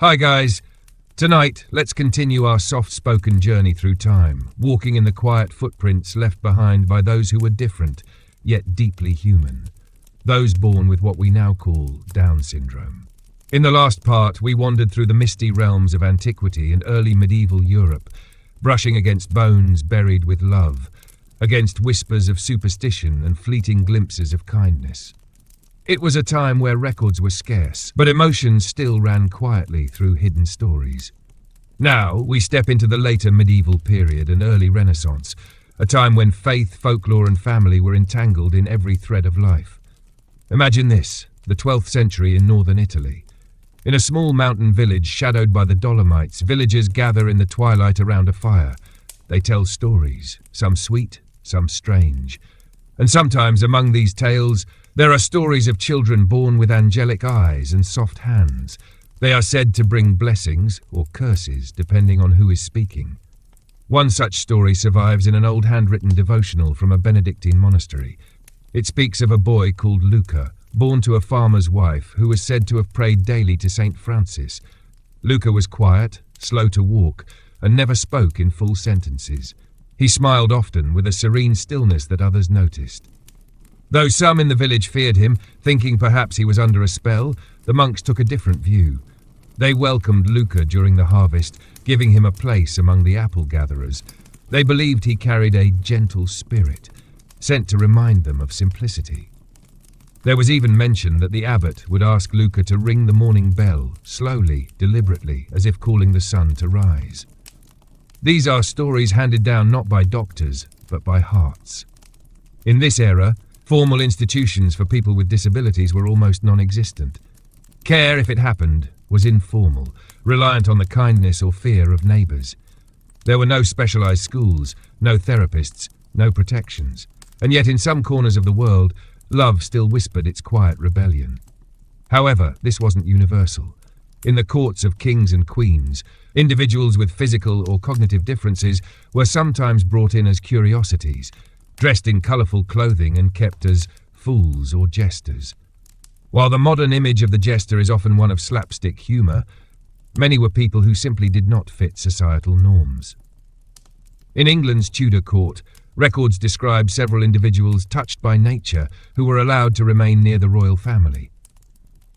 Hi guys, tonight let's continue our soft-spoken journey through time, walking in the quiet footprints left behind by those who were different, yet deeply human. Those born with what we now call Down syndrome. In the last part, we wandered through the misty realms of antiquity and early medieval Europe, brushing against bones buried with love, against whispers of superstition and fleeting glimpses of kindness. It was a time where records were scarce, but emotions still ran quietly through hidden stories. Now, we step into the later medieval period and early Renaissance, a time when faith, folklore and family were entangled in every thread of life. Imagine this, the 12th century in northern Italy. In a small mountain village shadowed by the Dolomites, villagers gather in the twilight around a fire. They tell stories, some sweet, some strange. And sometimes among these tales, there are stories of children born with angelic eyes and soft hands. They are said to bring blessings or curses, depending on who is speaking. One such story survives in an old handwritten devotional from a Benedictine monastery. It speaks of a boy called Luca, born to a farmer's wife, who was said to have prayed daily to Saint Francis. Luca was quiet, slow to walk, and never spoke in full sentences. He smiled often, with a serene stillness that others noticed. Though some in the village feared him, thinking perhaps he was under a spell, the monks took a different view. They welcomed Luca during the harvest, giving him a place among the apple gatherers. They believed he carried a gentle spirit, sent to remind them of simplicity. There was even mention that the abbot would ask Luca to ring the morning bell, slowly, deliberately, as if calling the sun to rise. These are stories handed down not by doctors, but by hearts. In this era, formal institutions for people with disabilities were almost non-existent. Care, if it happened, was informal, reliant on the kindness or fear of neighbours. There were no specialised schools, no therapists, no protections. And yet in some corners of the world, love still whispered its quiet rebellion. However, this wasn't universal. In the courts of kings and queens, individuals with physical or cognitive differences were sometimes brought in as curiosities, dressed in colourful clothing and kept as fools or jesters. While the modern image of the jester is often one of slapstick humour, many were people who simply did not fit societal norms. In England's Tudor court, records describe several individuals touched by nature who were allowed to remain near the royal family.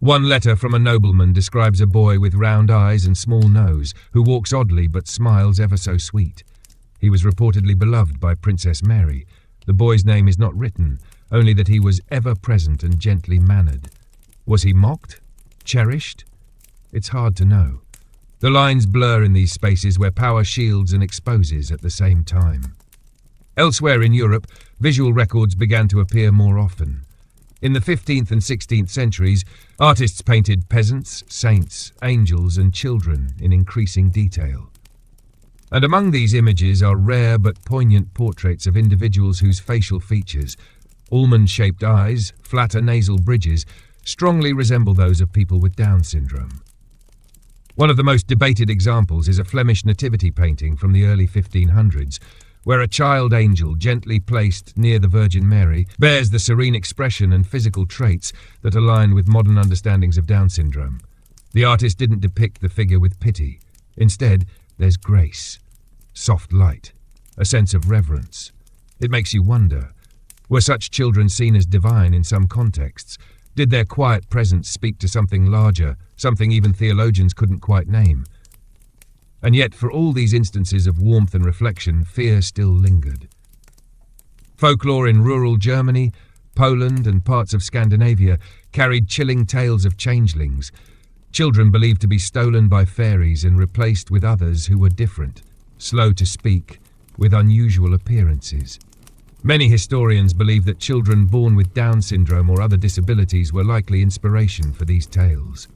One letter from a nobleman describes a boy with round eyes and small nose who walks oddly but smiles ever so sweet. He was reportedly beloved by Princess Mary. The boy's name is not written, only that he was ever present and gently mannered. Was he mocked? Cherished? It's hard to know. The lines blur in these spaces where power shields and exposes at the same time. Elsewhere in Europe, visual records began to appear more often. In the 15th and 16th centuries, artists painted peasants, saints, angels, and children in increasing detail. And among these images are rare but poignant portraits of individuals whose facial features, almond-shaped eyes, flatter nasal bridges, strongly resemble those of people with Down syndrome. One of the most debated examples is a Flemish nativity painting from the early 1500s, where a child angel gently placed near the Virgin Mary bears the serene expression and physical traits that align with modern understandings of Down syndrome. The artist didn't depict the figure with pity. Instead, there's grace, soft light, a sense of reverence. It makes you wonder, were such children seen as divine in some contexts? Did their quiet presence speak to something larger, something even theologians couldn't quite name? And yet, for all these instances of warmth and reflection, fear still lingered. Folklore in rural Germany, Poland, and parts of Scandinavia carried chilling tales of changelings, children believed to be stolen by fairies and replaced with others who were different, slow to speak, with unusual appearances. Many historians believe that children born with Down syndrome or other disabilities were likely inspiration for these tales.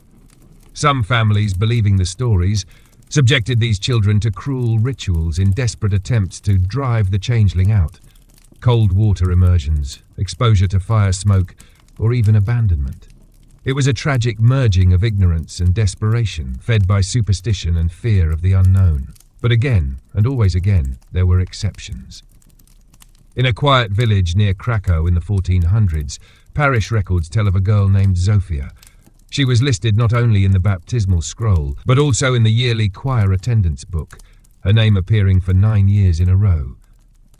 Some families, believing the stories, subjected these children to cruel rituals in desperate attempts to drive the changeling out. Cold water immersions, exposure to fire smoke, or even abandonment. It was a tragic merging of ignorance and desperation, fed by superstition and fear of the unknown. But again, and always again, there were exceptions. In a quiet village near Krakow in the 1400s, parish records tell of a girl named Zofia. She was listed not only in the baptismal scroll, but also in the yearly choir attendance book, her name appearing for 9 years in a row.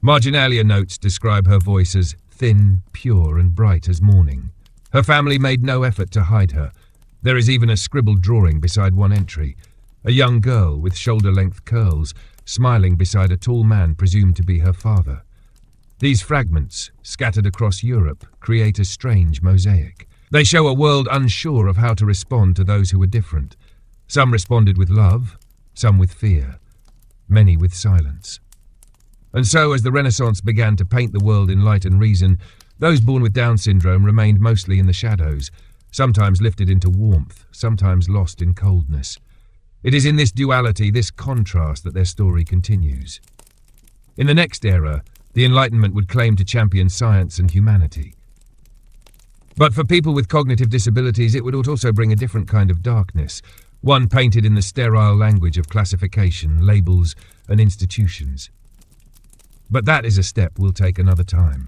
Marginalia notes describe her voice as thin, pure, and bright as morning. Her family made no effort to hide her. There is even a scribbled drawing beside one entry, a young girl with shoulder-length curls, smiling beside a tall man presumed to be her father. These fragments, scattered across Europe, create a strange mosaic. They show a world unsure of how to respond to those who were different. Some responded with love, some with fear, many with silence. And so, as the Renaissance began to paint the world in light and reason, those born with Down syndrome remained mostly in the shadows, sometimes lifted into warmth, sometimes lost in coldness. It is in this duality, this contrast, that their story continues. In the next era, the Enlightenment would claim to champion science and humanity. But for people with cognitive disabilities, it would also bring a different kind of darkness, one painted in the sterile language of classification, labels, and institutions. But that is a step we'll take another time.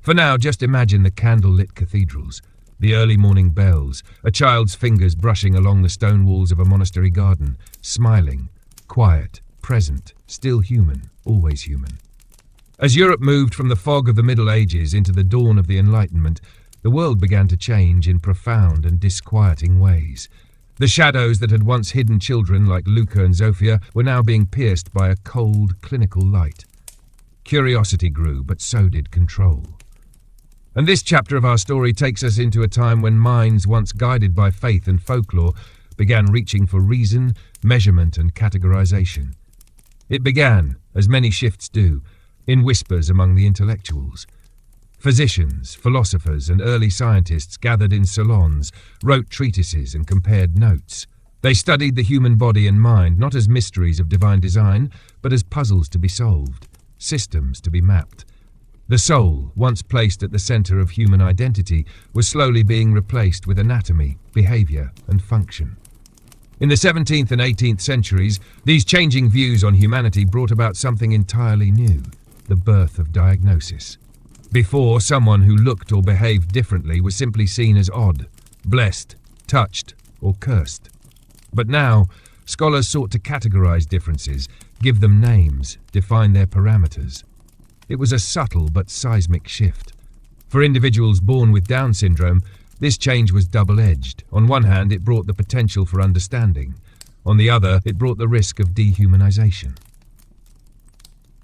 For now, just imagine the candle-lit cathedrals, the early morning bells, a child's fingers brushing along the stone walls of a monastery garden, smiling, quiet, present, still human, always human. As Europe moved from the fog of the Middle Ages into the dawn of the Enlightenment, the world began to change in profound and disquieting ways. The shadows that had once hidden children like Luca and Zofia were now being pierced by a cold, clinical light. Curiosity grew, but so did control. And this chapter of our story takes us into a time when minds once guided by faith and folklore began reaching for reason, measurement, and categorization. It began, as many shifts do, in whispers among the intellectuals. Physicians, philosophers, and early scientists gathered in salons, wrote treatises, and compared notes. They studied the human body and mind not as mysteries of divine design, but as puzzles to be solved, systems to be mapped. The soul, once placed at the center of human identity, was slowly being replaced with anatomy, behavior, and function. In the 17th and 18th centuries, these changing views on humanity brought about something entirely new, the birth of diagnosis. Before, someone who looked or behaved differently was simply seen as odd, blessed, touched, or cursed. But now, scholars sought to categorize differences, give them names, define their parameters. It was a subtle but seismic shift. For individuals born with Down syndrome, this change was double-edged. On one hand, it brought the potential for understanding. On the other, it brought the risk of dehumanization.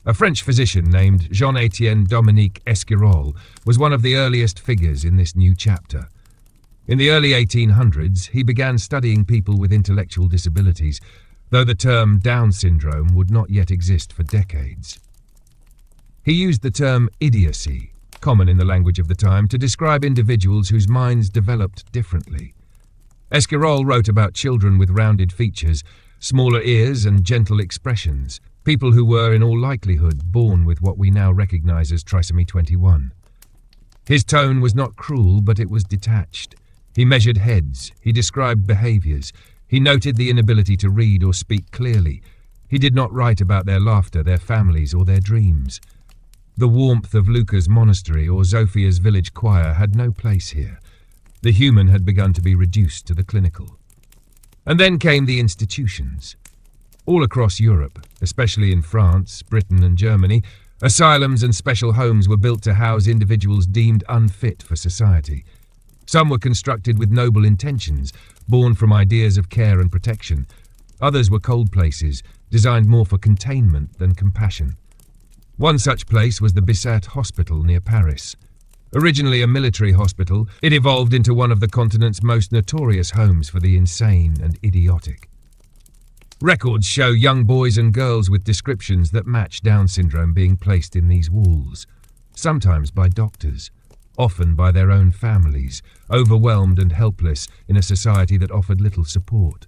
A French physician named Jean-Étienne Dominique Esquirol was one of the earliest figures in this new chapter. In the early 1800s, he began studying people with intellectual disabilities, though the term Down syndrome would not yet exist for decades. He used the term idiocy, common in the language of the time, to describe individuals whose minds developed differently. Esquirol wrote about children with rounded features, smaller ears, and gentle expressions, people who were, in all likelihood, born with what we now recognize as trisomy 21. His tone was not cruel, but it was detached. He measured heads, he described behaviors, he noted the inability to read or speak clearly. He did not write about their laughter, their families, or their dreams. The warmth of Luca's monastery or Zofia's village choir had no place here. The human had begun to be reduced to the clinical. And then came the institutions. All across Europe, especially in France, Britain, and Germany, asylums and special homes were built to house individuals deemed unfit for society. Some were constructed with noble intentions, born from ideas of care and protection. Others were cold places, designed more for containment than compassion. One such place was the Bicêtre Hospital near Paris. Originally a military hospital, it evolved into one of the continent's most notorious homes for the insane and idiotic. Records show young boys and girls with descriptions that match Down syndrome being placed in these walls, sometimes by doctors, often by their own families, overwhelmed and helpless in a society that offered little support.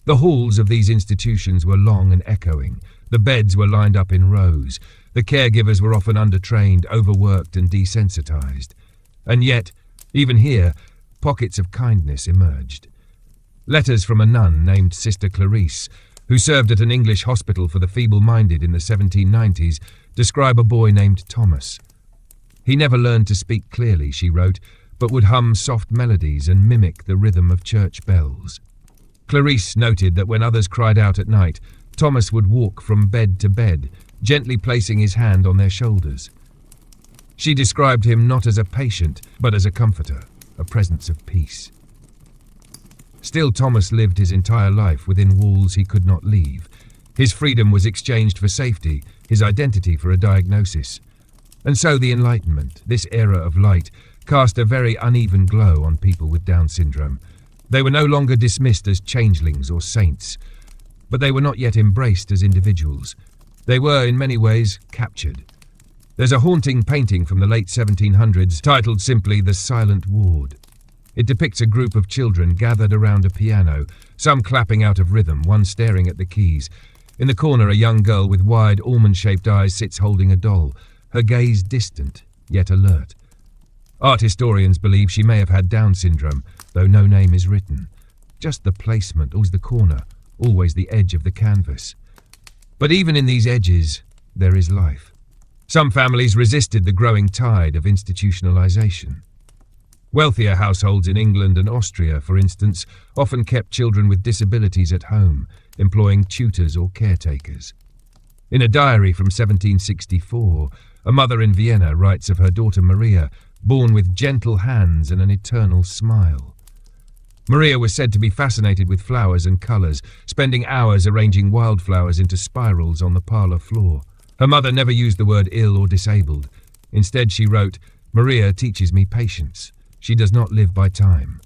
The halls of these institutions were long and echoing. The beds were lined up in rows. The caregivers were often undertrained, overworked, and desensitized. And yet, even here, pockets of kindness emerged. Letters from a nun named Sister Clarice, who served at an English hospital for the feeble-minded in the 1790s, describe a boy named Thomas. He never learned to speak clearly, she wrote, but would hum soft melodies and mimic the rhythm of church bells. Clarice noted that when others cried out at night, Thomas would walk from bed to bed, gently placing his hand on their shoulders. She described him not as a patient, but as a comforter, a presence of peace. Still, Thomas lived his entire life within walls he could not leave. His freedom was exchanged for safety, his identity for a diagnosis. And so the Enlightenment, this era of light, cast a very uneven glow on people with Down syndrome. They were no longer dismissed as changelings or saints, but they were not yet embraced as individuals. They were, in many ways, captured. There's a haunting painting from the late 1700s titled simply The Silent Ward. It depicts a group of children gathered around a piano, some clapping out of rhythm, one staring at the keys. In the corner, a young girl with wide, almond-shaped eyes sits holding a doll, her gaze distant, yet alert. Art historians believe she may have had Down syndrome, though no name is written. Just the placement, always the corner, always the edge of the canvas. But even in these edges, there is life. Some families resisted the growing tide of institutionalization. Wealthier households in England and Austria, for instance, often kept children with disabilities at home, employing tutors or caretakers. In a diary from 1764, a mother in Vienna writes of her daughter Maria, born with gentle hands and an eternal smile. Maria was said to be fascinated with flowers and colours, spending hours arranging wildflowers into spirals on the parlour floor. Her mother never used the word ill or disabled. Instead, she wrote, "Maria teaches me patience. She does not live by time."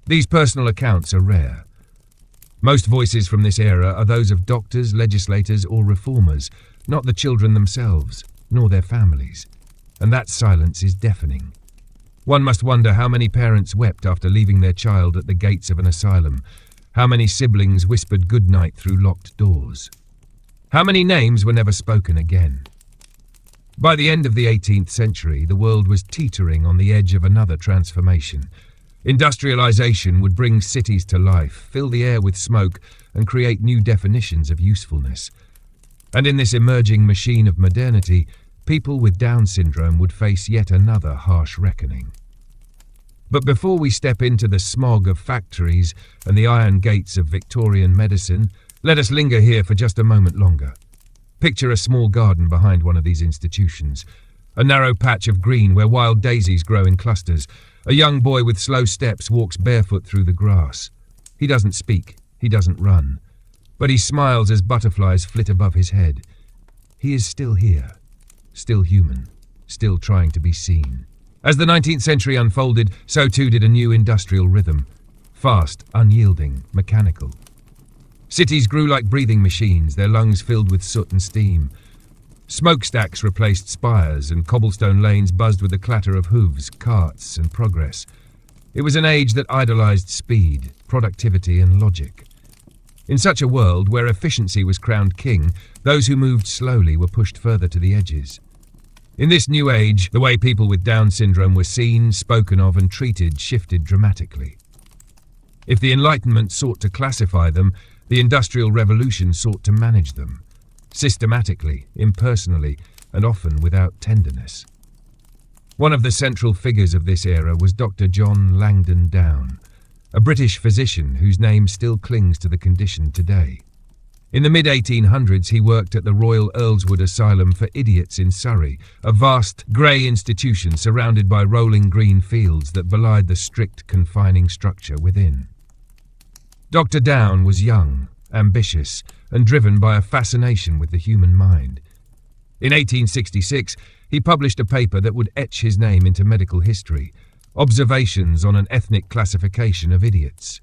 These personal accounts are rare. Most voices from this era are those of doctors, legislators, or reformers, not the children themselves, nor their families. And that silence is deafening. One must wonder how many parents wept after leaving their child at the gates of an asylum, how many siblings whispered goodnight through locked doors. How many names were never spoken again? By the end of the 18th century, the world was teetering on the edge of another transformation. Industrialization would bring cities to life, fill the air with smoke, and create new definitions of usefulness. And in this emerging machine of modernity, people with Down syndrome would face yet another harsh reckoning. But before we step into the smog of factories and the iron gates of Victorian medicine, let us linger here for just a moment longer. Picture a small garden behind one of these institutions, a narrow patch of green where wild daisies grow in clusters. A young boy with slow steps walks barefoot through the grass. He doesn't speak, he doesn't run, but he smiles as butterflies flit above his head. He is still here, still human, still trying to be seen. As the 19th century unfolded, so too did a new industrial rhythm. Fast, unyielding, mechanical. Cities grew like breathing machines, their lungs filled with soot and steam. Smokestacks replaced spires, and cobblestone lanes buzzed with the clatter of hooves, carts, and progress. It was an age that idolized speed, productivity, and logic. In such a world, where efficiency was crowned king, those who moved slowly were pushed further to the edges. In this new age, the way people with Down syndrome were seen, spoken of, and treated shifted dramatically. If the Enlightenment sought to classify them, the Industrial Revolution sought to manage them. Systematically, impersonally, and often without tenderness. One of the central figures of this era was Dr. John Langdon Down, a British physician whose name still clings to the condition today. In the mid-1800s, he worked at the Royal Earlswood Asylum for Idiots in Surrey, a vast, grey institution surrounded by rolling green fields that belied the strict, confining structure within. Dr. Down was young, ambitious, and driven by a fascination with the human mind. In 1866, he published a paper that would etch his name into medical history, Observations on an Ethnic Classification of Idiots.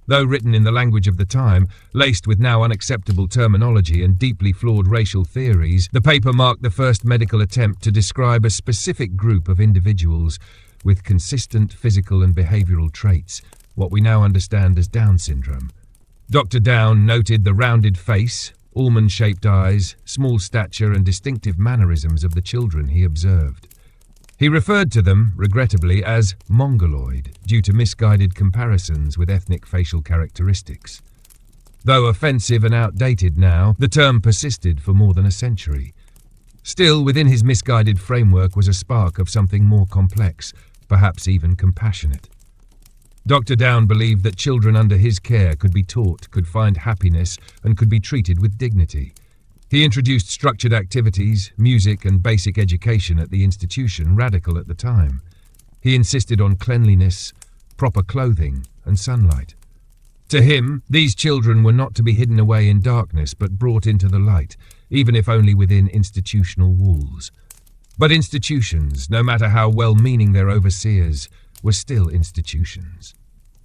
Though written in the language of the time, laced with now unacceptable terminology and deeply flawed racial theories, the paper marked the first medical attempt to describe a specific group of individuals with consistent physical and behavioral traits, what we now understand as Down syndrome. Dr. Down noted the rounded face, almond-shaped eyes, small stature, and distinctive mannerisms of the children he observed. He referred to them, regrettably, as mongoloid, due to misguided comparisons with ethnic facial characteristics. Though offensive and outdated now, the term persisted for more than a century. Still, within his misguided framework was a spark of something more complex, perhaps even compassionate. Dr. Down believed that children under his care could be taught, could find happiness, and could be treated with dignity. He introduced structured activities, music, and basic education at the institution, radical at the time. He insisted on cleanliness, proper clothing, and sunlight. To him, these children were not to be hidden away in darkness, but brought into the light, even if only within institutional walls. But institutions, no matter how well-meaning their overseers, were still institutions.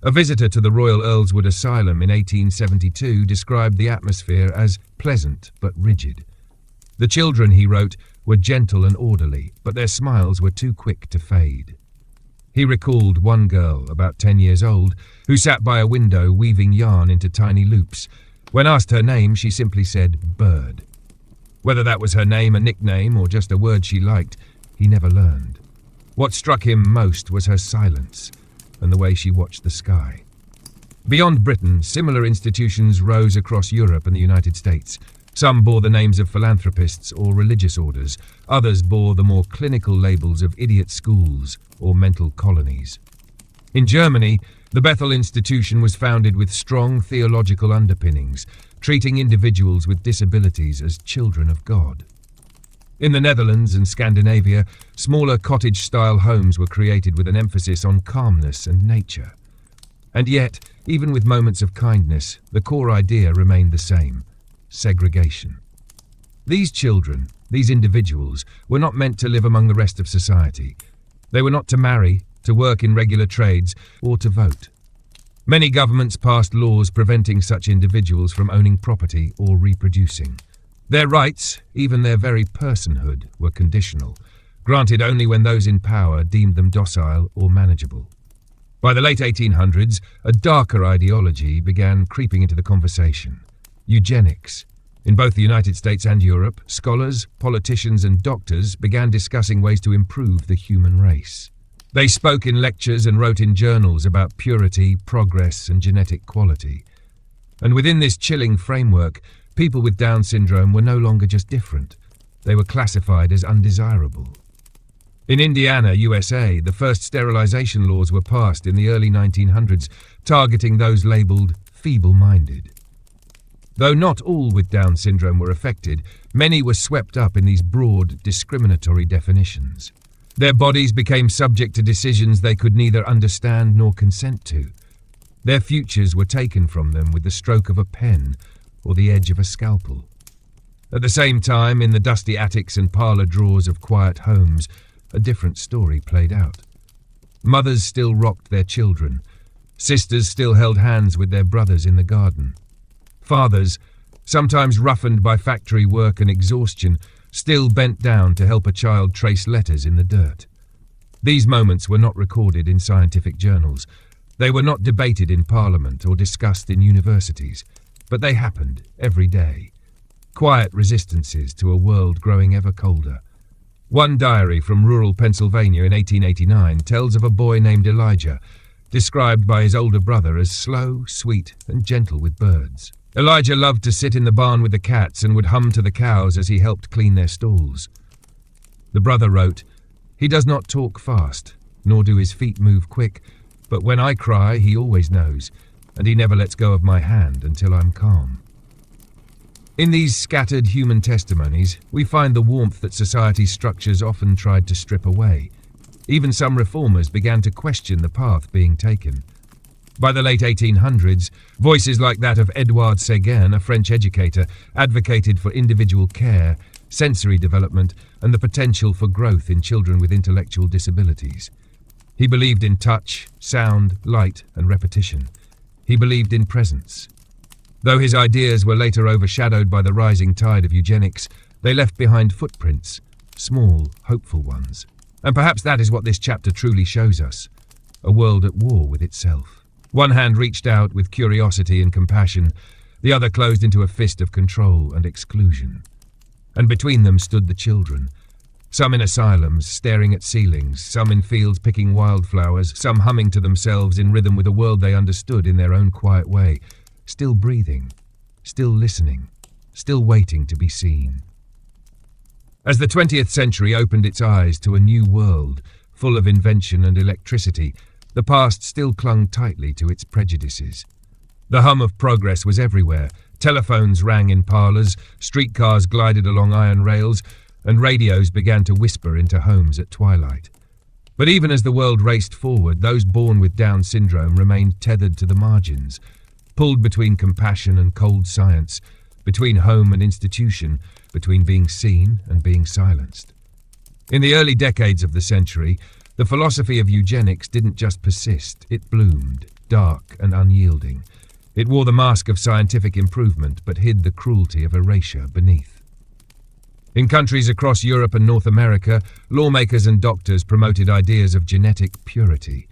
A visitor to the Royal Earlswood Asylum in 1872 described the atmosphere as pleasant but rigid. The children, he wrote, were gentle and orderly, but their smiles were too quick to fade. He recalled one girl, about 10 years old, who sat by a window weaving yarn into tiny loops. When asked her name, she simply said, "Bird." Whether that was her name, a nickname, or just a word she liked, he never learned. What struck him most was her silence and the way she watched the sky. Beyond Britain, similar institutions rose across Europe and the United States. Some bore the names of philanthropists or religious orders. Others bore the more clinical labels of idiot schools or mental colonies. In Germany, the Bethel Institution was founded with strong theological underpinnings, treating individuals with disabilities as children of God. In the Netherlands and Scandinavia, smaller cottage-style homes were created with an emphasis on calmness and nature. And yet, even with moments of kindness, the core idea remained the same: segregation. These children, these individuals, were not meant to live among the rest of society. They were not to marry, to work in regular trades, or to vote. Many governments passed laws preventing such individuals from owning property or reproducing. Their rights, even their very personhood, were conditional, granted only when those in power deemed them docile or manageable. By the late 1800s, a darker ideology began creeping into the conversation: eugenics. In both the United States and Europe, scholars, politicians, and doctors began discussing ways to improve the human race. They spoke in lectures and wrote in journals about purity, progress, and genetic quality. And within this chilling framework, people with Down syndrome were no longer just different. They were classified as undesirable. In Indiana, USA, the first sterilization laws were passed in the early 1900s, targeting those labeled feeble-minded. Though not all with Down syndrome were affected, many were swept up in these broad, discriminatory definitions. Their bodies became subject to decisions they could neither understand nor consent to. Their futures were taken from them with the stroke of a pen or the edge of a scalpel. At the same time, in the dusty attics and parlour drawers of quiet homes, a different story played out. Mothers still rocked their children. Sisters still held hands with their brothers in the garden. Fathers, sometimes roughened by factory work and exhaustion, still bent down to help a child trace letters in the dirt. These moments were not recorded in scientific journals. They were not debated in Parliament or discussed in universities, but they happened every day. Quiet resistances to a world growing ever colder. One diary from rural Pennsylvania in 1889 tells of a boy named Elijah, described by his older brother as slow, sweet, and gentle with birds. Elijah loved to sit in the barn with the cats and would hum to the cows as he helped clean their stalls. The brother wrote, "He does not talk fast, nor do his feet move quick, but when I cry, he always knows, and he never lets go of my hand until I'm calm." In these scattered human testimonies, we find the warmth that society's structures often tried to strip away. Even some reformers began to question the path being taken. By the late 1800s, voices like that of Édouard Séguin, a French educator, advocated for individual care, sensory development, and the potential for growth in children with intellectual disabilities. He believed in touch, sound, light, and repetition. He believed in presence. Though his ideas were later overshadowed by the rising tide of eugenics, they left behind footprints, small, hopeful ones. And perhaps that is what this chapter truly shows us: a world at war with itself. One hand reached out with curiosity and compassion, the other closed into a fist of control and exclusion. And between them stood the children, some in asylums, staring at ceilings, some in fields picking wildflowers, some humming to themselves in rhythm with a world they understood in their own quiet way, still breathing, still listening, still waiting to be seen. As the 20th century opened its eyes to a new world, full of invention and electricity, the past still clung tightly to its prejudices. The hum of progress was everywhere. Telephones rang in parlours, streetcars glided along iron rails, and radios began to whisper into homes at twilight. But even as the world raced forward, those born with Down syndrome remained tethered to the margins, pulled between compassion and cold science, between home and institution, between being seen and being silenced. In the early decades of the century, the philosophy of eugenics didn't just persist, it bloomed, dark and unyielding. It wore the mask of scientific improvement, but hid the cruelty of erasure beneath. In countries across Europe and North America, lawmakers and doctors promoted ideas of genetic purity.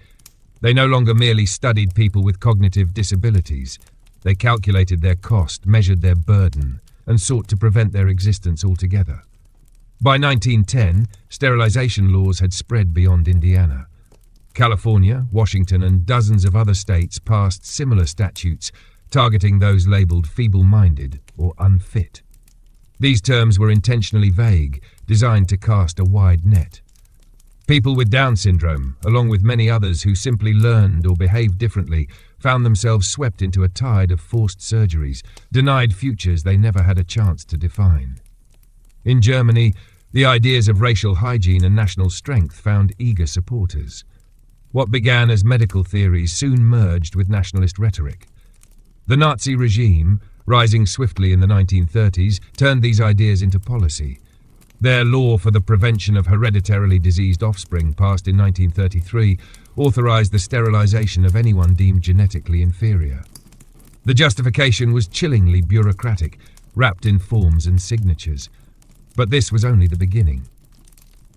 They no longer merely studied people with cognitive disabilities. They calculated their cost, measured their burden, and sought to prevent their existence altogether. By 1910, sterilization laws had spread beyond Indiana. California, Washington, and dozens of other states passed similar statutes targeting those labeled feeble-minded or unfit. These terms were intentionally vague, designed to cast a wide net. People with Down syndrome, along with many others who simply learned or behaved differently, found themselves swept into a tide of forced surgeries, denied futures they never had a chance to define. In Germany, the ideas of racial hygiene and national strength found eager supporters. What began as medical theories soon merged with nationalist rhetoric. The Nazi regime, rising swiftly in the 1930s, turned these ideas into policy. Their law for the prevention of hereditarily diseased offspring, passed in 1933, authorized the sterilization of anyone deemed genetically inferior. The justification was chillingly bureaucratic, wrapped in forms and signatures. But this was only the beginning.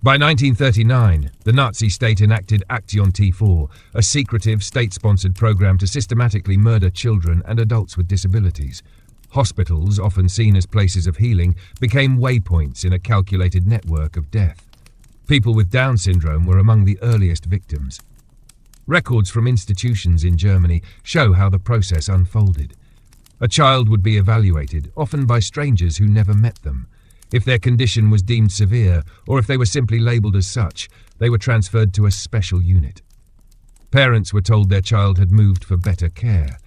By 1939, the Nazi state enacted Action T4, a secretive, state-sponsored program to systematically murder children and adults with disabilities. Hospitals, often seen as places of healing, became waypoints in a calculated network of death. People with Down syndrome were among the earliest victims. Records from institutions in Germany show how the process unfolded. A child would be evaluated, often by strangers who never met them. If their condition was deemed severe, or if they were simply labelled as such, they were transferred to a special unit. Parents were told their child had moved for better care.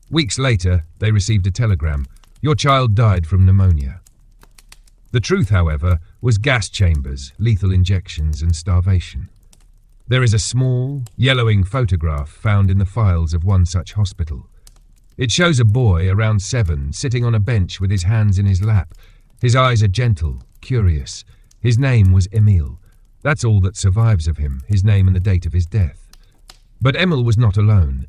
Weeks later, they received a telegram. Your child died from pneumonia. The truth, however, was gas chambers, lethal injections, and starvation. There is a small, yellowing photograph found in the files of one such hospital. It shows a boy around 7 sitting on a bench with his hands in his lap. His eyes are gentle, curious. His name was Emil. That's all that survives of him, his name and the date of his death. But Emil was not alone.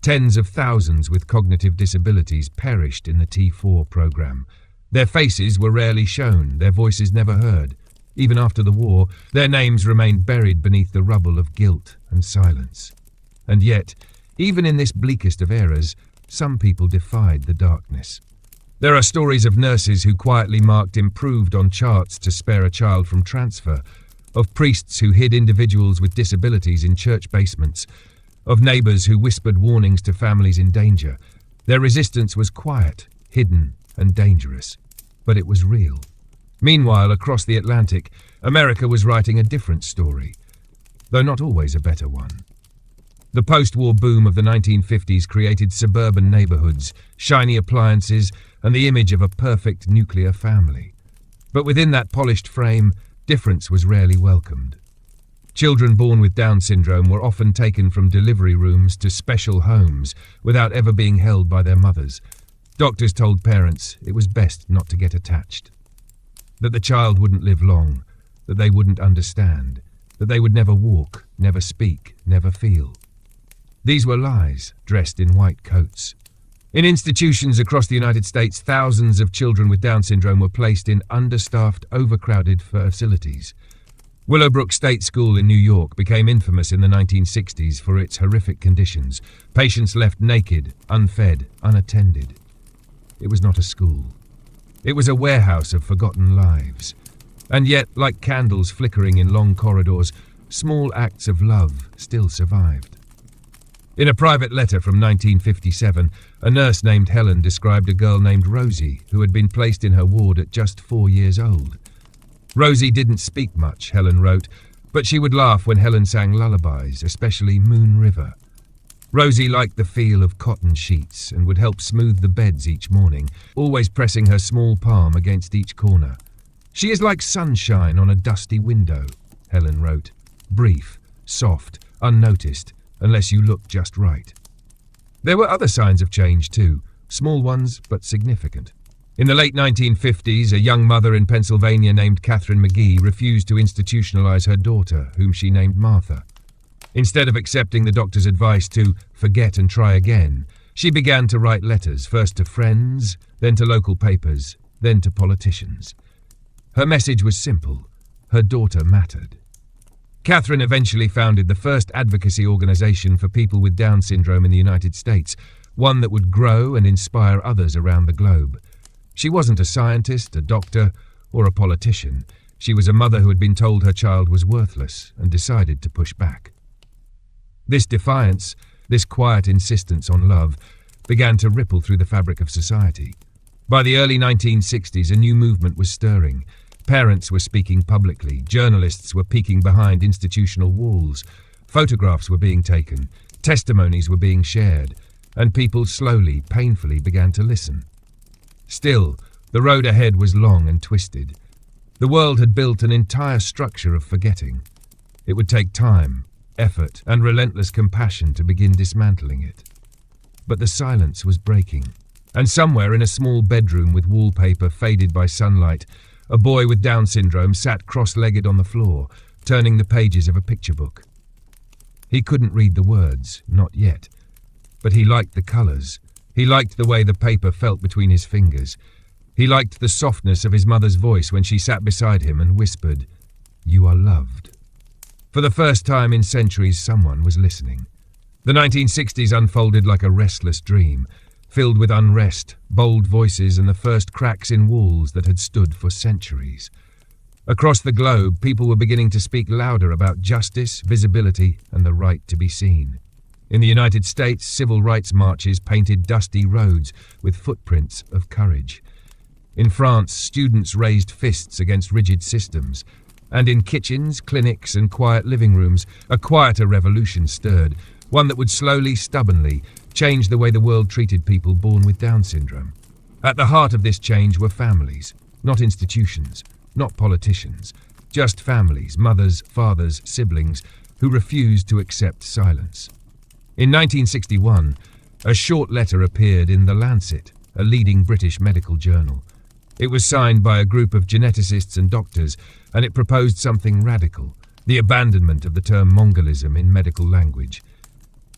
Tens of thousands with cognitive disabilities perished in the T4 program. Their faces were rarely shown, their voices never heard. Even after the war, their names remained buried beneath the rubble of guilt and silence. And yet, even in this bleakest of eras, some people defied the darkness. There are stories of nurses who quietly marked improved on charts to spare a child from transfer, of priests who hid individuals with disabilities in church basements, of neighbours who whispered warnings to families in danger. Their resistance was quiet, hidden, and dangerous, but it was real. Meanwhile, across the Atlantic, America was writing a different story, though not always a better one. The post-war boom of the 1950s created suburban neighbourhoods, shiny appliances, and the image of a perfect nuclear family. But within that polished frame, difference was rarely welcomed. Children born with Down syndrome were often taken from delivery rooms to special homes without ever being held by their mothers. Doctors told parents it was best not to get attached. That the child wouldn't live long, that they wouldn't understand, that they would never walk, never speak, never feel. These were lies, dressed in white coats. In institutions across the United States, thousands of children with Down syndrome were placed in understaffed, overcrowded facilities. Willowbrook State School in New York became infamous in the 1960s for its horrific conditions. Patients left naked, unfed, unattended. It was not a school. It was a warehouse of forgotten lives. And yet, like candles flickering in long corridors, small acts of love still survived. In a private letter from 1957, a nurse named Helen described a girl named Rosie who had been placed in her ward at just 4 years old. Rosie didn't speak much, Helen wrote, But she would laugh when Helen sang lullabies, especially Moon River. Rosie liked the feel of cotton sheets and would help smooth the beds each morning, always pressing her small palm against each corner. "She is like sunshine on a dusty window," Helen wrote. "Brief, soft, unnoticed, unless you look just right." There were other signs of change too, small ones but significant. In the late 1950s, a young mother in Pennsylvania named Catherine McGee refused to institutionalize her daughter, whom she named Martha. Instead of accepting the doctor's advice to forget and try again, she began to write letters, first to friends, then to local papers, then to politicians. Her message was simple: her daughter mattered. Catherine eventually founded the first advocacy organization for people with Down syndrome in the United States, one that would grow and inspire others around the globe. She wasn't a scientist, a doctor, or a politician. She was a mother who had been told her child was worthless and decided to push back. This defiance, this quiet insistence on love, began to ripple through the fabric of society. By the early 1960s, a new movement was stirring. Parents were speaking publicly, journalists were peeking behind institutional walls, photographs were being taken, testimonies were being shared, and people slowly, painfully began to listen. Still, the road ahead was long and twisted. The world had built an entire structure of forgetting. It would take time, effort, and relentless compassion to begin dismantling it. But the silence was breaking, and somewhere in a small bedroom with wallpaper faded by sunlight, a boy with Down syndrome sat cross-legged on the floor, turning the pages of a picture book. He couldn't read the words, not yet, but he liked the colors. He liked the way the paper felt between his fingers. He liked the softness of his mother's voice when she sat beside him and whispered, "You are loved." For the first time in centuries, someone was listening. The 1960s unfolded like a restless dream, filled with unrest, bold voices, and the first cracks in walls that had stood for centuries. Across the globe, people were beginning to speak louder about justice, visibility, and the right to be seen. In the United States, civil rights marches painted dusty roads with footprints of courage. In France, students raised fists against rigid systems. And in kitchens, clinics, and quiet living rooms, a quieter revolution stirred, one that would slowly, stubbornly, change the way the world treated people born with Down syndrome. At the heart of this change were families, not institutions, not politicians, just families, mothers, fathers, siblings, who refused to accept silence. In 1961, a short letter appeared in The Lancet, a leading British medical journal. It was signed by a group of geneticists and doctors, and it proposed something radical, the abandonment of the term Mongolism in medical language.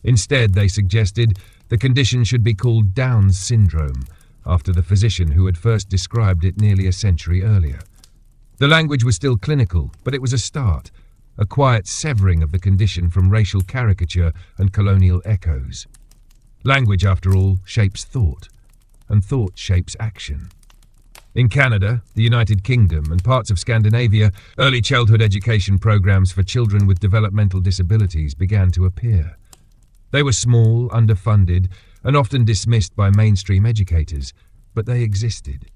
Instead, they suggested the condition should be called Down syndrome, after the physician who had first described it nearly a century earlier. The language was still clinical, but it was a start, a quiet severing of the condition from racial caricature and colonial echoes. Language, after all, shapes thought, and thought shapes action. In Canada, the United Kingdom, and parts of Scandinavia, early childhood education programs for children with developmental disabilities began to appear. They were small, underfunded, and often dismissed by mainstream educators, but they existed.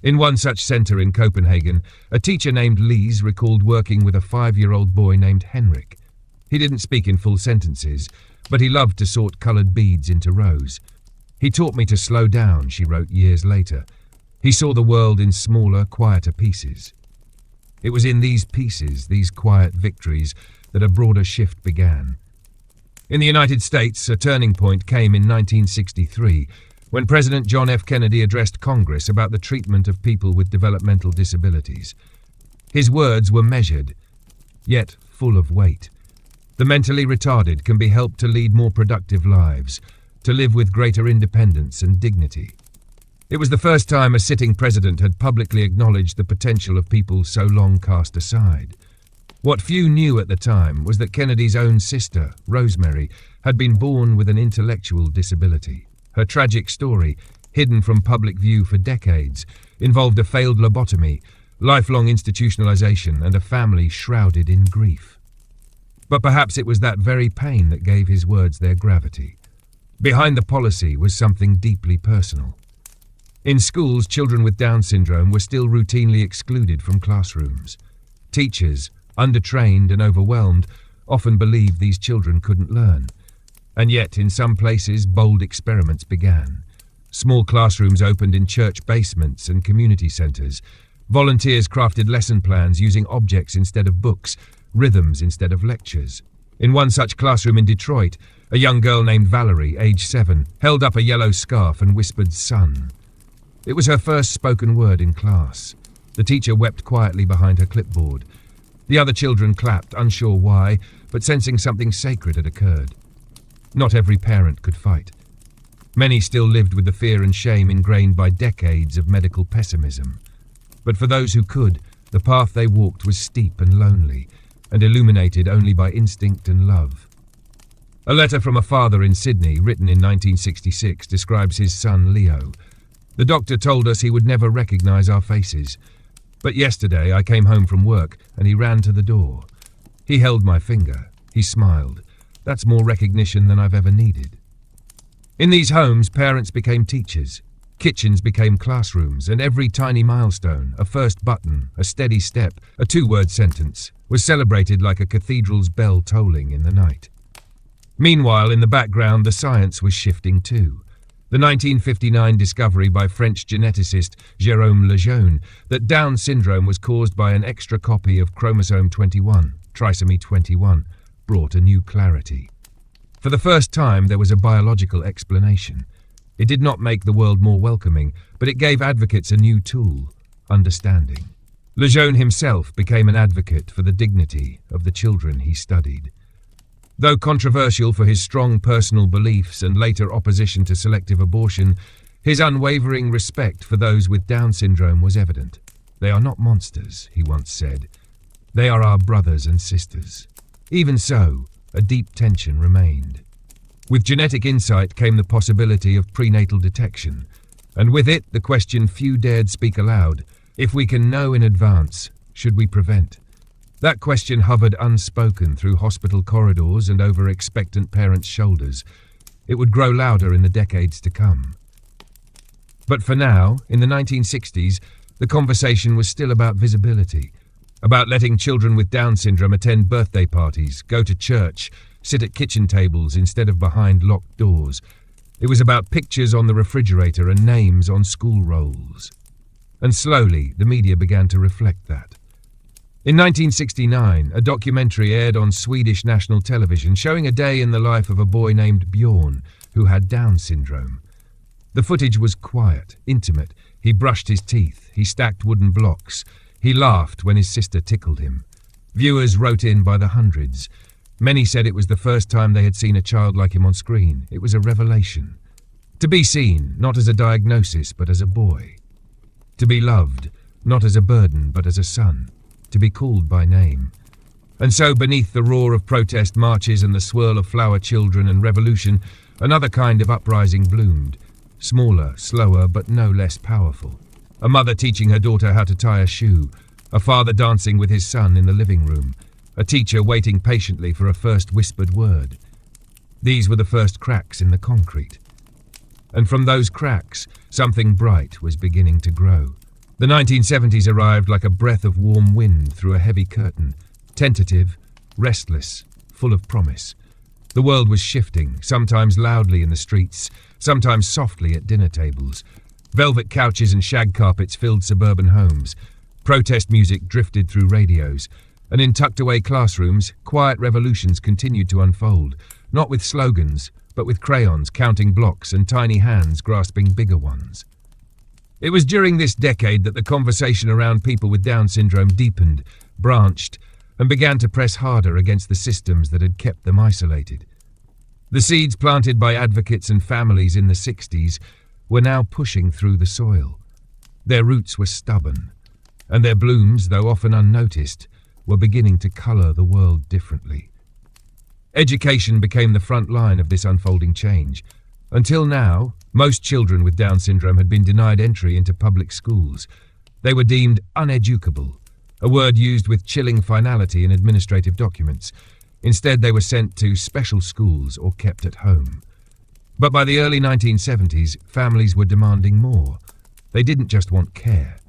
In one such centre in Copenhagen, a teacher named Lise recalled working with a 5-year-old boy named Henrik. He didn't speak in full sentences, but he loved to sort coloured beads into rows. "He taught me to slow down," she wrote years later. He saw the world in smaller, quieter pieces. It was in these pieces, these quiet victories, that a broader shift began. In the United States, a turning point came in 1963, when President John F. Kennedy addressed Congress about the treatment of people with developmental disabilities. His words were measured, yet full of weight. The mentally retarded can be helped to lead more productive lives, to live with greater independence and dignity. It was the first time a sitting president had publicly acknowledged the potential of people so long cast aside. What few knew at the time was that Kennedy's own sister, Rosemary, had been born with an intellectual disability. Her tragic story, hidden from public view for decades, involved a failed lobotomy, lifelong institutionalization, and a family shrouded in grief. But perhaps it was that very pain that gave his words their gravity. Behind the policy was something deeply personal. In schools, children with Down syndrome were still routinely excluded from classrooms. Teachers, undertrained and overwhelmed, often believed these children couldn't learn. And yet, in some places, bold experiments began. Small classrooms opened in church basements and community centres. Volunteers crafted lesson plans using objects instead of books, rhythms instead of lectures. In one such classroom in Detroit, a young girl named Valerie, age 7, held up a yellow scarf and whispered, "Son." It was her first spoken word in class. The teacher wept quietly behind her clipboard. The other children clapped, unsure why, but sensing something sacred had occurred. Not every parent could fight. Many still lived with the fear and shame ingrained by decades of medical pessimism. But for those who could, the path they walked was steep and lonely, and illuminated only by instinct and love. A letter from a father in Sydney, written in 1966, describes his son Leo. "The doctor told us he would never recognise our faces. But yesterday I came home from work and he ran to the door. He held my finger. He smiled. That's more recognition than I've ever needed." In these homes, parents became teachers. Kitchens became classrooms, and every tiny milestone, a first button, a steady step, a 2-word sentence, was celebrated like a cathedral's bell tolling in the night. Meanwhile, in the background, the science was shifting too. The 1959 discovery by French geneticist Jérôme Lejeune that Down syndrome was caused by an extra copy of chromosome 21, trisomy 21, brought a new clarity. For the first time, there was a biological explanation. It did not make the world more welcoming, but it gave advocates a new tool, understanding. Lejeune himself became an advocate for the dignity of the children he studied. Though controversial for his strong personal beliefs and later opposition to selective abortion, his unwavering respect for those with Down syndrome was evident. "They are not monsters," he once said. "They are our brothers and sisters." Even so, a deep tension remained. With genetic insight came the possibility of prenatal detection, and with it the question few dared speak aloud: if we can know in advance, should we prevent? That question hovered unspoken through hospital corridors and over expectant parents' shoulders. It would grow louder in the decades to come. But for now, in the 1960s, the conversation was still about visibility, about letting children with Down syndrome attend birthday parties, go to church, sit at kitchen tables instead of behind locked doors. It was about pictures on the refrigerator and names on school rolls. And slowly, the media began to reflect that. In 1969, a documentary aired on Swedish national television showing a day in the life of a boy named Bjorn, who had Down syndrome. The footage was quiet, intimate. He brushed his teeth. He stacked wooden blocks. He laughed when his sister tickled him. Viewers wrote in by the hundreds. Many said it was the first time they had seen a child like him on screen. It was a revelation. To be seen, not as a diagnosis, but as a boy. To be loved, not as a burden, but as a son. To be called by name. And so, beneath the roar of protest marches and the swirl of flower children and revolution, another kind of uprising bloomed. Smaller, slower, but no less powerful. A mother teaching her daughter how to tie a shoe. A father dancing with his son in the living room. A teacher waiting patiently for a first whispered word. These were the first cracks in the concrete. And from those cracks, something bright was beginning to grow. The 1970s arrived like a breath of warm wind through a heavy curtain, tentative, restless, full of promise. The world was shifting, sometimes loudly in the streets, sometimes softly at dinner tables. Velvet couches and shag carpets filled suburban homes. Protest music drifted through radios. And in tucked-away classrooms, quiet revolutions continued to unfold, not with slogans, but with crayons counting blocks and tiny hands grasping bigger ones. It was during this decade that the conversation around people with Down syndrome deepened, branched, and began to press harder against the systems that had kept them isolated. The seeds planted by advocates and families in the 60s were now pushing through the soil. Their roots were stubborn, and their blooms, though often unnoticed, were beginning to colour the world differently. Education became the front line of this unfolding change. Until now, most children with Down syndrome had been denied entry into public schools. They were deemed uneducable, a word used with chilling finality in administrative documents. Instead, they were sent to special schools or kept at home. But by the early 1970s, families were demanding more. They didn't just want care,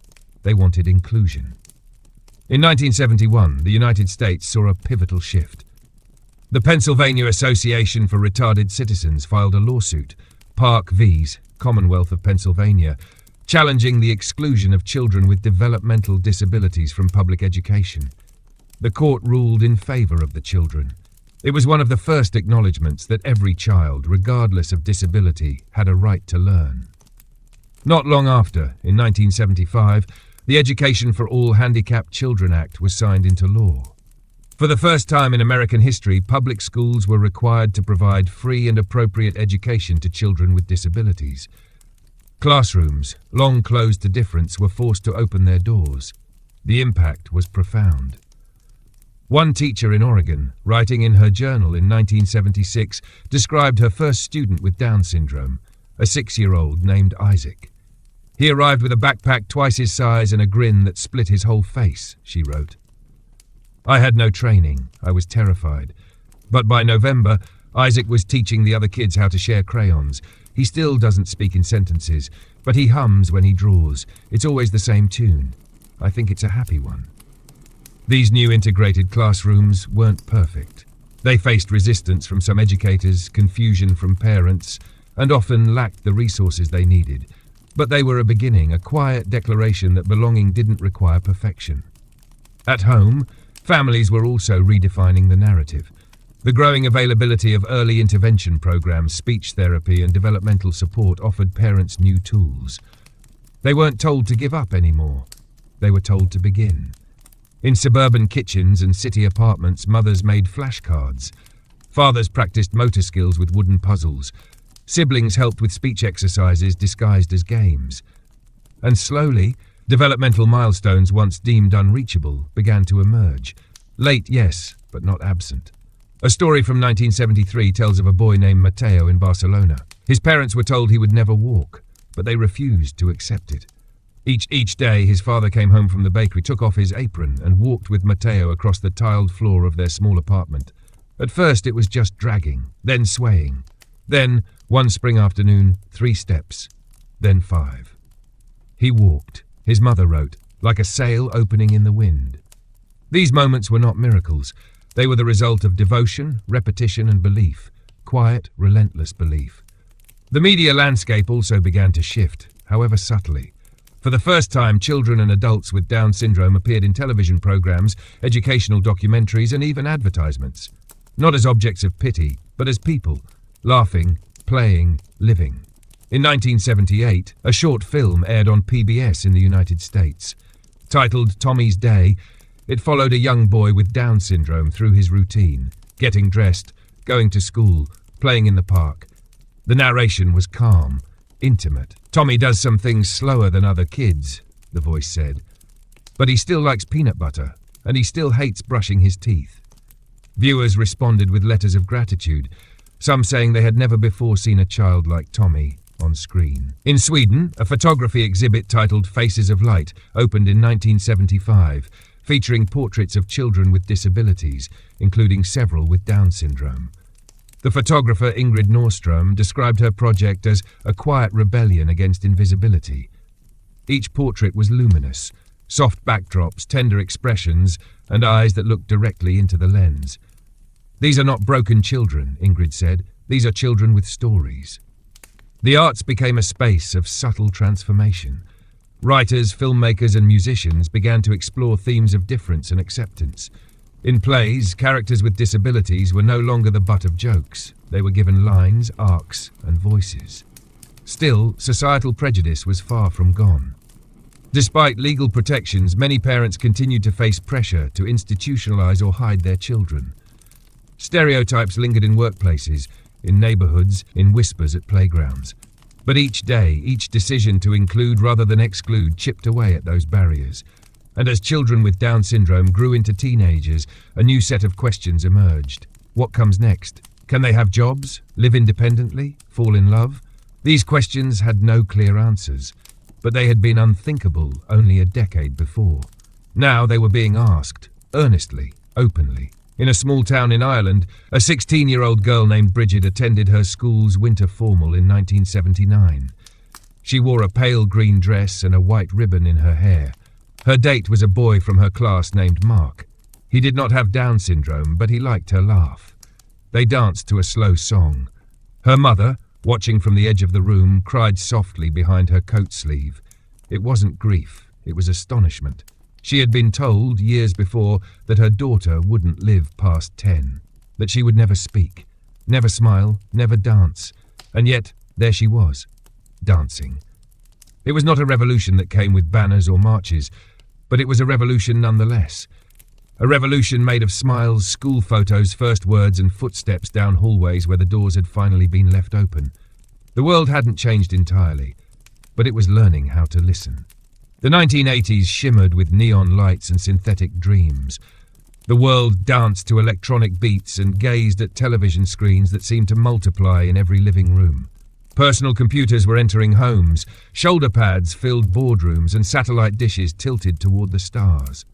they wanted inclusion. In 1971, the United States saw a pivotal shift. The Pennsylvania Association for Retarded Citizens filed a lawsuit, Park vs. Commonwealth of Pennsylvania, challenging the exclusion of children with developmental disabilities from public education. The court ruled in favor of the children. It was one of the first acknowledgements that every child, regardless of disability, had a right to learn. Not long after, in 1975, the Education for All Handicapped Children Act was signed into law. For the first time in American history, public schools were required to provide free and appropriate education to children with disabilities. Classrooms, long closed to difference, were forced to open their doors. The impact was profound. One teacher in Oregon, writing in her journal in 1976, described her first student with Down syndrome, a 6-year-old named Isaac. He arrived with a backpack twice his size and a grin that split his whole face, she wrote. I had no training. I was terrified. But by November, Isaac was teaching the other kids how to share crayons. He still doesn't speak in sentences, but he hums when he draws. It's always the same tune. I think it's a happy one. These new integrated classrooms weren't perfect. They faced resistance from some educators, confusion from parents, and often lacked the resources they needed. But they were a beginning, a quiet declaration that belonging didn't require perfection. At home, families were also redefining the narrative. The growing availability of early intervention programs, speech therapy, and developmental support offered parents new tools. They weren't told to give up anymore. They were told to begin. In suburban kitchens and city apartments, mothers made flashcards. Fathers practiced motor skills with wooden puzzles. Siblings helped with speech exercises disguised as games. And slowly, developmental milestones once deemed unreachable began to emerge. Late, yes, but not absent. A story from 1973 tells of a boy named Mateo in Barcelona. His parents were told he would never walk, but they refused to accept it. Each day, his father came home from the bakery, took off his apron, and walked with Mateo across the tiled floor of their small apartment. At first, it was just dragging, then swaying. Then, one spring afternoon, 3 steps, then 5. He walked, his mother wrote, like a sail opening in the wind. These moments were not miracles. They were the result of devotion, repetition, and belief. Quiet, relentless belief. The media landscape also began to shift, however subtly. For the first time, children and adults with Down syndrome appeared in television programs, educational documentaries, and even advertisements. Not as objects of pity, but as people, laughing, playing, living. In 1978, a short film aired on PBS in the United States. Titled Tommy's Day, it followed a young boy with Down syndrome through his routine, getting dressed, going to school, playing in the park. The narration was calm, intimate. Tommy does some things slower than other kids, the voice said. But he still likes peanut butter, and he still hates brushing his teeth. Viewers responded with letters of gratitude, some saying they had never before seen a child like Tommy on screen. In Sweden, a photography exhibit titled Faces of Light opened in 1975, featuring portraits of children with disabilities, including several with Down syndrome. The photographer Ingrid Nordstrom described her project as a quiet rebellion against invisibility. Each portrait was luminous, soft backdrops, tender expressions, and eyes that looked directly into the lens. These are not broken children, Ingrid said. These are children with stories. The arts became a space of subtle transformation. Writers, filmmakers, and musicians began to explore themes of difference and acceptance. In plays, characters with disabilities were no longer the butt of jokes. They were given lines, arcs, and voices. Still, societal prejudice was far from gone. Despite legal protections, many parents continued to face pressure to institutionalize or hide their children. Stereotypes lingered in workplaces, in neighborhoods, in whispers at playgrounds. But each day, each decision to include rather than exclude chipped away at those barriers. And as children with Down syndrome grew into teenagers, a new set of questions emerged. What comes next? Can they have jobs, live independently, fall in love? These questions had no clear answers, but they had been unthinkable only a decade before. Now they were being asked, earnestly, openly. In a small town in Ireland, a 16-year-old girl named Bridget attended her school's winter formal in 1979. She wore a pale green dress and a white ribbon in her hair. Her date was a boy from her class named Mark. He did not have Down syndrome, but he liked her laugh. They danced to a slow song. Her mother, watching from the edge of the room, cried softly behind her coat sleeve. It wasn't grief, it was astonishment. She had been told years before that her daughter wouldn't live past 10, that she would never speak, never smile, never dance, and yet there she was, dancing. It was not a revolution that came with banners or marches, but it was a revolution nonetheless. A revolution made of smiles, school photos, first words and footsteps down hallways where the doors had finally been left open. The world hadn't changed entirely, but it was learning how to listen. The 1980s shimmered with neon lights and synthetic dreams. The world danced to electronic beats and gazed at television screens that seemed to multiply in every living room. Personal computers were entering homes, shoulder pads filled boardrooms, and satellite dishes tilted toward the stars.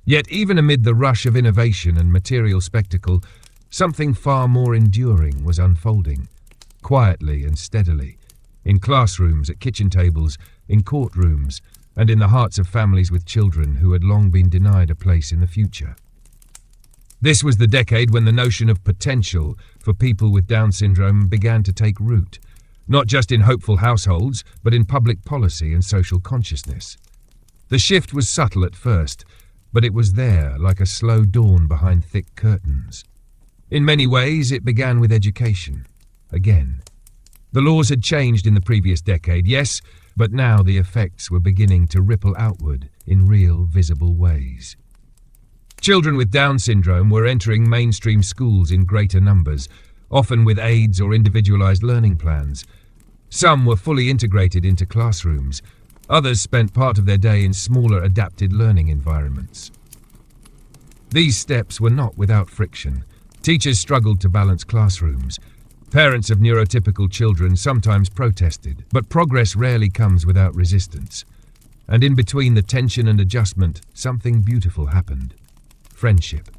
Yet even amid the rush of innovation and material spectacle, something far more enduring was unfolding, quietly and steadily, in classrooms, at kitchen tables, in courtrooms, and in the hearts of families with children who had long been denied a place in the future. This was the decade when the notion of potential for people with Down syndrome began to take root, not just in hopeful households, but in public policy and social consciousness. The shift was subtle at first, but it was there like a slow dawn behind thick curtains. In many ways, it began with education. Again. The laws had changed in the previous decade, yes, but now the effects were beginning to ripple outward in real, visible ways. Children with Down syndrome were entering mainstream schools in greater numbers, often with aids or individualized learning plans. Some were fully integrated into classrooms. Others spent part of their day in smaller adapted learning environments. These steps were not without friction. Teachers struggled to balance classrooms. Parents of neurotypical children sometimes protested, but progress rarely comes without resistance. And in between the tension and adjustment, something beautiful happened. Friendship.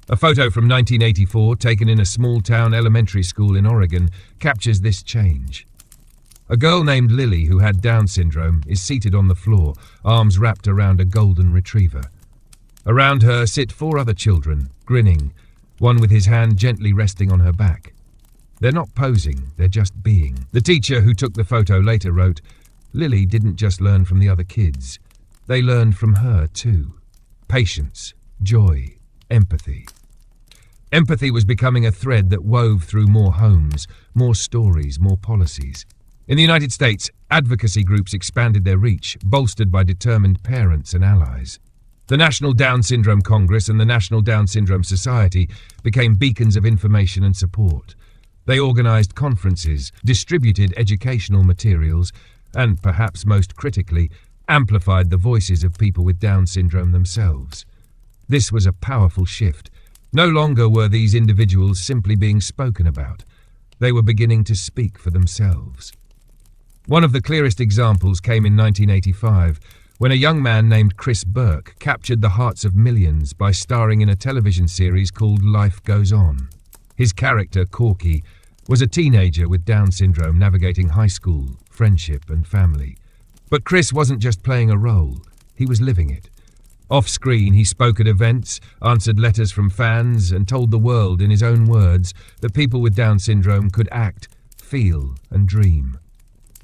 A photo from 1984, taken in a small-town elementary school in Oregon, captures this change. A girl named Lily, who had Down syndrome, is seated on the floor, arms wrapped around a golden retriever. Around her sit 4 other children, grinning, one with his hand gently resting on her back. They're not posing, they're just being. The teacher who took the photo later wrote, "Lily didn't just learn from the other kids. They learned from her too. Patience, joy, empathy." Empathy was becoming a thread that wove through more homes, more stories, more policies. In the United States, advocacy groups expanded their reach, bolstered by determined parents and allies. The National Down Syndrome Congress and the National Down Syndrome Society became beacons of information and support. They organized conferences, distributed educational materials, and, perhaps most critically, amplified the voices of people with Down syndrome themselves. This was a powerful shift. No longer were these individuals simply being spoken about. They were beginning to speak for themselves. One of the clearest examples came in 1985, when a young man named Chris Burke captured the hearts of millions by starring in a television series called Life Goes On. His character, Corky, was a teenager with Down syndrome navigating high school, friendship, and family. But Chris wasn't just playing a role, he was living it. Off-screen, he spoke at events, answered letters from fans, and told the world in his own words that people with Down syndrome could act, feel, and dream.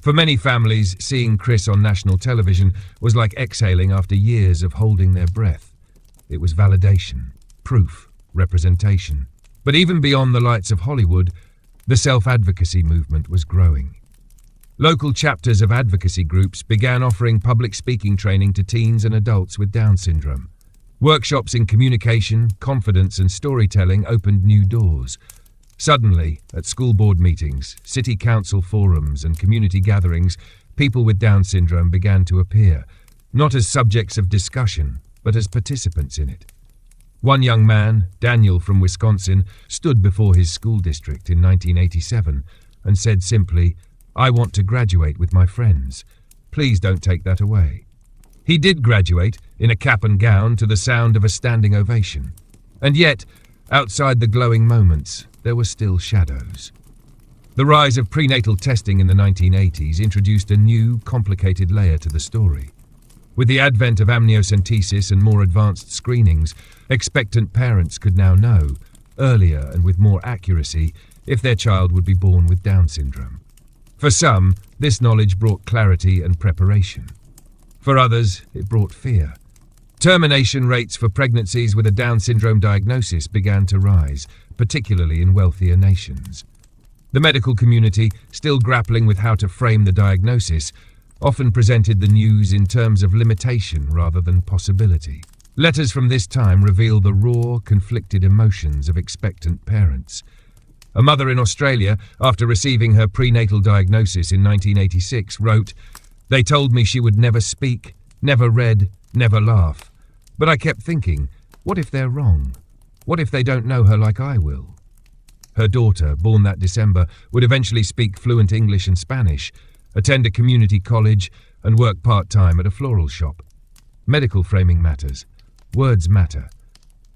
For many families, seeing Chris on national television was like exhaling after years of holding their breath. It was validation, proof, representation. But even beyond the lights of Hollywood, the self-advocacy movement was growing. Local chapters of advocacy groups began offering public speaking training to teens and adults with Down syndrome. Workshops in communication, confidence, and storytelling opened new doors. Suddenly, at school board meetings, city council forums, and community gatherings, people with Down syndrome began to appear, not as subjects of discussion, but as participants in it. One young man, Daniel from Wisconsin, stood before his school district in 1987 and said simply, "I want to graduate with my friends. Please don't take that away." He did graduate, in a cap and gown, to the sound of a standing ovation. And yet, outside the glowing moments, there were still shadows. The rise of prenatal testing in the 1980s introduced a new, complicated layer to the story. With the advent of amniocentesis and more advanced screenings, expectant parents could now know, earlier and with more accuracy, if their child would be born with Down syndrome. For some, this knowledge brought clarity and preparation. For others, it brought fear. Termination rates for pregnancies with a Down syndrome diagnosis began to rise, particularly in wealthier nations. The medical community, still grappling with how to frame the diagnosis, often presented the news in terms of limitation rather than possibility. Letters from this time reveal the raw, conflicted emotions of expectant parents. A mother in Australia, after receiving her prenatal diagnosis in 1986, wrote, "They told me she would never speak, never read, never laugh. But I kept thinking, what if they're wrong? What if they don't know her like I will?" Her daughter, born that December, would eventually speak fluent English and Spanish, attend a community college, and work part-time at a floral shop. Medical framing matters. Words matter.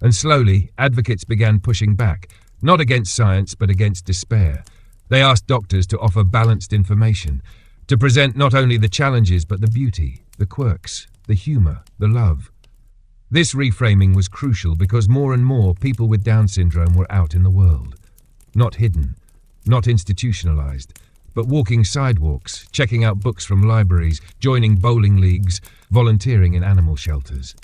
And slowly, advocates began pushing back, not against science but against despair. They asked doctors to offer balanced information, to present not only the challenges but the beauty, the quirks, the humour, the love. This reframing was crucial because more and more people with Down syndrome were out in the world. Not hidden, not institutionalized, but walking sidewalks, checking out books from libraries, joining bowling leagues, volunteering in animal shelters.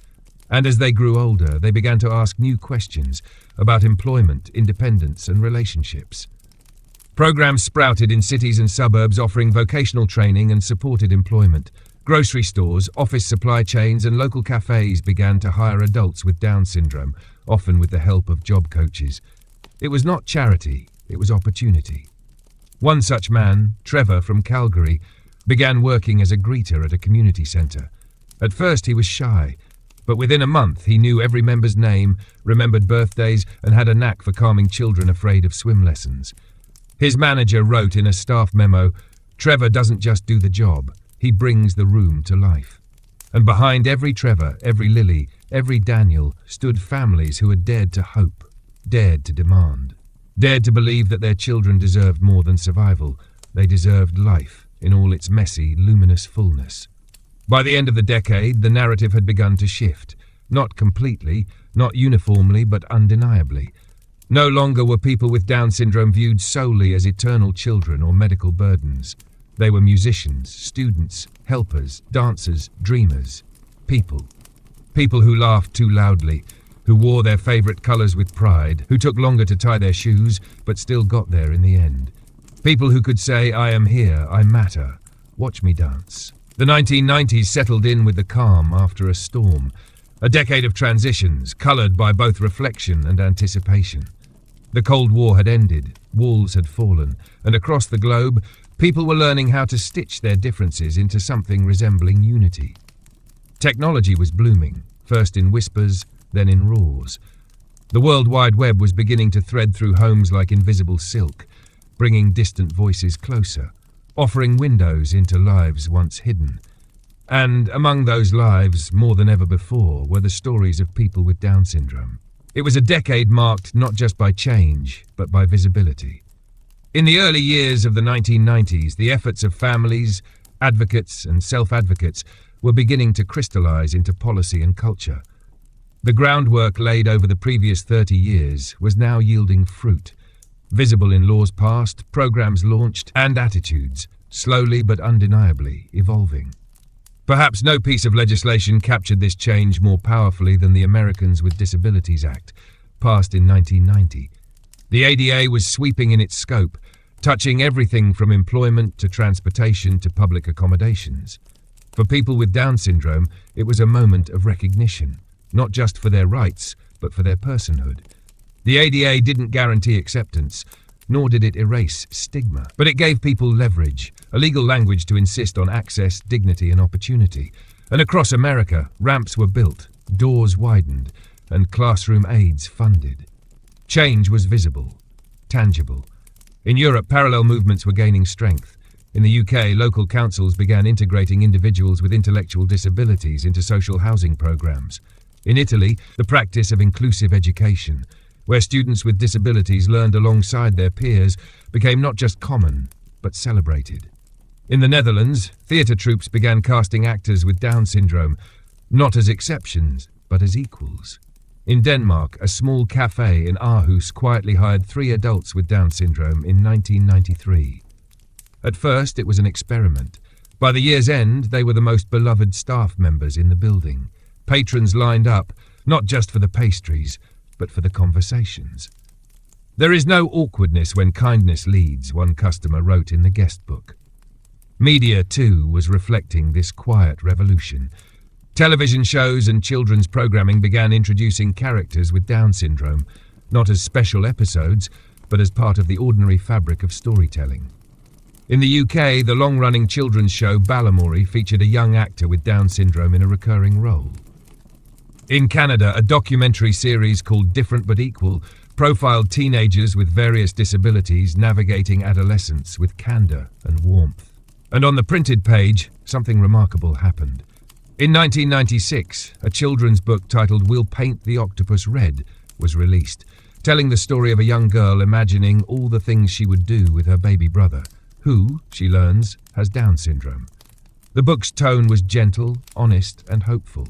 And as they grew older, they began to ask new questions about employment, independence, and relationships. Programs sprouted in cities and suburbs offering vocational training and supported employment. Grocery stores, office supply chains, and local cafes began to hire adults with Down syndrome, often with the help of job coaches. It was not charity, it was opportunity. One such man, Trevor from Calgary, began working as a greeter at a community centre. At first he was shy, but within a month he knew every member's name, remembered birthdays, and had a knack for calming children afraid of swim lessons. His manager wrote in a staff memo, "Trevor doesn't just do the job, he brings the room to life." And behind every Trevor, every Lily, every Daniel stood families who had dared to hope, dared to demand. Dared to believe that their children deserved more than survival. They deserved life in all its messy, luminous fullness. By the end of the decade, the narrative had begun to shift. Not completely, not uniformly, but undeniably. No longer were people with Down syndrome viewed solely as eternal children or medical burdens. They were musicians, students, helpers, dancers, dreamers. People. People who laughed too loudly, who wore their favourite colours with pride, who took longer to tie their shoes, but still got there in the end. People who could say, "I am here, I matter, watch me dance." The 1990s settled in with the calm after a storm, a decade of transitions, coloured by both reflection and anticipation. The Cold War had ended, walls had fallen, and across the globe, people were learning how to stitch their differences into something resembling unity. Technology was blooming, first in whispers, then in roars. The World Wide Web was beginning to thread through homes like invisible silk, bringing distant voices closer, offering windows into lives once hidden. And among those lives, more than ever before, were the stories of people with Down syndrome. It was a decade marked not just by change, but by visibility. In the early years of the 1990s, the efforts of families, advocates, and self-advocates were beginning to crystallize into policy and culture. The groundwork laid over the previous 30 years was now yielding fruit, visible in laws passed, programs launched, and attitudes, slowly but undeniably evolving. Perhaps no piece of legislation captured this change more powerfully than the Americans with Disabilities Act, passed in 1990. The ADA was sweeping in its scope, touching everything from employment to transportation to public accommodations. For people with Down syndrome, it was a moment of recognition, not just for their rights, but for their personhood. The ADA didn't guarantee acceptance, nor did it erase stigma, but it gave people leverage, a legal language to insist on access, dignity, and opportunity. And across America, ramps were built, doors widened, and classroom aids funded. Change was visible, tangible. In Europe, parallel movements were gaining strength. In the UK, local councils began integrating individuals with intellectual disabilities into social housing programs. In Italy, the practice of inclusive education, where students with disabilities learned alongside their peers, became not just common, but celebrated. In the Netherlands, theatre troupes began casting actors with Down syndrome, not as exceptions, but as equals. In Denmark, a small cafe in Aarhus quietly hired 3 adults with Down syndrome in 1993. At first, it was an experiment. By the year's end, they were the most beloved staff members in the building. Patrons lined up, not just for the pastries, but for the conversations. There is no awkwardness when kindness leads, one customer wrote in the guest book. Media, too, was reflecting this quiet revolution. Television shows and children's programming began introducing characters with Down syndrome, not as special episodes, but as part of the ordinary fabric of storytelling. In the UK, the long-running children's show Balamory featured a young actor with Down syndrome in a recurring role. In Canada, a documentary series called Different But Equal profiled teenagers with various disabilities navigating adolescence with candor and warmth. And on the printed page, something remarkable happened. In 1996, a children's book titled We'll Paint the Octopus Red was released, telling the story of a young girl imagining all the things she would do with her baby brother, who, she learns, has Down syndrome. The book's tone was gentle, honest, and hopeful.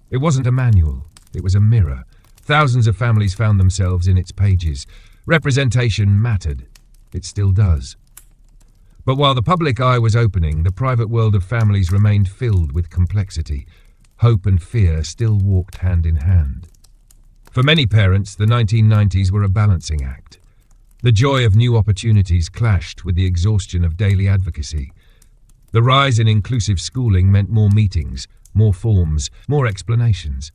It wasn't a manual, it was a mirror. Thousands of families found themselves in its pages. Representation mattered. It still does. But while the public eye was opening, the private world of families remained filled with complexity. Hope and fear still walked hand in hand. For many parents, the 1990s were a balancing act. The joy of new opportunities clashed with the exhaustion of daily advocacy. The rise in inclusive schooling meant more meetings, more forms, more explanations.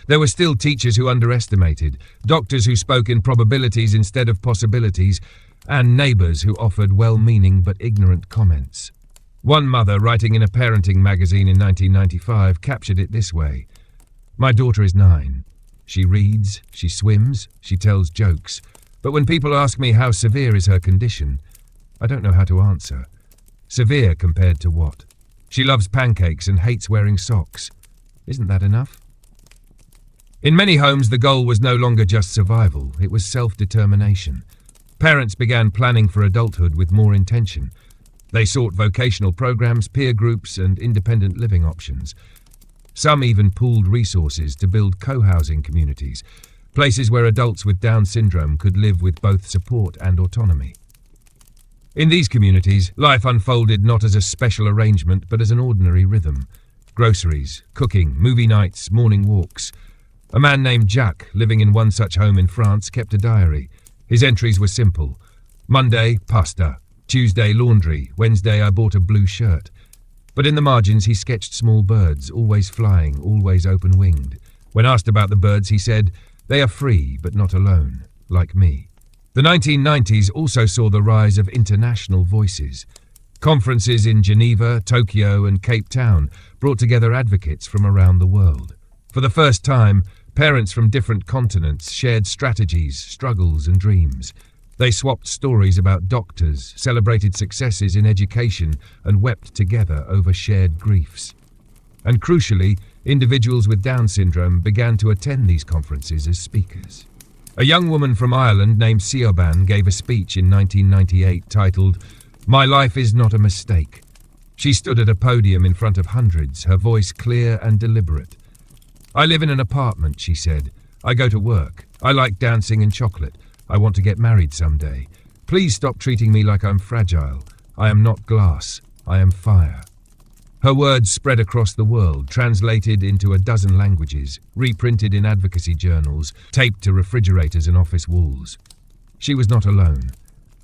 There were still teachers who underestimated, doctors who spoke in probabilities instead of possibilities, and neighbours who offered well-meaning but ignorant comments. One mother, writing in a parenting magazine in 1995, captured it this way: "My daughter is 9. She reads, she swims, she tells jokes. But when people ask me how severe is her condition, I don't know how to answer. Severe compared to what? She loves pancakes and hates wearing socks. Isn't that enough?" In many homes, the goal was no longer just survival, it was self-determination. Parents began planning for adulthood with more intention. They sought vocational programs, peer groups, and independent living options. Some even pooled resources to build co-housing communities, places where adults with Down syndrome could live with both support and autonomy. In these communities, life unfolded not as a special arrangement, but as an ordinary rhythm. Groceries, cooking, movie nights, morning walks. A man named Jacques, living in one such home in France, kept a diary. His entries were simple. Monday, pasta. Tuesday, laundry. Wednesday, I bought a blue shirt. But in the margins, he sketched small birds, always flying, always open-winged. When asked about the birds, he said, "They are free, but not alone, like me." The 1990s also saw the rise of international voices. Conferences in Geneva, Tokyo, and Cape Town brought together advocates from around the world. For the first time, parents from different continents shared strategies, struggles, and dreams. They swapped stories about doctors, celebrated successes in education, and wept together over shared griefs. And crucially, individuals with Down syndrome began to attend these conferences as speakers. A young woman from Ireland named Siobhan gave a speech in 1998 titled, "My Life is Not a Mistake." She stood at a podium in front of hundreds, her voice clear and deliberate. "I live in an apartment," she said. "I go to work. I like dancing and chocolate. I want to get married someday. Please stop treating me like I'm fragile. I am not glass. I am fire." Her words spread across the world, translated into a dozen languages, reprinted in advocacy journals, taped to refrigerators and office walls. She was not alone.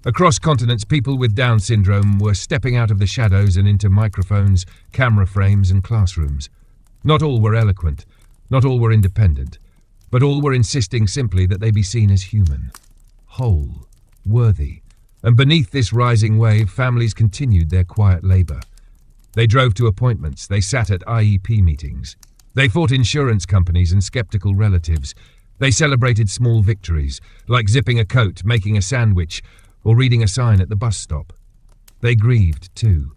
Across continents, people with Down syndrome were stepping out of the shadows and into microphones, camera frames, and classrooms. Not all were eloquent. Not all were independent, but all were insisting simply that they be seen as human, whole, worthy. And beneath this rising wave, families continued their quiet labor. They drove to appointments, they sat at IEP meetings. They fought insurance companies and skeptical relatives. They celebrated small victories, like zipping a coat, making a sandwich, or reading a sign at the bus stop. They grieved, too,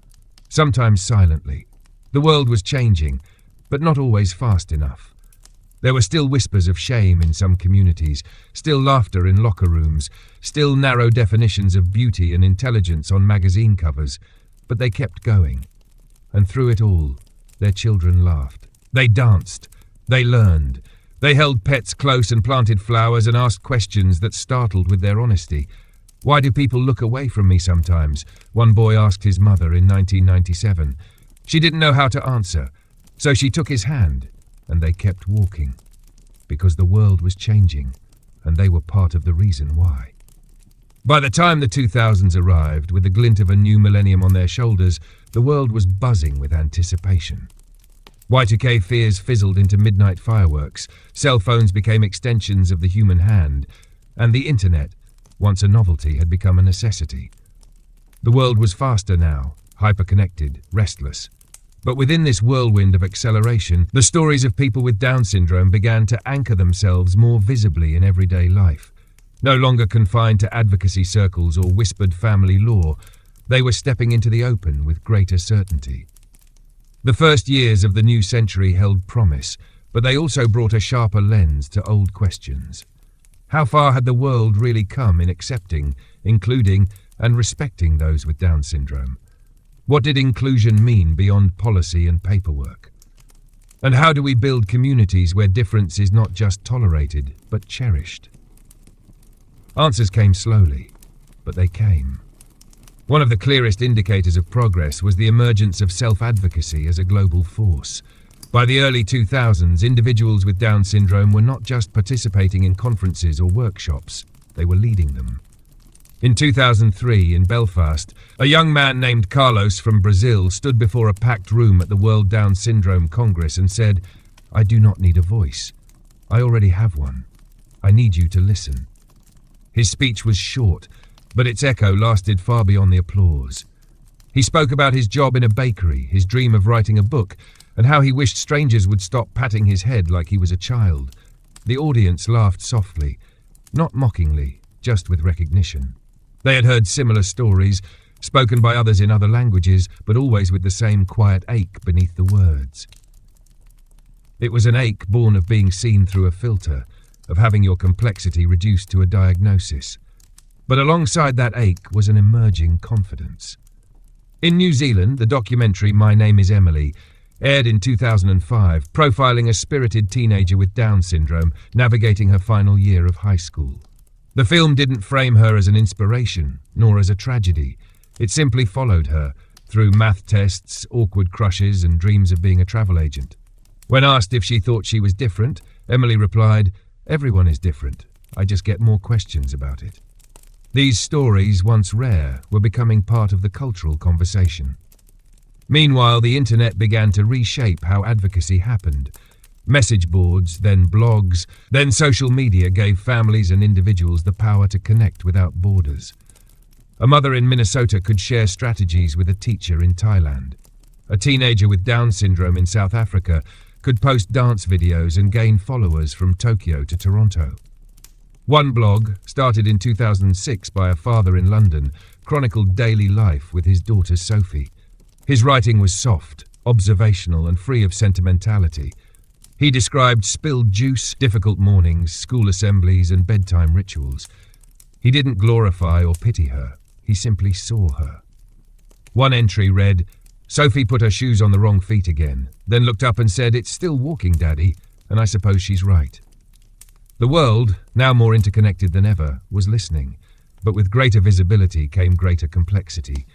sometimes silently. The world was changing, but not always fast enough. There were still whispers of shame in some communities, still laughter in locker rooms, still narrow definitions of beauty and intelligence on magazine covers. But they kept going. And through it all, their children laughed. They danced. They learned. They held pets close and planted flowers and asked questions that startled with their honesty. "Why do people look away from me sometimes?" one boy asked his mother in 1997. She didn't know how to answer, so she took his hand, and they kept walking. Because the world was changing, and they were part of the reason why. By the time the 2000s arrived, with the glint of a new millennium on their shoulders, the world was buzzing with anticipation. Y2K fears fizzled into midnight fireworks, cell phones became extensions of the human hand, and the internet, once a novelty, had become a necessity. The world was faster now, hyper-connected, restless. But within this whirlwind of acceleration, the stories of people with Down syndrome began to anchor themselves more visibly in everyday life. No longer confined to advocacy circles or whispered family lore, they were stepping into the open with greater certainty. The first years of the new century held promise, but they also brought a sharper lens to old questions. How far had the world really come in accepting, including, and respecting those with Down syndrome? What did inclusion mean beyond policy and paperwork? And how do we build communities where difference is not just tolerated, but cherished? Answers came slowly, but they came. One of the clearest indicators of progress was the emergence of self-advocacy as a global force. By the early 2000s, individuals with Down syndrome were not just participating in conferences or workshops, they were leading them. In 2003, in Belfast, a young man named Carlos from Brazil stood before a packed room at the World Down Syndrome Congress and said, "I do not need a voice. I already have one. I need you to listen." His speech was short, but its echo lasted far beyond the applause. He spoke about his job in a bakery, his dream of writing a book, and how he wished strangers would stop patting his head like he was a child. The audience laughed softly, not mockingly, just with recognition. They had heard similar stories, spoken by others in other languages, but always with the same quiet ache beneath the words. It was an ache born of being seen through a filter, of having your complexity reduced to a diagnosis. But alongside that ache was an emerging confidence. In New Zealand, the documentary My Name is Emily aired in 2005, profiling a spirited teenager with Down syndrome navigating her final year of high school. The film didn't frame her as an inspiration, nor as a tragedy. It simply followed her through math tests, awkward crushes, and dreams of being a travel agent. When asked if she thought she was different, Emily replied, "Everyone is different. I just get more questions about it." These stories, once rare, were becoming part of the cultural conversation. Meanwhile, the internet began to reshape how advocacy happened. Message boards, then blogs, then social media gave families and individuals the power to connect without borders. A mother in Minnesota could share strategies with a teacher in Thailand. A teenager with Down syndrome in South Africa could post dance videos and gain followers from Tokyo to Toronto. One blog, started in 2006 by a father in London, chronicled daily life with his daughter Sophie. His writing was soft, observational, and free of sentimentality. He described spilled juice, difficult mornings, school assemblies, and bedtime rituals. He didn't glorify or pity her. He simply saw her. One entry read, "Sophie put her shoes on the wrong feet again, then looked up and said, 'It's still walking, Daddy,' and I suppose she's right." The world, now more interconnected than ever, was listening, but with greater visibility came greater complexity.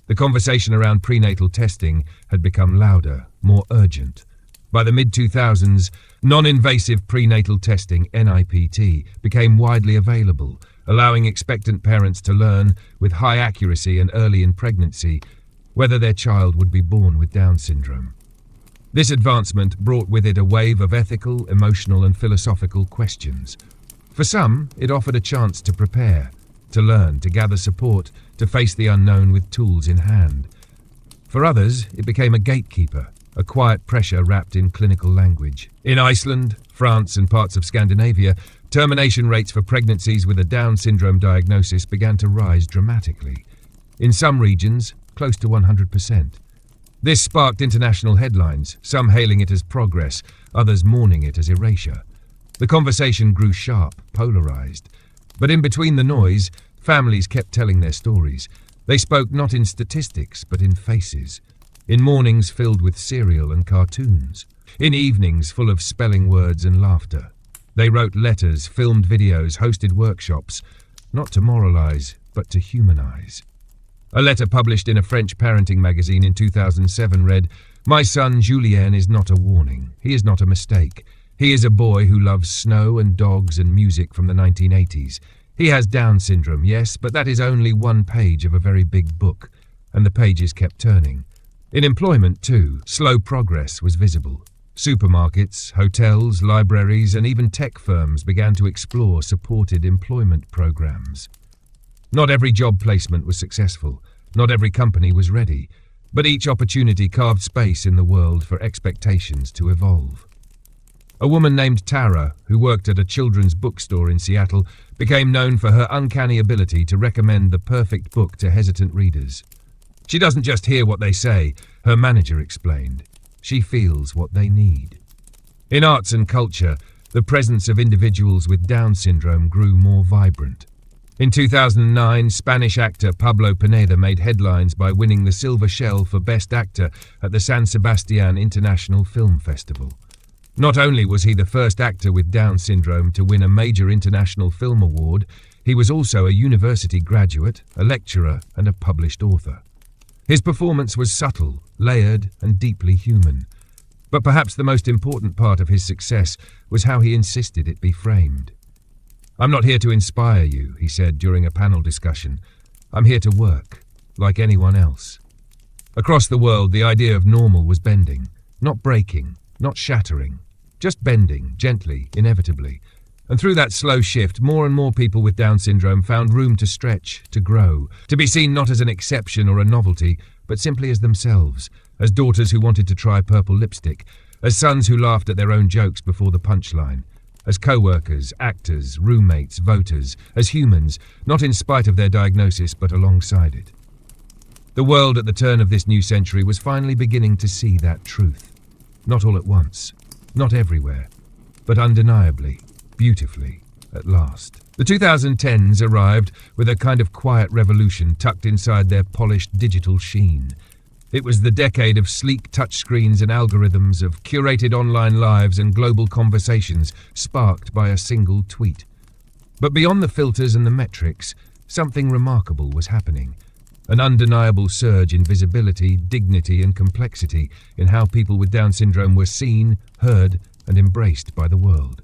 The conversation around prenatal testing had become louder, more urgent. By the mid-2000s, non-invasive prenatal testing, NIPT, became widely available, allowing expectant parents to learn, with high accuracy and early in pregnancy, whether their child would be born with Down syndrome. This advancement brought with it a wave of ethical, emotional, and philosophical questions. For some, it offered a chance to prepare, to learn, to gather support, to face the unknown with tools in hand. For others, it became a gatekeeper, a quiet pressure wrapped in clinical language. In Iceland, France, and parts of Scandinavia, termination rates for pregnancies with a Down syndrome diagnosis began to rise dramatically. In some regions, close to 100%. This sparked international headlines, some hailing it as progress, others mourning it as erasure. The conversation grew sharp, polarized. But in between the noise, families kept telling their stories. They spoke not in statistics, but in faces. In mornings filled with cereal and cartoons. In evenings full of spelling words and laughter. They wrote letters, filmed videos, hosted workshops, not to moralize, but to humanize. A letter published in a French parenting magazine in 2007 read, "My son Julien is not a warning. He is not a mistake. He is a boy who loves snow and dogs and music from the 1980s. He has Down syndrome, yes, but that is only one page of a very big book." And the pages kept turning. In employment, too, slow progress was visible. Supermarkets, hotels, libraries, and even tech firms began to explore supported employment programs. Not every job placement was successful. Not every company was ready. But each opportunity carved space in the world for expectations to evolve. A woman named Tara, who worked at a children's bookstore in Seattle, became known for her uncanny ability to recommend the perfect book to hesitant readers. She doesn't just hear what they say, her manager explained. She feels what they need. In arts and culture, the presence of individuals with Down syndrome grew more vibrant. In 2009, Spanish actor Pablo Pineda made headlines by winning the Silver Shell for Best Actor at the San Sebastián International Film Festival. Not only was he the first actor with Down syndrome to win a major international film award, he was also a university graduate, a lecturer, and a published author. His performance was subtle, layered, and deeply human. But perhaps the most important part of his success was how he insisted it be framed. "I'm not here to inspire you," he said during a panel discussion. "I'm here to work, like anyone else." Across the world, the idea of normal was bending, not breaking, not shattering, just bending, gently, inevitably. And through that slow shift, more and more people with Down syndrome found room to stretch, to grow, to be seen not as an exception or a novelty, but simply as themselves, as daughters who wanted to try purple lipstick, as sons who laughed at their own jokes before the punchline, as co-workers, actors, roommates, voters, as humans, not in spite of their diagnosis, but alongside it. The world at the turn of this new century was finally beginning to see that truth. Not all at once, not everywhere, but undeniably, beautifully, at last. The 2010s arrived with a kind of quiet revolution tucked inside their polished digital sheen. It was the decade of sleek touchscreens and algorithms, of curated online lives and global conversations sparked by a single tweet. But beyond the filters and the metrics, something remarkable was happening. An undeniable surge in visibility, dignity, and complexity in how people with Down syndrome were seen, heard, and embraced by the world.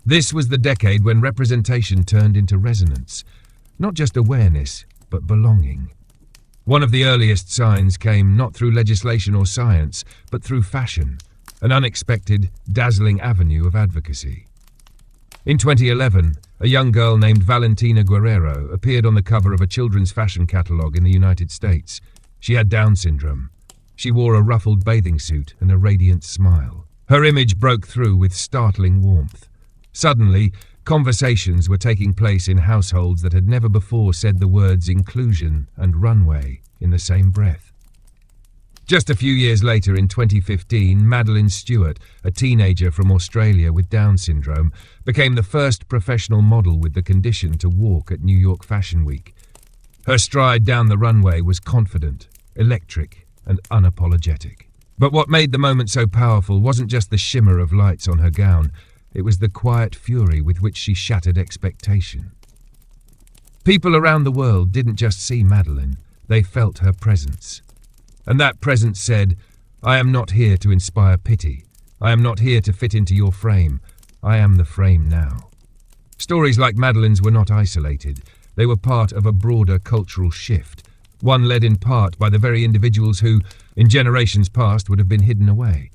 This was the decade when representation turned into resonance. Not just awareness, but belonging. One of the earliest signs came not through legislation or science, but through fashion, an unexpected, dazzling avenue of advocacy. In 2011, a young girl named Valentina Guerrero appeared on the cover of a children's fashion catalogue in the United States. She had Down syndrome. She wore a ruffled bathing suit and a radiant smile. Her image broke through with startling warmth. Suddenly, conversations were taking place in households that had never before said the words inclusion and runway in the same breath. Just a few years later, in 2015, Madeline Stewart, a teenager from Australia with Down syndrome, became the first professional model with the condition to walk at New York Fashion Week. Her stride down the runway was confident, electric, and unapologetic. But what made the moment so powerful wasn't just the shimmer of lights on her gown. It was the quiet fury with which she shattered expectation. People around the world didn't just see Madeline, they felt her presence. And that presence said, "I am not here to inspire pity. I am not here to fit into your frame. I am the frame now." Stories like Madeline's were not isolated. They were part of a broader cultural shift, one led in part by the very individuals who, in generations past, would have been hidden away.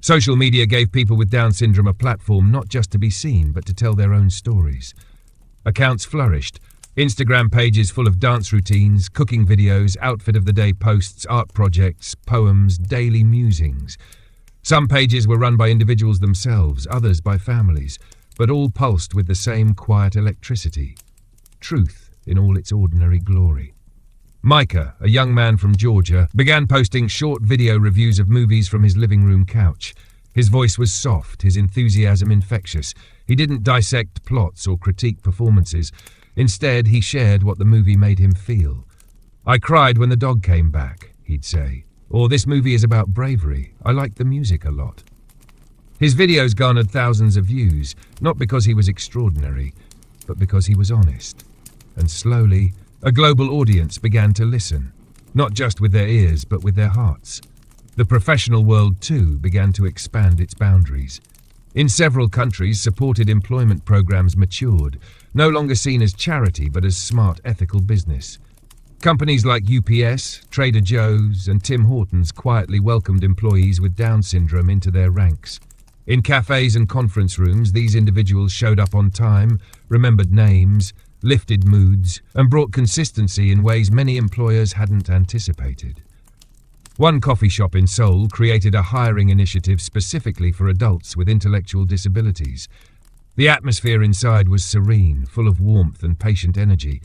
Social media gave people with Down syndrome a platform not just to be seen, but to tell their own stories. Accounts flourished. Instagram pages full of dance routines, cooking videos, outfit of the day posts, art projects, poems, daily musings. Some pages were run by individuals themselves, others by families, but all pulsed with the same quiet electricity. Truth in all its ordinary glory. Micah, a young man from Georgia, began posting short video reviews of movies from his living room couch. His voice was soft, his enthusiasm infectious. He didn't dissect plots or critique performances. Instead, he shared what the movie made him feel. "I cried when the dog came back," he'd say. Or, "This movie is about bravery. I like the music a lot." His videos garnered thousands of views, not because he was extraordinary, but because he was honest. And slowly, a global audience began to listen, not just with their ears, but with their hearts. The professional world, too, began to expand its boundaries. In several countries, supported employment programs matured, no longer seen as charity but as smart, ethical business. Companies like UPS, Trader Joe's, and Tim Hortons quietly welcomed employees with Down syndrome into their ranks. In cafes and conference rooms, these individuals showed up on time, remembered names, lifted moods, and brought consistency in ways many employers hadn't anticipated. One coffee shop in Seoul created a hiring initiative specifically for adults with intellectual disabilities. The atmosphere inside was serene, full of warmth and patient energy.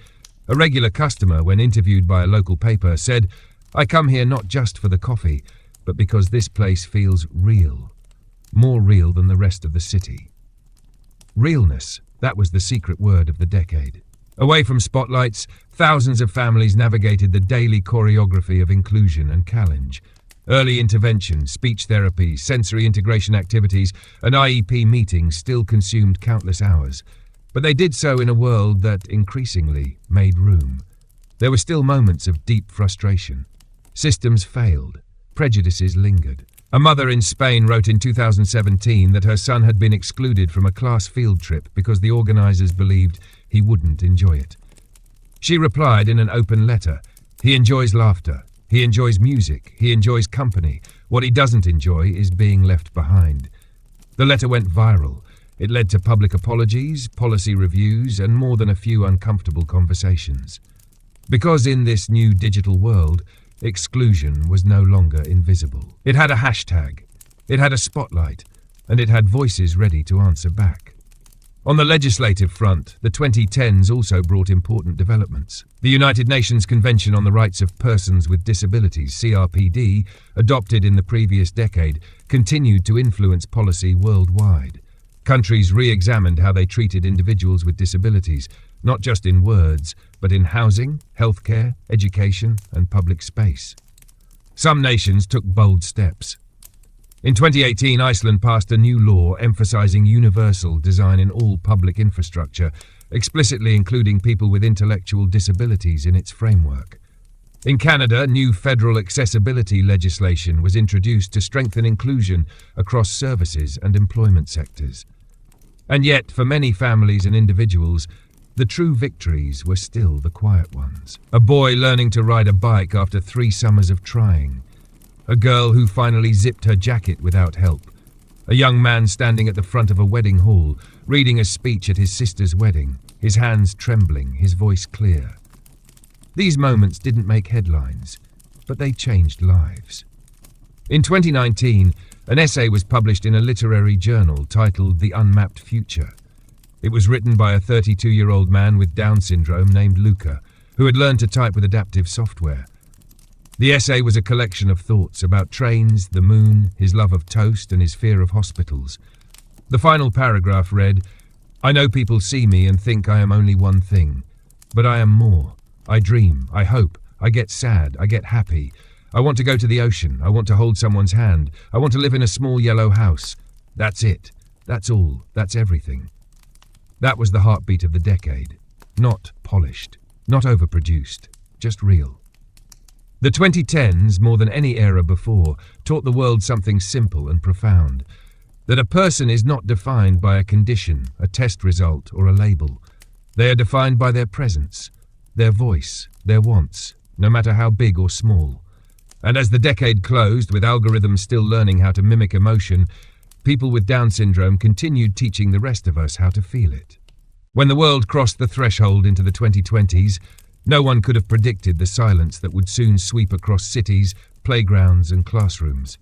A regular customer, when interviewed by a local paper, said, "I come here not just for the coffee, but because this place feels real. More real than the rest of the city." Realness, that was the secret word of the decade. Away from spotlights, thousands of families navigated the daily choreography of inclusion and challenge. Early intervention, speech therapy, sensory integration activities, and IEP meetings still consumed countless hours. But they did so in a world that increasingly made room. There were still moments of deep frustration. Systems failed. Prejudices lingered. A mother in Spain wrote in 2017 that her son had been excluded from a class field trip because the organizers believed he wouldn't enjoy it. She replied in an open letter, "He enjoys laughter. He enjoys music. He enjoys company. What he doesn't enjoy is being left behind." The letter went viral. It led to public apologies, policy reviews, and more than a few uncomfortable conversations. Because in this new digital world, exclusion was no longer invisible. It had a hashtag, it had a spotlight, and it had voices ready to answer back. On the legislative front, the 2010s also brought important developments. The United Nations Convention on the Rights of Persons with Disabilities, CRPD, adopted in the previous decade, continued to influence policy worldwide. Countries re-examined how they treated individuals with disabilities, not just in words, but in housing, healthcare, education, and public space. Some nations took bold steps. In 2018, Iceland passed a new law emphasizing universal design in all public infrastructure, explicitly including people with intellectual disabilities in its framework. In Canada, new federal accessibility legislation was introduced to strengthen inclusion across services and employment sectors. And yet, for many families and individuals, the true victories were still the quiet ones. A boy learning to ride a bike after 3 summers of trying. A girl who finally zipped her jacket without help. A young man standing at the front of a wedding hall, reading a speech at his sister's wedding, his hands trembling, his voice clear. These moments didn't make headlines, but they changed lives. In 2019, an essay was published in a literary journal titled The Unmapped Future. It was written by a 32-year-old man with Down syndrome named Luca, who had learned to type with adaptive software. The essay was a collection of thoughts about trains, the moon, his love of toast, and his fear of hospitals. The final paragraph read, "I know people see me and think I am only one thing, but I am more. I dream, I hope, I get sad, I get happy. I want to go to the ocean, I want to hold someone's hand, I want to live in a small yellow house. That's it. That's all. That's everything." That was the heartbeat of the decade. Not polished, not overproduced, just real. The 2010s, more than any era before, taught the world something simple and profound. That a person is not defined by a condition, a test result, or a label. They are defined by their presence, their voice, their wants, no matter how big or small. And as the decade closed, with algorithms still learning how to mimic emotion, people with Down syndrome continued teaching the rest of us how to feel it. When the world crossed the threshold into the 2020s, no one could have predicted the silence that would soon sweep across cities, playgrounds, and classrooms.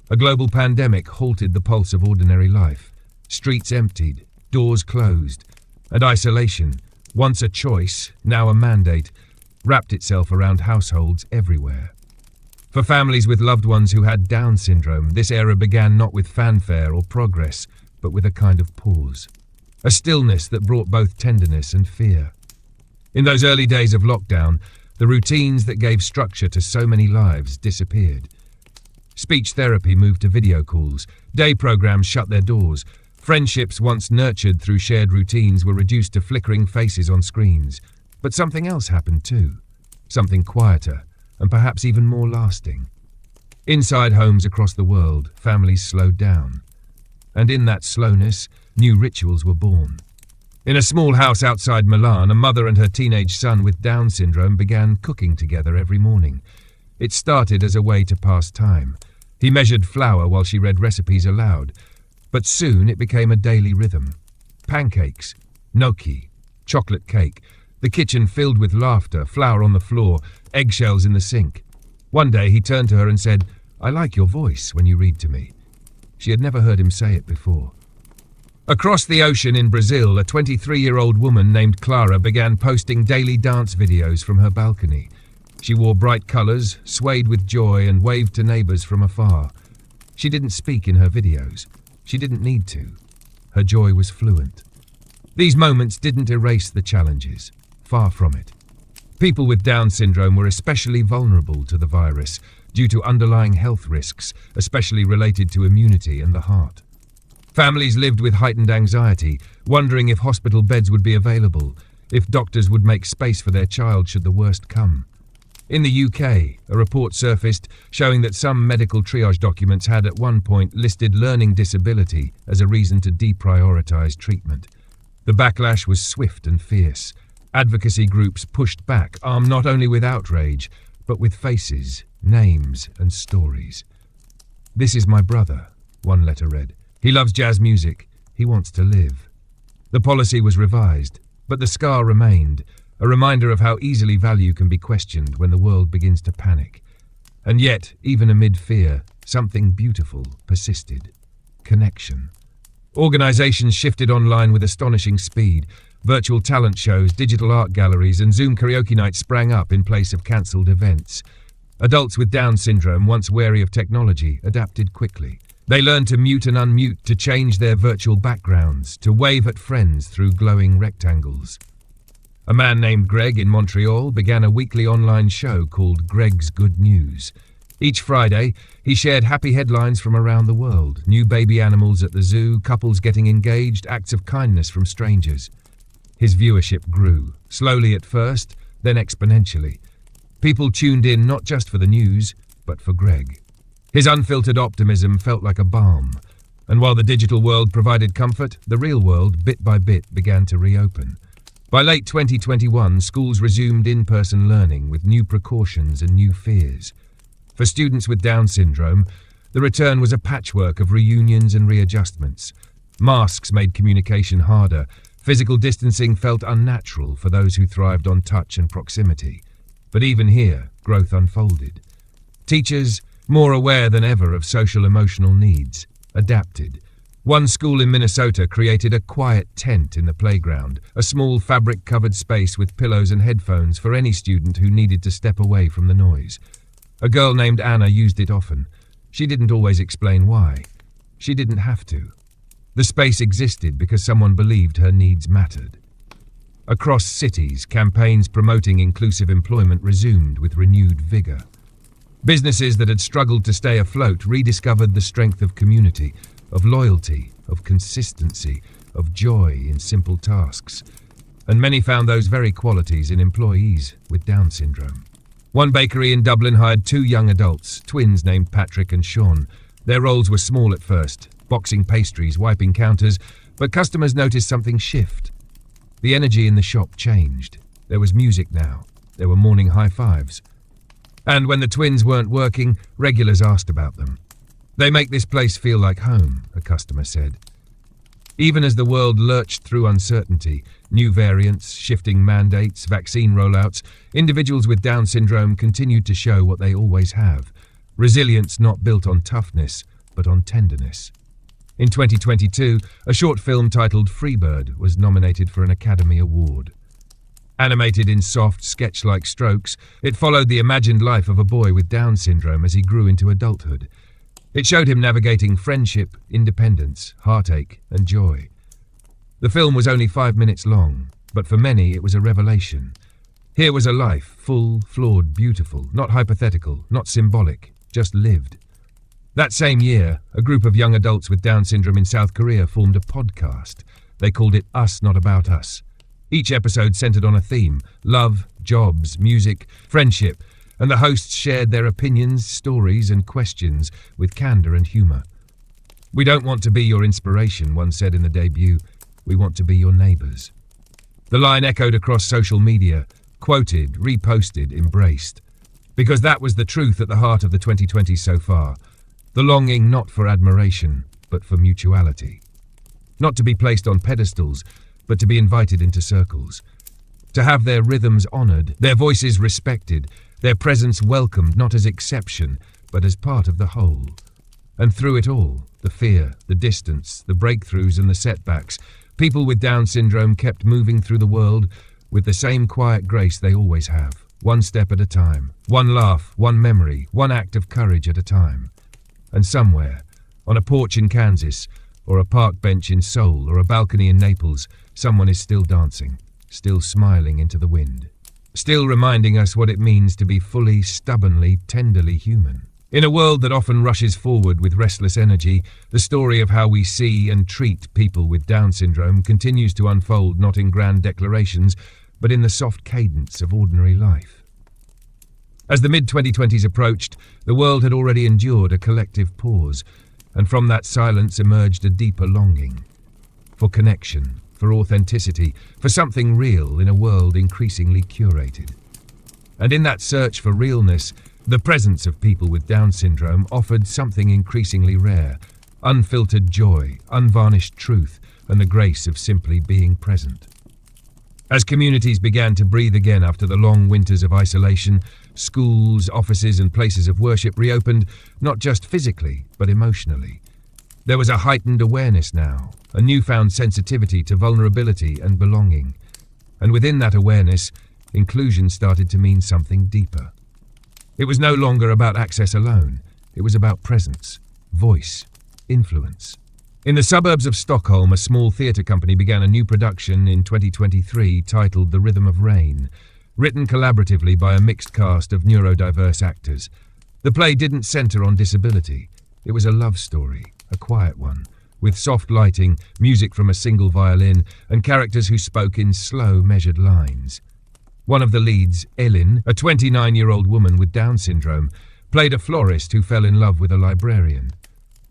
A global pandemic halted the pulse of ordinary life. Streets emptied, doors closed, and isolation, once a choice, now a mandate, wrapped itself around households everywhere. For families with loved ones who had Down syndrome, this era began not with fanfare or progress, but with a kind of pause. A stillness that brought both tenderness and fear. In those early days of lockdown, The routines that gave structure to so many lives disappeared. Speech therapy moved to video calls. Day programs shut their doors. Friendships once nurtured through shared routines were reduced to flickering faces on screens. But something else happened too. Something quieter, and perhaps even more lasting. Inside homes across the world, families slowed down. And in that slowness, new rituals were born. In a small house outside Milan, a mother and her teenage son with Down syndrome began cooking together every morning. It started as a way to pass time. He measured flour while she read recipes aloud. But soon it became a daily rhythm. Pancakes, gnocchi, chocolate cake, the kitchen filled with laughter, flour on the floor, eggshells in the sink. One day he turned to her and said, "I like your voice when you read to me." She had never heard him say it before. Across the ocean in Brazil, a 23-year-old woman named Clara began posting daily dance videos from her balcony. She wore bright colours, swayed with joy, and waved to neighbours from afar. She didn't speak in her videos. She didn't need to. Her joy was fluent. These moments didn't erase the challenges. Far from it. People with Down syndrome were especially vulnerable to the virus due to underlying health risks, especially related to immunity and the heart. Families lived with heightened anxiety, wondering if hospital beds would be available, if doctors would make space for their child should the worst come. In the UK, a report surfaced showing that some medical triage documents had at one point listed learning disability as a reason to deprioritise treatment. The backlash was swift and fierce. Advocacy groups pushed back, armed not only with outrage, but with faces, names and stories. "This is my brother," one letter read. "He loves jazz music. He wants to live." The policy was revised, but the scar remained, a reminder of how easily value can be questioned when the world begins to panic. And yet, even amid fear, something beautiful persisted. Connection. Organizations shifted online with astonishing speed. Virtual talent shows, digital art galleries, and Zoom karaoke nights sprang up in place of cancelled events. Adults with Down syndrome, once wary of technology, adapted quickly. They learned to mute and unmute, to change their virtual backgrounds, to wave at friends through glowing rectangles. A man named Greg in Montreal began a weekly online show called Greg's Good News. Each Friday, he shared happy headlines from around the world, new baby animals at the zoo, couples getting engaged, acts of kindness from strangers. His viewership grew, slowly at first, then exponentially. People tuned in not just for the news, but for Greg. His unfiltered optimism felt like a balm, and while the digital world provided comfort, the real world, bit by bit, began to reopen. By late 2021, schools resumed in-person learning with new precautions and new fears. For students with Down syndrome, the return was a patchwork of reunions and readjustments. Masks made communication harder. Physical distancing felt unnatural for those who thrived on touch and proximity. But even here, growth unfolded. Teachers, more aware than ever of social-emotional needs, adapted. One school in Minnesota created a quiet tent in the playground, a small fabric-covered space with pillows and headphones for any student who needed to step away from the noise. A girl named Anna used it often. She didn't always explain why. She didn't have to. The space existed because someone believed her needs mattered. Across cities, campaigns promoting inclusive employment resumed with renewed vigor. Businesses that had struggled to stay afloat rediscovered the strength of community, of loyalty, of consistency, of joy in simple tasks. And many found those very qualities in employees with Down syndrome. One bakery in Dublin hired 2 young adults, twins named Patrick and Sean. Their roles were small at first, boxing pastries, wiping counters, but customers noticed something shift. The energy in the shop changed. There was music now. There were morning high fives. And when the twins weren't working, regulars asked about them. "They make this place feel like home," a customer said. Even as the world lurched through uncertainty, new variants, shifting mandates, vaccine rollouts, individuals with Down syndrome continued to show what they always have. Resilience not built on toughness, but on tenderness. In 2022, a short film titled Freebird was nominated for an Academy Award. Animated in soft, sketch-like strokes, it followed the imagined life of a boy with Down syndrome as he grew into adulthood. It showed him navigating friendship, independence, heartache, and joy. The film was only 5 minutes long, but for many it was a revelation. Here was a life, full, flawed, beautiful, not hypothetical, not symbolic, just lived. That same year, a group of young adults with Down syndrome in South Korea formed a podcast. They called it Us Not About Us. Each episode centered on a theme: love, jobs, music, friendship, and the hosts shared their opinions, stories, and questions with candor and humor. "We don't want to be your inspiration," one said in the debut. "We want to be your neighbors." The line echoed across social media, quoted, reposted, embraced. Because that was the truth at the heart of the 2020s so far. The longing not for admiration, but for mutuality. Not to be placed on pedestals, but to be invited into circles. To have their rhythms honored, their voices respected, their presence welcomed not as exception, but as part of the whole. And through it all, the fear, the distance, the breakthroughs and the setbacks, people with Down syndrome kept moving through the world with the same quiet grace they always have, one step at a time, one laugh, one memory, one act of courage at a time. And somewhere, on a porch in Kansas, or a park bench in Seoul, or a balcony in Naples, someone is still dancing, still smiling into the wind, still reminding us what it means to be fully, stubbornly, tenderly human. In a world that often rushes forward with restless energy, the story of how we see and treat people with Down syndrome continues to unfold not in grand declarations, but in the soft cadence of ordinary life. As the mid-2020s approached, the world had already endured a collective pause, and from that silence emerged a deeper longing. For connection, for authenticity, for something real in a world increasingly curated. And in that search for realness, the presence of people with Down syndrome offered something increasingly rare: unfiltered joy, unvarnished truth, and the grace of simply being present. As communities began to breathe again after the long winters of isolation, schools, offices, and places of worship reopened, not just physically, but emotionally. There was a heightened awareness now, a newfound sensitivity to vulnerability and belonging. And within that awareness, inclusion started to mean something deeper. It was no longer about access alone. It was about presence, voice, influence. In the suburbs of Stockholm, a small theatre company began a new production in 2023 titled The Rhythm of Rain, written collaboratively by a mixed cast of neurodiverse actors. The play didn't centre on disability. It was a love story, a quiet one, with soft lighting, music from a single violin, and characters who spoke in slow, measured lines. One of the leads, Elin, a 29-year-old woman with Down syndrome, played a florist who fell in love with a librarian.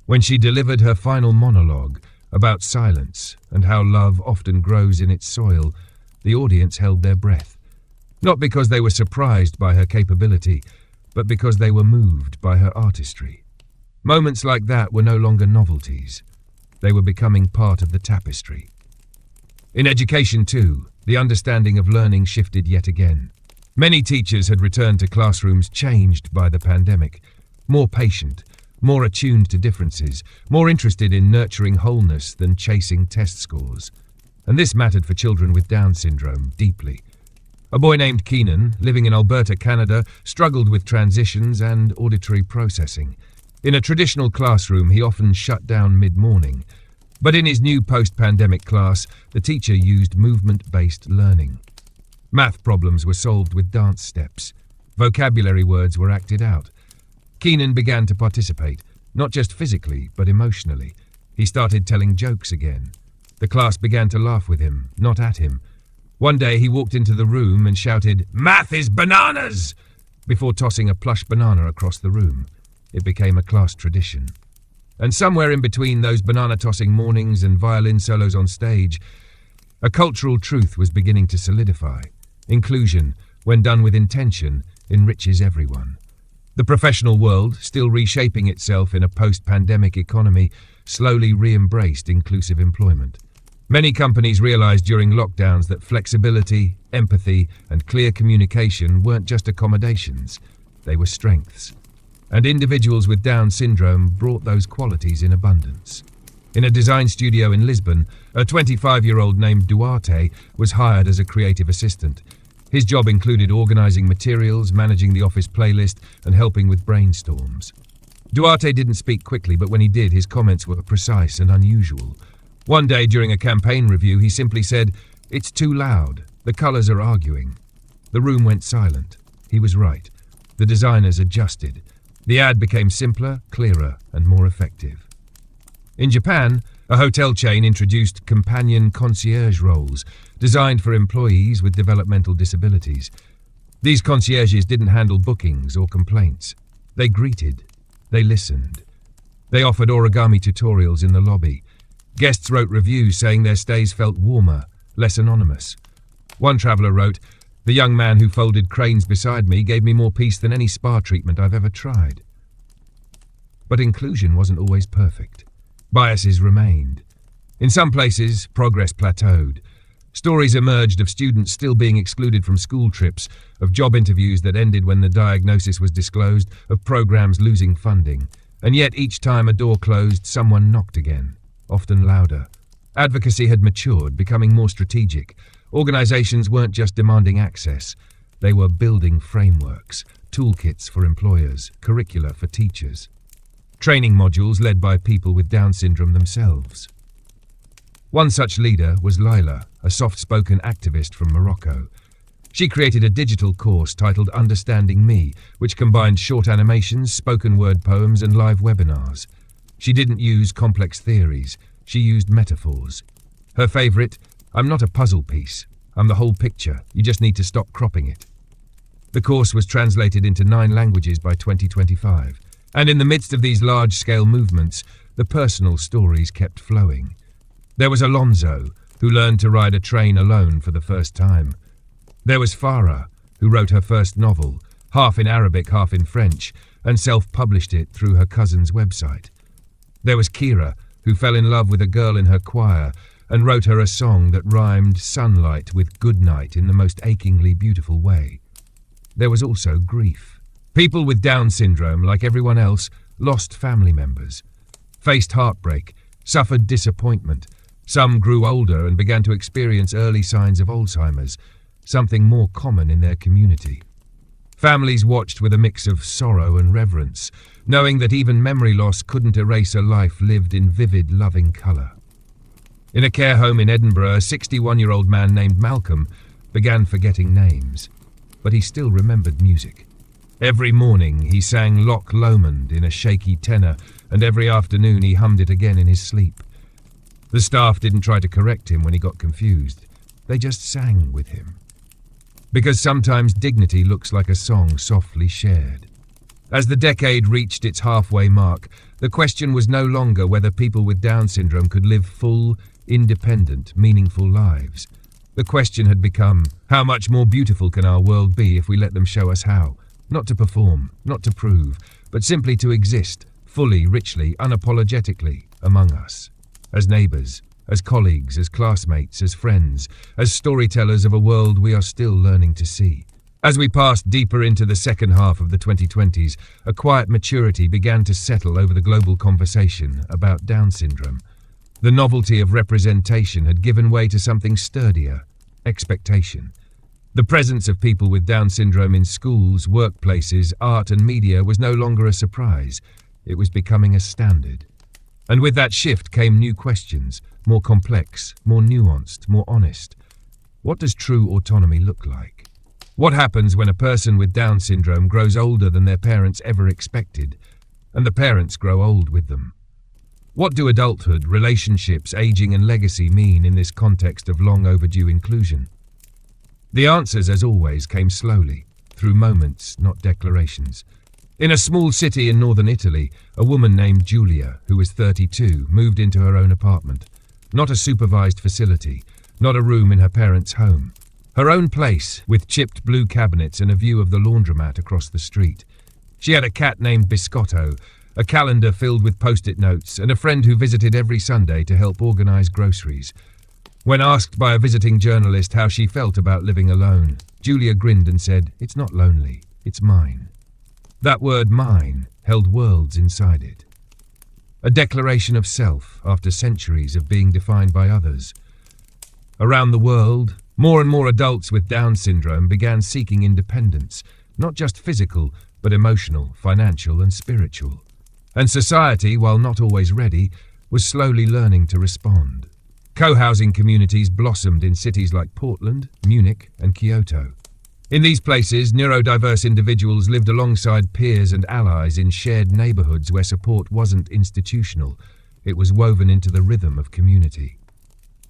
When she delivered her final monologue about silence and how love often grows in its soil, the audience held their breath. Not because they were surprised by her capability, but because they were moved by her artistry. Moments like that were no longer novelties. They were becoming part of the tapestry. In education, too, the understanding of learning shifted yet again. Many teachers had returned to classrooms changed by the pandemic, more patient, more attuned to differences, more interested in nurturing wholeness than chasing test scores. And this mattered for children with Down syndrome deeply. A boy named Keenan, living in Alberta, Canada, struggled with transitions and auditory processing. In a traditional classroom, he often shut down mid-morning. But in his new post-pandemic class, the teacher used movement-based learning. Math problems were solved with dance steps. Vocabulary words were acted out. Keenan began to participate, not just physically, but emotionally. He started telling jokes again. The class began to laugh with him, not at him. One day he walked into the room and shouted, "Math is bananas!" before tossing a plush banana across the room. It became a class tradition. And somewhere in between those banana-tossing mornings and violin solos on stage, a cultural truth was beginning to solidify. Inclusion, when done with intention, enriches everyone. The professional world, still reshaping itself in a post-pandemic economy, slowly re-embraced inclusive employment. Many companies realized during lockdowns that flexibility, empathy, and clear communication weren't just accommodations, they were strengths. And individuals with Down syndrome brought those qualities in abundance. In a design studio in Lisbon, a 25-year-old named Duarte was hired as a creative assistant. His job included organizing materials, managing the office playlist, and helping with brainstorms. Duarte didn't speak quickly, but when he did, his comments were precise and unusual. One day during a campaign review, he simply said, "It's too loud. The colors are arguing." The room went silent. He was right. The designers adjusted. The ad became simpler, clearer, and more effective. In Japan, a hotel chain introduced companion concierge roles designed for employees with developmental disabilities. These concierges didn't handle bookings or complaints. They greeted. They listened. They offered origami tutorials in the lobby. Guests wrote reviews saying their stays felt warmer, less anonymous. One traveller wrote, "The young man who folded cranes beside me gave me more peace than any spa treatment I've ever tried." But inclusion wasn't always perfect. Biases remained. In some places, progress plateaued. Stories emerged of students still being excluded from school trips, of job interviews that ended when the diagnosis was disclosed, of programs losing funding. And yet each time a door closed, someone knocked again, often louder. Advocacy had matured, becoming more strategic. Organizations weren't just demanding access. They were building frameworks, toolkits for employers, curricula for teachers. Training modules led by people with Down syndrome themselves. One such leader was Laila, a soft-spoken activist from Morocco. She created a digital course titled Understanding Me, which combined short animations, spoken word poems, and live webinars. She didn't use complex theories. She used metaphors. Her favorite, "I'm not a puzzle piece. I'm the whole picture. You just need to stop cropping it." The course was translated into 9 languages by 2025. And in the midst of these large-scale movements, the personal stories kept flowing. There was Alonso, who learned to ride a train alone for the first time. There was Farah, who wrote her first novel, half in Arabic, half in French, and self-published it through her cousin's website. There was Kira, who fell in love with a girl in her choir and wrote her a song that rhymed sunlight with goodnight in the most achingly beautiful way. There was also grief. People with Down syndrome, like everyone else, lost family members, faced heartbreak, suffered disappointment. Some grew older and began to experience early signs of Alzheimer's, something more common in their community. Families watched with a mix of sorrow and reverence, knowing that even memory loss couldn't erase a life lived in vivid, loving colour. In a care home in Edinburgh, a 61-year-old man named Malcolm began forgetting names, but he still remembered music. Every morning he sang Loch Lomond in a shaky tenor, and every afternoon he hummed it again in his sleep. The staff didn't try to correct him when he got confused. They just sang with him. Because sometimes dignity looks like a song softly shared. As the decade reached its halfway mark, the question was no longer whether people with Down syndrome could live full, independent, meaningful lives. The question had become, how much more beautiful can our world be if we let them show us how? Not to perform, not to prove, but simply to exist, fully, richly, unapologetically, among us. As neighbours, as colleagues, as classmates, as friends, as storytellers of a world we are still learning to see. As we passed deeper into the second half of the 2020s, a quiet maturity began to settle over the global conversation about Down syndrome. The novelty of representation had given way to something sturdier, expectation. The presence of people with Down syndrome in schools, workplaces, art and media was no longer a surprise. It was becoming a standard. And with that shift came new questions, more complex, more nuanced, more honest. What does true autonomy look like? What happens when a person with Down syndrome grows older than their parents ever expected, and the parents grow old with them? What do adulthood, relationships, aging and legacy mean in this context of long overdue inclusion? The answers, as always, came slowly, through moments, not declarations. In a small city in northern Italy, a woman named Giulia, who was 32, moved into her own apartment. Not a supervised facility, not a room in her parents' home. Her own place, with chipped blue cabinets and a view of the laundromat across the street. She had a cat named Biscotto, a calendar filled with post-it notes, and a friend who visited every Sunday to help organise groceries. When asked by a visiting journalist how she felt about living alone, Giulia grinned and said, "It's not lonely, it's mine." That word mine held worlds inside it. A declaration of self after centuries of being defined by others. Around the world, more and more adults with Down syndrome began seeking independence, not just physical, but emotional, financial and spiritual. And society, while not always ready, was slowly learning to respond. Co-housing communities blossomed in cities like Portland, Munich and Kyoto. In these places, neurodiverse individuals lived alongside peers and allies in shared neighborhoods where support wasn't institutional. It was woven into the rhythm of community.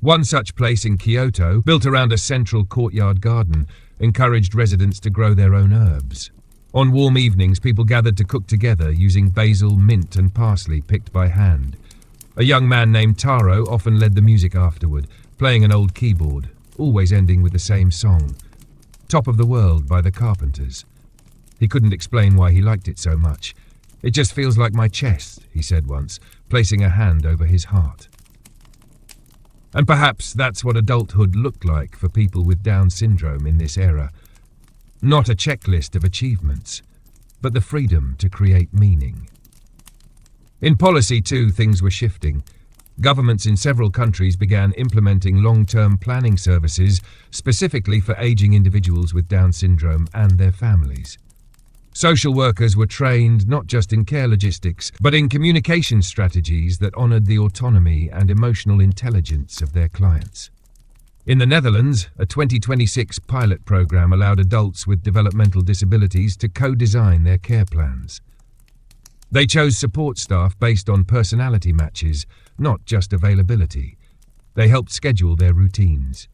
One such place in Kyoto, built around a central courtyard garden, encouraged residents to grow their own herbs. On warm evenings, people gathered to cook together using basil, mint and parsley picked by hand. A young man named Taro often led the music afterward, playing an old keyboard, always ending with the same song, Top of the World by the Carpenters. He couldn't explain why he liked it so much. It just feels like my chest, he said once, placing a hand over his heart. And perhaps that's what adulthood looked like for people with Down syndrome in this era. Not a checklist of achievements, but the freedom to create meaning. In policy, too, things were shifting. Governments in several countries began implementing long-term planning services specifically for aging individuals with Down syndrome and their families. Social workers were trained not just in care logistics, but in communication strategies that honored the autonomy and emotional intelligence of their clients. In the Netherlands, a 2026 pilot program allowed adults with developmental disabilities to co-design their care plans. They chose support staff based on personality matches, not just availability. They helped schedule their routines.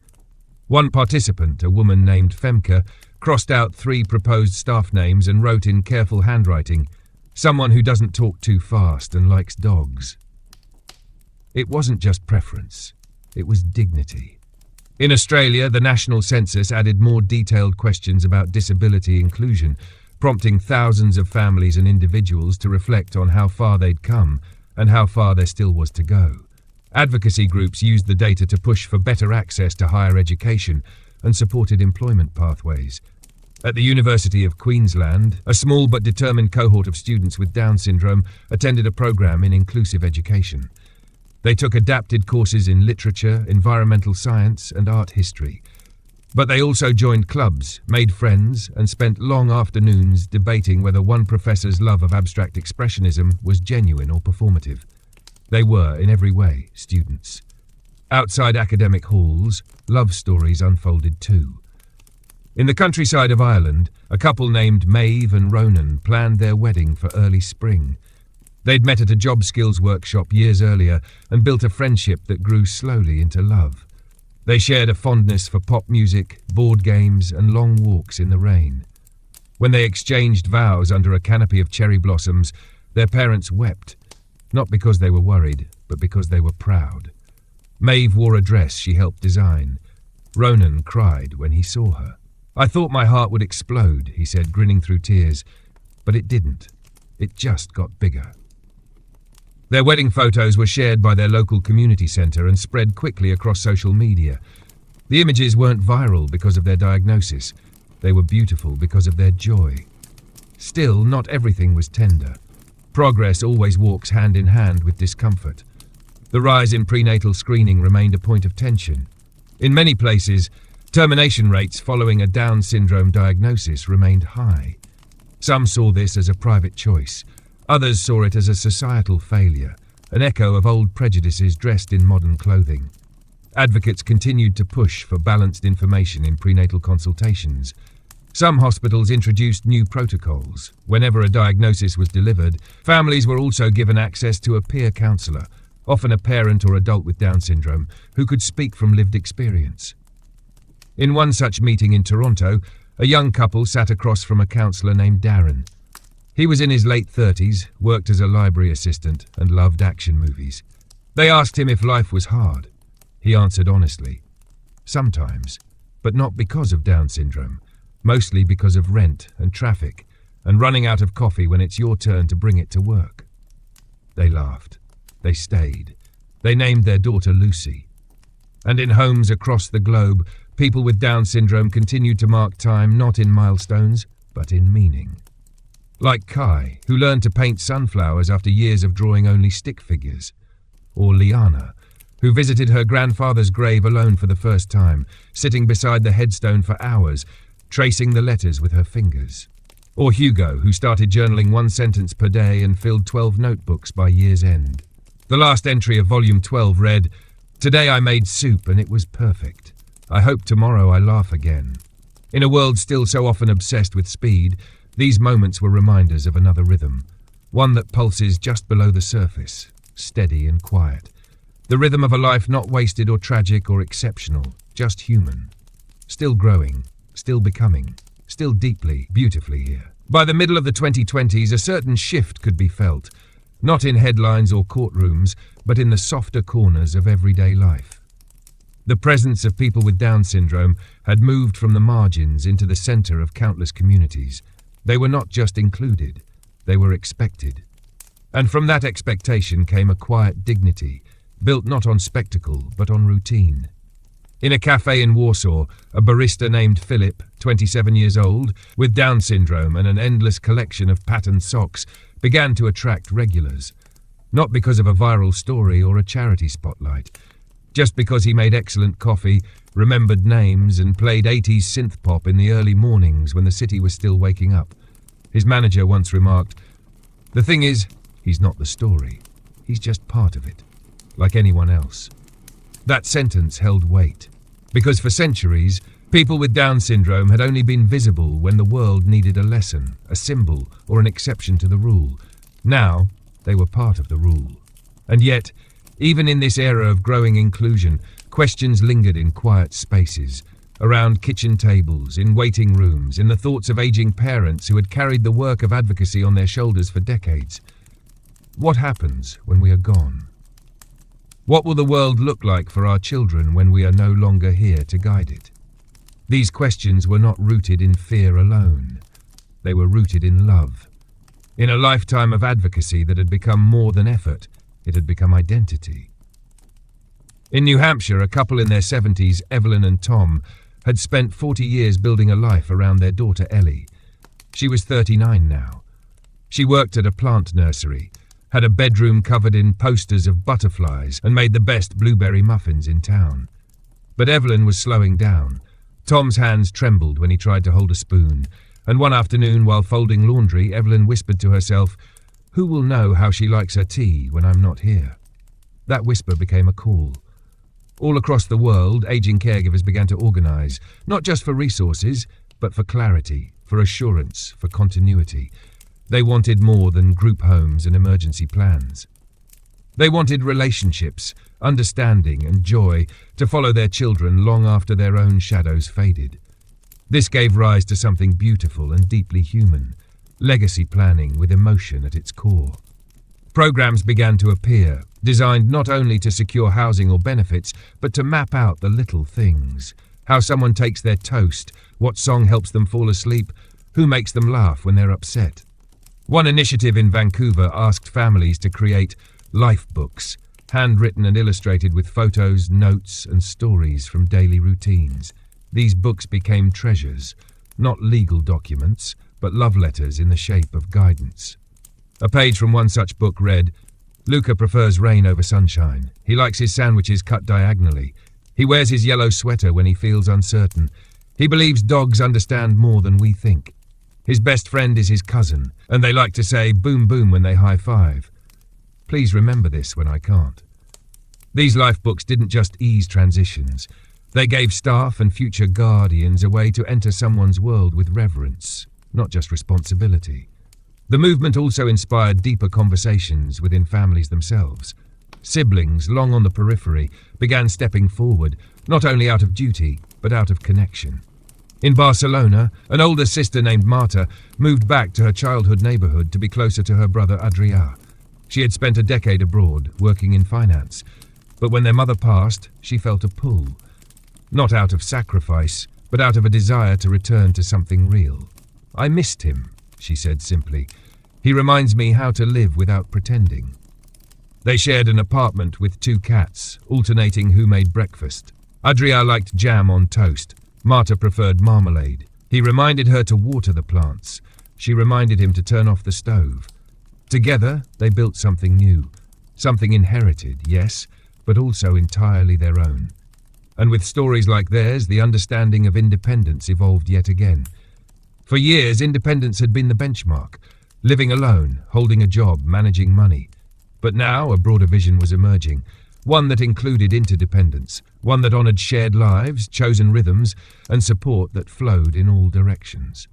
One participant, a woman named Femke, crossed out 3 proposed staff names and wrote in careful handwriting, "Someone who doesn't talk too fast and likes dogs." It wasn't just preference, it was dignity. In Australia, the national census added more detailed questions about disability inclusion, prompting thousands of families and individuals to reflect on how far they'd come and how far there still was to go. Advocacy groups used the data to push for better access to higher education and supported employment pathways. At the University of Queensland, a small but determined cohort of students with Down syndrome attended a program in inclusive education. They took adapted courses in literature, environmental science, and art history. But they also joined clubs, made friends, and spent long afternoons debating whether one professor's love of abstract expressionism was genuine or performative. They were, in every way, students. Outside academic halls, love stories unfolded too. In the countryside of Ireland, a couple named Maeve and Ronan planned their wedding for early spring. They'd met at a job skills workshop years earlier and built a friendship that grew slowly into love. They shared a fondness for pop music, board games, and long walks in the rain. When they exchanged vows under a canopy of cherry blossoms, their parents wept, not because they were worried, but because they were proud. Maeve wore a dress she helped design. Ronan cried when he saw her. "I thought my heart would explode," he said, grinning through tears, but it didn't. It just got bigger. Their wedding photos were shared by their local community centre and spread quickly across social media. The images weren't viral because of their diagnosis. They were beautiful because of their joy. Still, not everything was tender. Progress always walks hand in hand with discomfort. The rise in prenatal screening remained a point of tension. In many places, termination rates following a Down syndrome diagnosis remained high. Some saw this as a private choice. Others saw it as a societal failure, an echo of old prejudices dressed in modern clothing. Advocates continued to push for balanced information in prenatal consultations. Some hospitals introduced new protocols. Whenever a diagnosis was delivered, families were also given access to a peer counsellor, often a parent or adult with Down syndrome, who could speak from lived experience. In one such meeting in Toronto, a young couple sat across from a counsellor named Darren. He was in his late 30s, worked as a library assistant, and loved action movies. They asked him if life was hard. He answered honestly. Sometimes, but not because of Down syndrome, mostly because of rent and traffic, and running out of coffee when it's your turn to bring it to work. They laughed. They stayed. They named their daughter Lucy. And in homes across the globe, people with Down syndrome continued to mark time not in milestones, but in meaning. Like Kai, who learned to paint sunflowers after years of drawing only stick figures. Or Liana, who visited her grandfather's grave alone for the first time, sitting beside the headstone for hours, tracing the letters with her fingers. Or Hugo, who started journaling 1 sentence per day and filled 12 notebooks by year's end. The last entry of Volume 12 read, "Today I made soup and it was perfect. I hope tomorrow I laugh again." In a world still so often obsessed with speed, these moments were reminders of another rhythm, one that pulses just below the surface, steady and quiet. The rhythm of a life not wasted or tragic or exceptional, just human. Still growing, still becoming, still deeply, beautifully here. By the middle of the 2020s, a certain shift could be felt, not in headlines or courtrooms, but in the softer corners of everyday life. The presence of people with Down syndrome had moved from the margins into the center of countless communities. They were not just included, they were expected. And from that expectation came a quiet dignity, built not on spectacle, but on routine. In a cafe in Warsaw, a barista named Philip, 27 years old, with Down syndrome and an endless collection of patterned socks, began to attract regulars. Not because of a viral story or a charity spotlight, just because he made excellent coffee, remembered names, and played 80s synth pop in the early mornings when the city was still waking up. His manager once remarked, "The thing is, he's not the story. He's just part of it, like anyone else." That sentence held weight, because for centuries, people with Down syndrome had only been visible when the world needed a lesson, a symbol, or an exception to the rule. Now, they were part of the rule. And yet, even in this era of growing inclusion, questions lingered in quiet spaces, around kitchen tables, in waiting rooms, in the thoughts of aging parents who had carried the work of advocacy on their shoulders for decades. What happens when we are gone? What will the world look like for our children when we are no longer here to guide it? These questions were not rooted in fear alone. They were rooted in love. In a lifetime of advocacy that had become more than effort, it had become identity. In New Hampshire, a couple in their 70s, Evelyn and Tom, had spent 40 years building a life around their daughter Ellie. She was 39 now. She worked at a plant nursery, had a bedroom covered in posters of butterflies, and made the best blueberry muffins in town. But Evelyn was slowing down. Tom's hands trembled when he tried to hold a spoon, and one afternoon, while folding laundry, Evelyn whispered to herself, "Who will know how she likes her tea when I'm not here?" That whisper became a call. All across the world, aging caregivers began to organize, not just for resources, but for clarity, for assurance, for continuity. They wanted more than group homes and emergency plans. They wanted relationships, understanding and joy to follow their children long after their own shadows faded. This gave rise to something beautiful and deeply human, legacy planning with emotion at its core. Programs began to appear, designed not only to secure housing or benefits, but to map out the little things. How someone takes their toast, what song helps them fall asleep, who makes them laugh when they're upset. One initiative in Vancouver asked families to create life books, handwritten and illustrated with photos, notes, and stories from daily routines. These books became treasures, not legal documents, but love letters in the shape of guidance. A page from one such book read, "Luca prefers rain over sunshine. He likes his sandwiches cut diagonally. He wears his yellow sweater when he feels uncertain. He believes dogs understand more than we think. His best friend is his cousin, and they like to say boom boom when they high-five. Please remember this when I can't." These life books didn't just ease transitions. They gave staff and future guardians a way to enter someone's world with reverence, not just responsibility. The movement also inspired deeper conversations within families themselves. Siblings, long on the periphery, began stepping forward, not only out of duty, but out of connection. In Barcelona, an older sister named Marta moved back to her childhood neighborhood to be closer to her brother Adrià. She had spent a decade abroad, working in finance. But when their mother passed, she felt a pull. Not out of sacrifice, but out of a desire to return to something real. "I missed him," she said simply. "He reminds me how to live without pretending." They shared an apartment with 2 cats, alternating who made breakfast. Adrià liked jam on toast. Marta preferred marmalade. He reminded her to water the plants. She reminded him to turn off the stove. Together, they built something new. Something inherited, yes, but also entirely their own. And with stories like theirs, the understanding of independence evolved yet again. For years, independence had been the benchmark. Living alone, holding a job, managing money. But now a broader vision was emerging. one that included interdependence, one that honored shared lives, chosen rhythms, and support that flowed in all directions.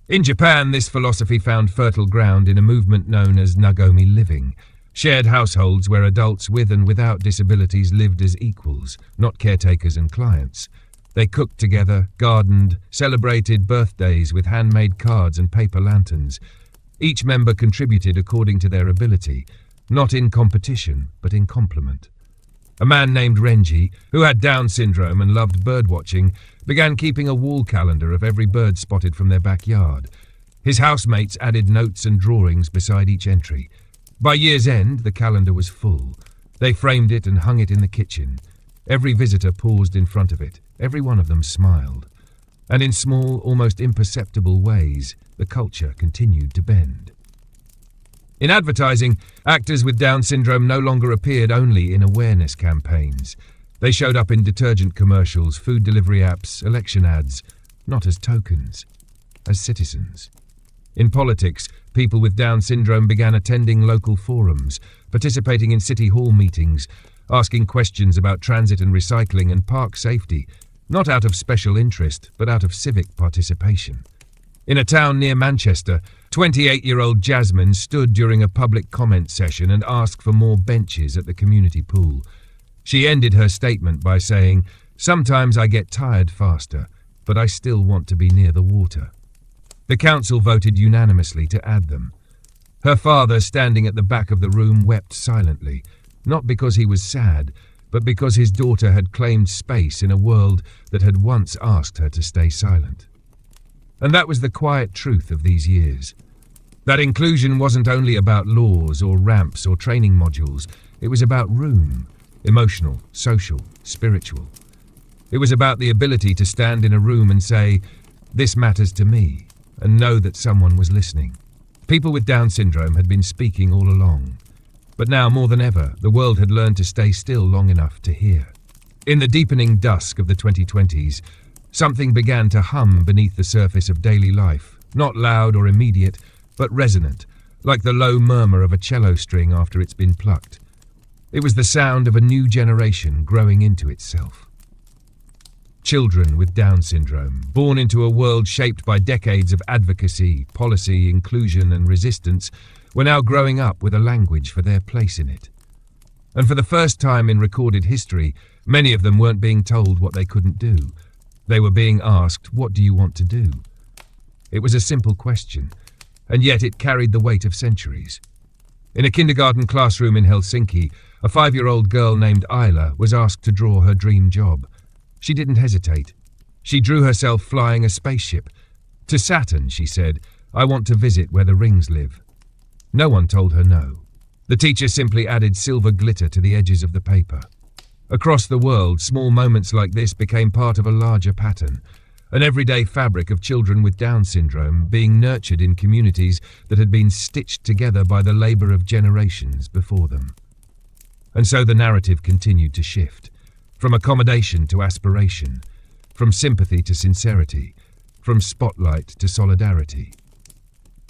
In Japan, this philosophy found fertile ground in a movement known as Nagomi living, shared households where adults with and without disabilities lived as equals, not caretakers and clients. They cooked together, gardened, celebrated birthdays with handmade cards and paper lanterns. Each member contributed according to their ability, not in competition, but in complement. A man named Renji, who had Down syndrome and loved birdwatching, began keeping a wall calendar of every bird spotted from their backyard. His housemates added notes and drawings beside each entry. By year's end, the calendar was full. They framed it and hung it in the kitchen. Every visitor paused in front of it. Every one of them smiled. And in small, almost imperceptible ways, the culture continued to bend. In advertising, actors with Down syndrome no longer appeared only in awareness campaigns. They showed up in detergent commercials, food delivery apps, election ads, not as tokens, as citizens. In politics, people with Down syndrome began attending local forums, participating in city hall meetings, asking questions about transit and recycling and park safety, not out of special interest, but out of civic participation. In a town near Manchester, 28-year-old Jasmine stood during a public comment session and asked for more benches at the community pool. She ended her statement by saying, "Sometimes I get tired faster, but I still want to be near the water." The council voted unanimously to add them. Her father, standing at the back of the room, wept silently, not because he was sad, but because his daughter had claimed space in a world that had once asked her to stay silent. And that was the quiet truth of these years. That inclusion wasn't only about laws or ramps or training modules. It was about room, emotional, social, spiritual. It was about the ability to stand in a room and say, "This matters to me," and know that someone was listening. People with Down syndrome had been speaking all along. But now, more than ever, the world had learned to stay still long enough to hear. In the deepening dusk of the 2020s, something began to hum beneath the surface of daily life, not loud or immediate, but resonant, like the low murmur of a cello string after it's been plucked. It was the sound of a new generation growing into itself. Children with Down syndrome, born into a world shaped by decades of advocacy, policy, inclusion, and resistance, were now growing up with a language for their place in it. And for the first time in recorded history, many of them weren't being told what they couldn't do. They were being asked, "What do you want to do?" It was a simple question, and yet it carried the weight of centuries. In a kindergarten classroom in Helsinki, a 5-year-old girl named Isla was asked to draw her dream job. She didn't hesitate. She drew herself flying a spaceship. "To Saturn," she said, "I want to visit where the rings live." No one told her no. The teacher simply added silver glitter to the edges of the paper. Across the world, small moments like this became part of a larger pattern, an everyday fabric of children with Down syndrome being nurtured in communities that had been stitched together by the labor of generations before them. And so the narrative continued to shift, from accommodation to aspiration, from sympathy to sincerity, from spotlight to solidarity.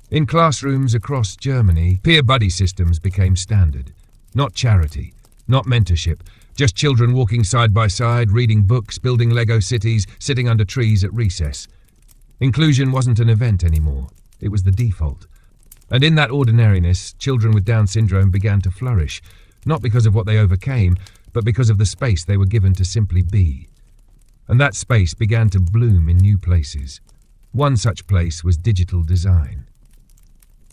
In classrooms across Germany, peer buddy systems became standard. Not charity, not mentorship, just children walking side by side, reading books, building Lego cities, sitting under trees at recess. Inclusion wasn't an event anymore. It was the default. And in that ordinariness, children with Down syndrome began to flourish, not because of what they overcame, but because of the space they were given to simply be. And that space began to bloom in new places. One such place was digital design.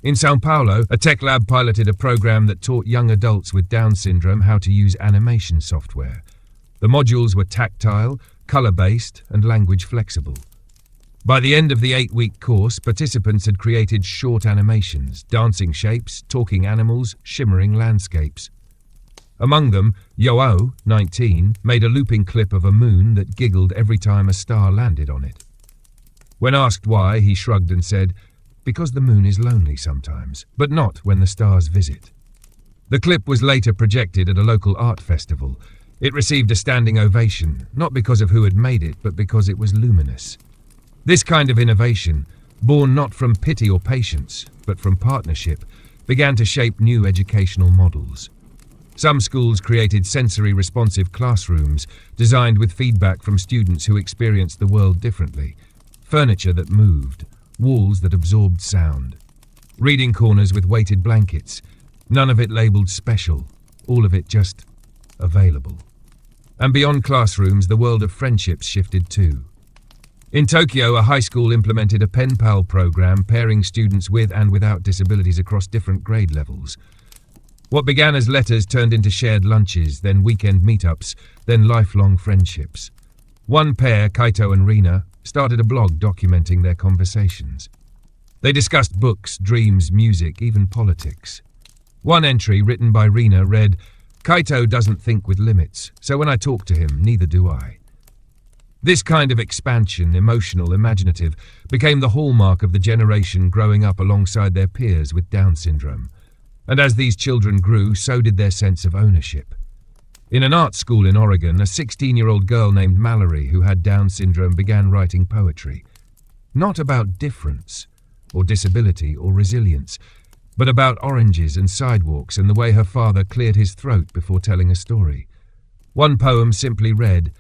In São Paulo, a tech lab piloted a program that taught young adults with Down syndrome how to use animation software. The modules were tactile, color-based, and language-flexible. By the end of the 8-week course, participants had created short animations, dancing shapes, talking animals, shimmering landscapes. Among them, Yoao, 19, made a looping clip of a moon that giggled every time a star landed on it. When asked why, he shrugged and said, "Because the moon is lonely sometimes, but not when the stars visit." The clip was later projected at a local art festival. It received a standing ovation, not because of who had made it, but because it was luminous. This kind of innovation, born not from pity or patience, but from partnership, began to shape new educational models. Some schools created sensory-responsive classrooms designed with feedback from students who experienced the world differently. Furniture that moved, walls that absorbed sound. Reading corners with weighted blankets, none of it labelled special, all of it just available. And beyond classrooms, the world of friendships shifted too. In Tokyo, a high school implemented a pen pal program pairing students with and without disabilities across different grade levels. What began as letters turned into shared lunches, then weekend meetups, then lifelong friendships. One pair, Kaito and Rina, started a blog documenting their conversations. They discussed books, dreams, music, even politics. One entry, written by Rina, read, "Kaito doesn't think with limits, so when I talk to him, neither do I." This kind of expansion, emotional, imaginative, became the hallmark of the generation growing up alongside their peers with Down syndrome. And as these children grew, so did their sense of ownership. In an art school in Oregon, a 16-year-old girl named Mallory, who had Down syndrome, began writing poetry. Not about difference, or disability, or resilience, but about oranges and sidewalks and the way her father cleared his throat before telling a story. One poem simply read,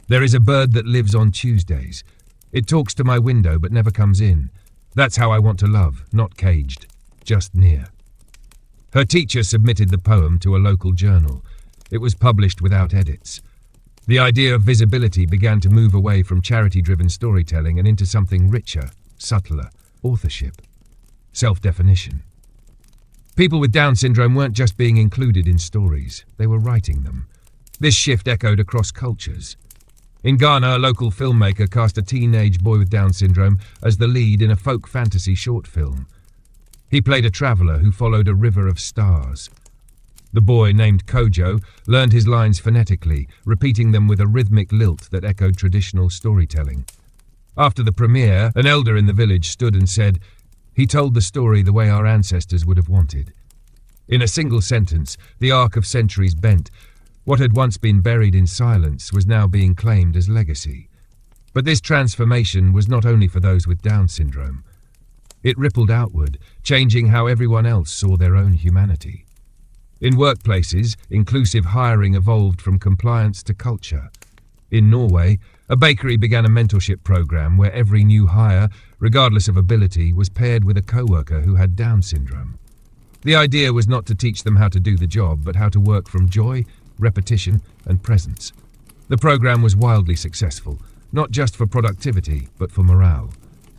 "There is a bird that lives on Tuesdays. It talks to my window but never comes in. That's how I want to love, not caged, just near." Her teacher submitted the poem to a local journal. It was published without edits. The idea of visibility began to move away from charity-driven storytelling and into something richer, subtler, authorship, self-definition. People with Down syndrome weren't just being included in stories, they were writing them. This shift echoed across cultures. In Ghana, a local filmmaker cast a teenage boy with Down syndrome as the lead in a folk fantasy short film. He played a traveller who followed a river of stars. The boy, named Kojo, learned his lines phonetically, repeating them with a rhythmic lilt that echoed traditional storytelling. After the premiere, an elder in the village stood and said, "He told the story the way our ancestors would have wanted." In a single sentence, the arc of centuries bent. What had once been buried in silence was now being claimed as legacy. But this transformation was not only for those with Down syndrome. It rippled outward, changing how everyone else saw their own humanity. In workplaces, inclusive hiring evolved from compliance to culture. In Norway, a bakery began a mentorship program where every new hire, regardless of ability, was paired with a co-worker who had Down syndrome. The idea was not to teach them how to do the job, but how to work from joy, repetition, and presence. The program was wildly successful, not just for productivity, but for morale.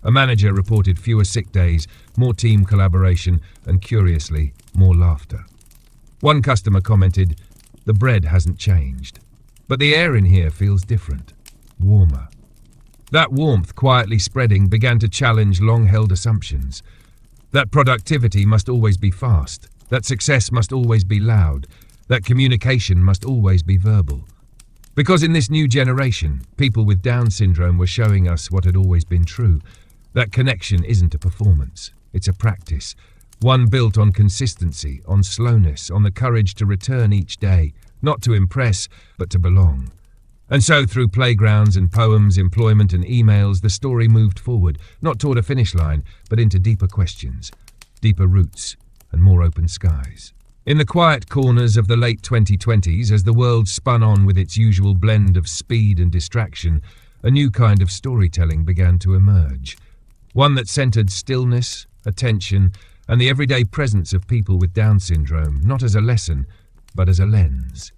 A manager reported fewer sick days, more team collaboration, and curiously, more laughter. One customer commented, "The bread hasn't changed, but the air in here feels different, warmer." That warmth, quietly spreading, began to challenge long-held assumptions. That productivity must always be fast, that success must always be loud, that communication must always be verbal. Because in this new generation, people with Down syndrome were showing us what had always been true. That connection isn't a performance, it's a practice. One built on consistency, on slowness, on the courage to return each day, not to impress, but to belong. And so through playgrounds and poems, employment and emails, the story moved forward, not toward a finish line, but into deeper questions, deeper roots, and more open skies. In the quiet corners of the late 2020s, as the world spun on with its usual blend of speed and distraction, a new kind of storytelling began to emerge. One that centered stillness, attention, and the everyday presence of people with Down syndrome, not as a lesson, but as a lens.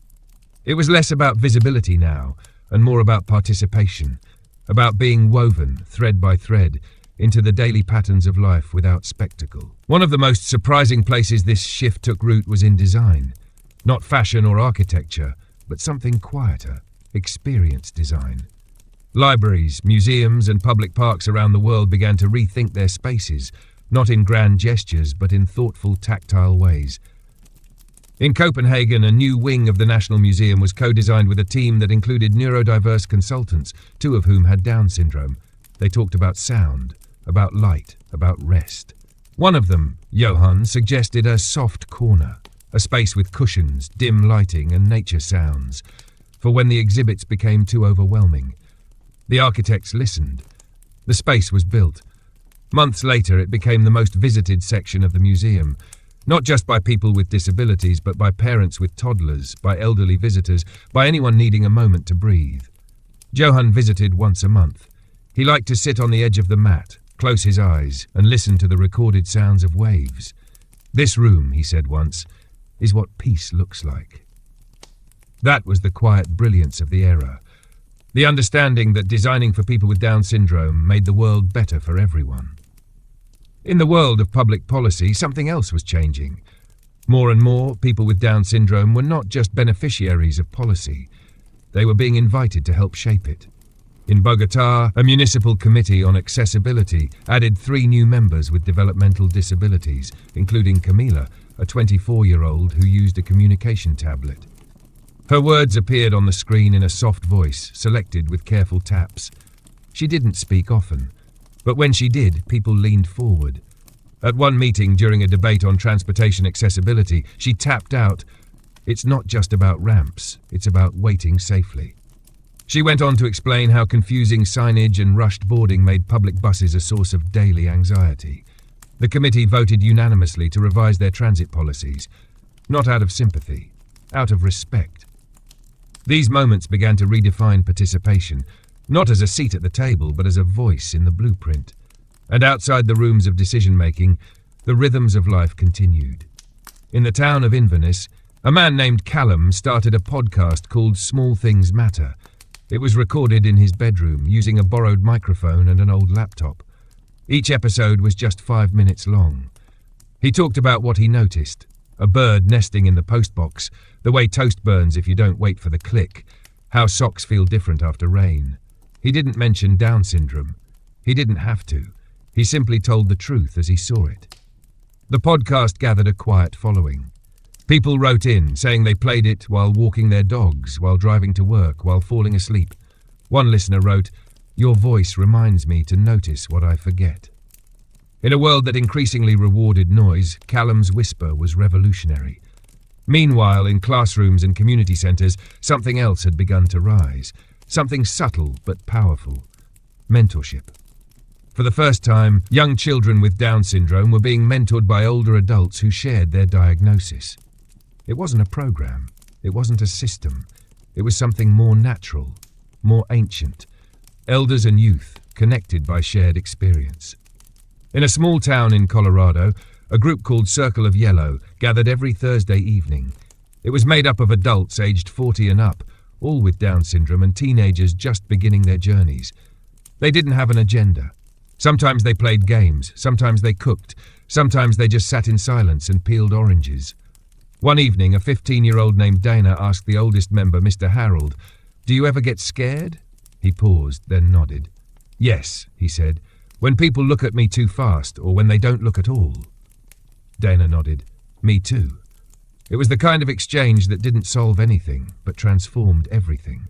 It was less about visibility now, and more about participation, about being woven, thread by thread, into the daily patterns of life without spectacle. One of the most surprising places this shift took root was in design. Not fashion or architecture, but something quieter, experience design. Libraries, museums, and public parks around the world began to rethink their spaces, not in grand gestures, but in thoughtful, tactile ways. In Copenhagen, a new wing of the National Museum was co-designed with a team that included neurodiverse consultants, 2 of whom had Down syndrome. They talked about sound, about light, about rest. One of them, Johan, suggested a soft corner, a space with cushions, dim lighting, and nature sounds, for when the exhibits became too overwhelming. The architects listened. The space was built. Months later, it became the most visited section of the museum. Not just by people with disabilities, but by parents with toddlers, by elderly visitors, by anyone needing a moment to breathe. Johann visited once a month. He liked to sit on the edge of the mat, close his eyes, and listen to the recorded sounds of waves. "This room," he said once, "is what peace looks like." That was the quiet brilliance of the era. The understanding that designing for people with Down syndrome made the world better for everyone. In the world of public policy, something else was changing. More and more, people with Down syndrome were not just beneficiaries of policy. They were being invited to help shape it. In Bogotá, a municipal committee on accessibility added 3 new members with developmental disabilities, including Camila, a 24-year-old who used a communication tablet. Her words appeared on the screen in a soft voice, selected with careful taps. She didn't speak often, but when she did, people leaned forward. At one meeting during a debate on transportation accessibility, she tapped out, "It's not just about ramps, it's about waiting safely." She went on to explain how confusing signage and rushed boarding made public buses a source of daily anxiety. The committee voted unanimously to revise their transit policies, not out of sympathy, out of respect. These moments began to redefine participation, not as a seat at the table, but as a voice in the blueprint. And outside the rooms of decision-making, the rhythms of life continued. In the town of Inverness, a man named Callum started a podcast called Small Things Matter. It was recorded in his bedroom using a borrowed microphone and an old laptop. Each episode was just 5 minutes long. He talked about what he noticed: a bird nesting in the postbox, the way toast burns if you don't wait for the click, how socks feel different after rain. He didn't mention Down syndrome. He didn't have to. He simply told the truth as he saw it. The podcast gathered a quiet following. People wrote in, saying they played it while walking their dogs, while driving to work, while falling asleep. One listener wrote, "Your voice reminds me to notice what I forget." In a world that increasingly rewarded noise, Callum's whisper was revolutionary. Meanwhile, in classrooms and community centres, something else had begun to rise. Something subtle but powerful. Mentorship. For the first time, young children with Down syndrome were being mentored by older adults who shared their diagnosis. It wasn't a program. It wasn't a system. It was something more natural, more ancient. Elders and youth, connected by shared experience. In a small town in Colorado, a group called Circle of Yellow gathered every Thursday evening. It was made up of adults aged 40 and up, all with Down syndrome, and teenagers just beginning their journeys. They didn't have an agenda. Sometimes they played games, sometimes they cooked, sometimes they just sat in silence and peeled oranges. One evening, a 15-year-old named Dana asked the oldest member, Mr. Harold, "Do you ever get scared?" He paused, then nodded. "Yes," he said, "when people look at me too fast, or when they don't look at all." Dana nodded. "Me too." It was the kind of exchange that didn't solve anything, but transformed everything.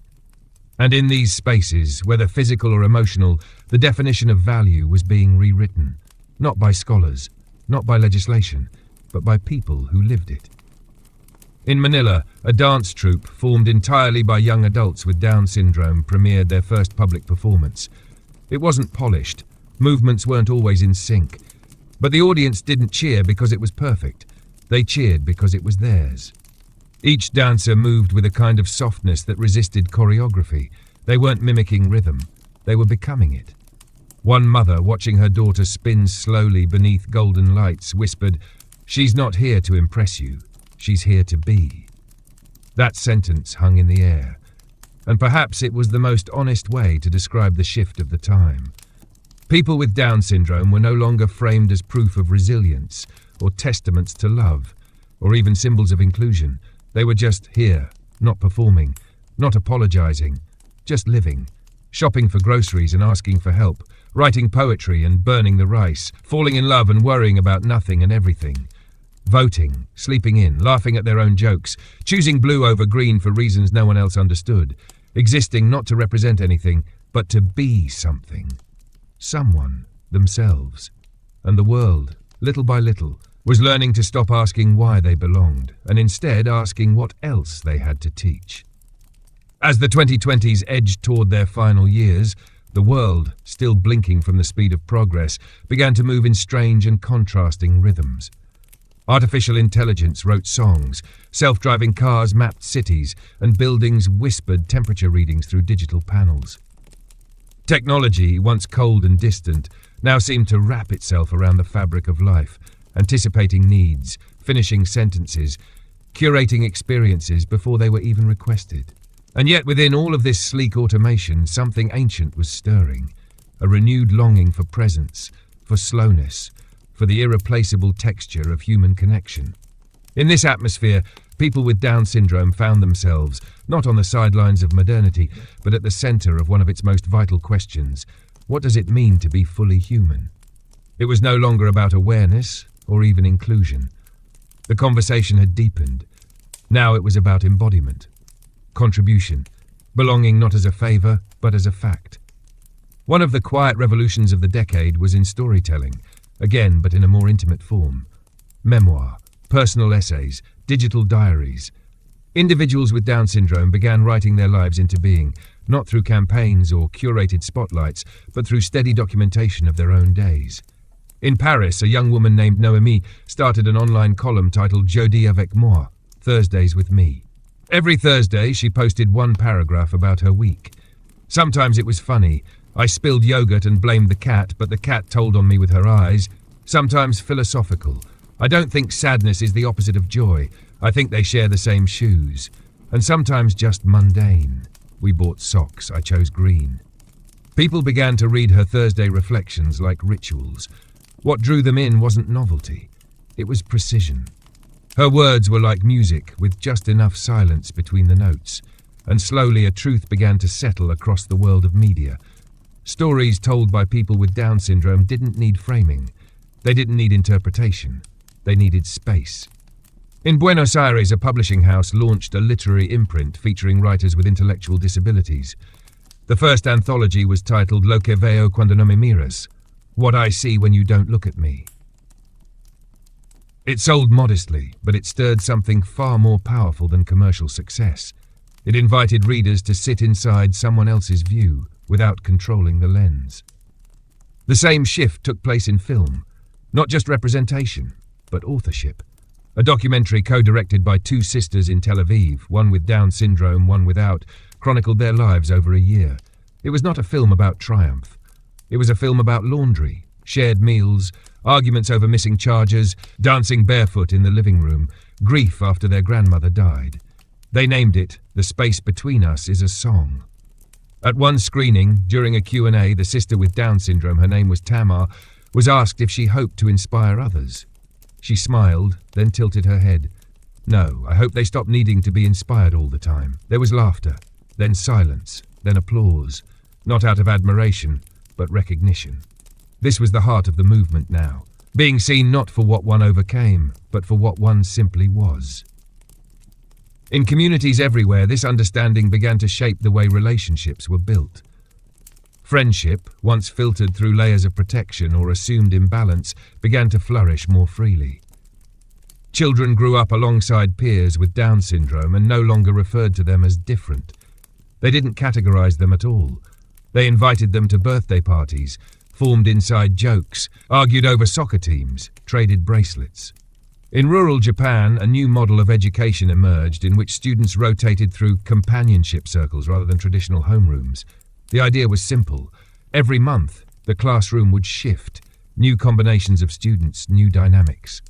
And in these spaces, whether physical or emotional, the definition of value was being rewritten, not by scholars, not by legislation, but by people who lived it. In Manila, a dance troupe formed entirely by young adults with Down syndrome premiered their first public performance. It wasn't polished, movements weren't always in sync, but the audience didn't cheer because it was perfect. They cheered because it was theirs. Each dancer moved with a kind of softness that resisted choreography. They weren't mimicking rhythm, they were becoming it. One mother, watching her daughter spin slowly beneath golden lights, whispered, "She's not here to impress you. She's here to be." That sentence hung in the air, and perhaps it was the most honest way to describe the shift of the time. People with Down syndrome were no longer framed as proof of resilience, or testaments to love, or even symbols of inclusion. They were just here, not performing, not apologizing, just living, shopping for groceries and asking for help, writing poetry and burning the rice, falling in love and worrying about nothing and everything. Voting, sleeping in, laughing at their own jokes, choosing blue over green for reasons no one else understood, existing not to represent anything, but to be something. Someone, themselves. And the world, little by little, was learning to stop asking why they belonged, and instead asking what else they had to teach. As the 2020s edged toward their final years, the world, still blinking from the speed of progress, began to move in strange and contrasting rhythms. Artificial intelligence wrote songs, self-driving cars mapped cities, and buildings whispered temperature readings through digital panels. Technology, once cold and distant, now seemed to wrap itself around the fabric of life, anticipating needs, finishing sentences, curating experiences before they were even requested. And yet within all of this sleek automation, something ancient was stirring, a renewed longing for presence, for slowness, for the irreplaceable texture of human connection. In this atmosphere, people with Down syndrome found themselves not on the sidelines of modernity, but at the center of one of its most vital questions. What does it mean to be fully human? It was no longer about awareness or even inclusion. The conversation had deepened. Now it was about embodiment, contribution, belonging not as a favor, but as a fact. One of the quiet revolutions of the decade was in storytelling, again but in a more intimate form. Memoir, personal essays, digital diaries. Individuals with Down syndrome began writing their lives into being, not through campaigns or curated spotlights, but through steady documentation of their own days. In Paris, a young woman named Noémie started an online column titled Jeudi avec moi, Thursdays with me. Every Thursday, she posted one paragraph about her week. Sometimes it was funny. I spilled yogurt and blamed the cat, but the cat told on me with her eyes. Sometimes philosophical. I don't think sadness is the opposite of joy. I think they share the same shoes. And sometimes just mundane. We bought socks. I chose green. People began to read her Thursday reflections like rituals. What drew them in wasn't novelty. It was precision. Her words were like music, with just enough silence between the notes. And slowly a truth began to settle across the world of media. Stories told by people with Down syndrome didn't need framing. They didn't need interpretation. They needed space. In Buenos Aires, a publishing house launched a literary imprint featuring writers with intellectual disabilities. The first anthology was titled Lo que veo cuando no me miras, What I See When You Don't Look at Me. It sold modestly, but it stirred something far more powerful than commercial success. It invited readers to sit inside someone else's view without controlling the lens. The same shift took place in film, not just representation, but authorship. A documentary co-directed by two sisters in Tel Aviv, one with Down syndrome, one without, chronicled their lives over a year. It was not a film about triumph. It was a film about laundry, shared meals, arguments over missing chargers, dancing barefoot in the living room, grief after their grandmother died. They named it The Space Between Us Is a Song. At one screening, during a Q&A, the sister with Down syndrome, her name was Tamar, was asked if she hoped to inspire others. She smiled, then tilted her head. No, I hope they stop needing to be inspired all the time. There was laughter, then silence, then applause. Not out of admiration, but recognition. This was the heart of the movement now, being seen not for what one overcame, but for what one simply was. In communities everywhere, this understanding began to shape the way relationships were built. Friendship, once filtered through layers of protection or assumed imbalance, began to flourish more freely. Children grew up alongside peers with Down syndrome and no longer referred to them as different. They didn't categorize them at all. They invited them to birthday parties, formed inside jokes, argued over soccer teams, traded bracelets. In rural Japan, a new model of education emerged in which students rotated through companionship circles rather than traditional homerooms. The idea was simple. Every month, the classroom would shift. New combinations of students, new dynamics.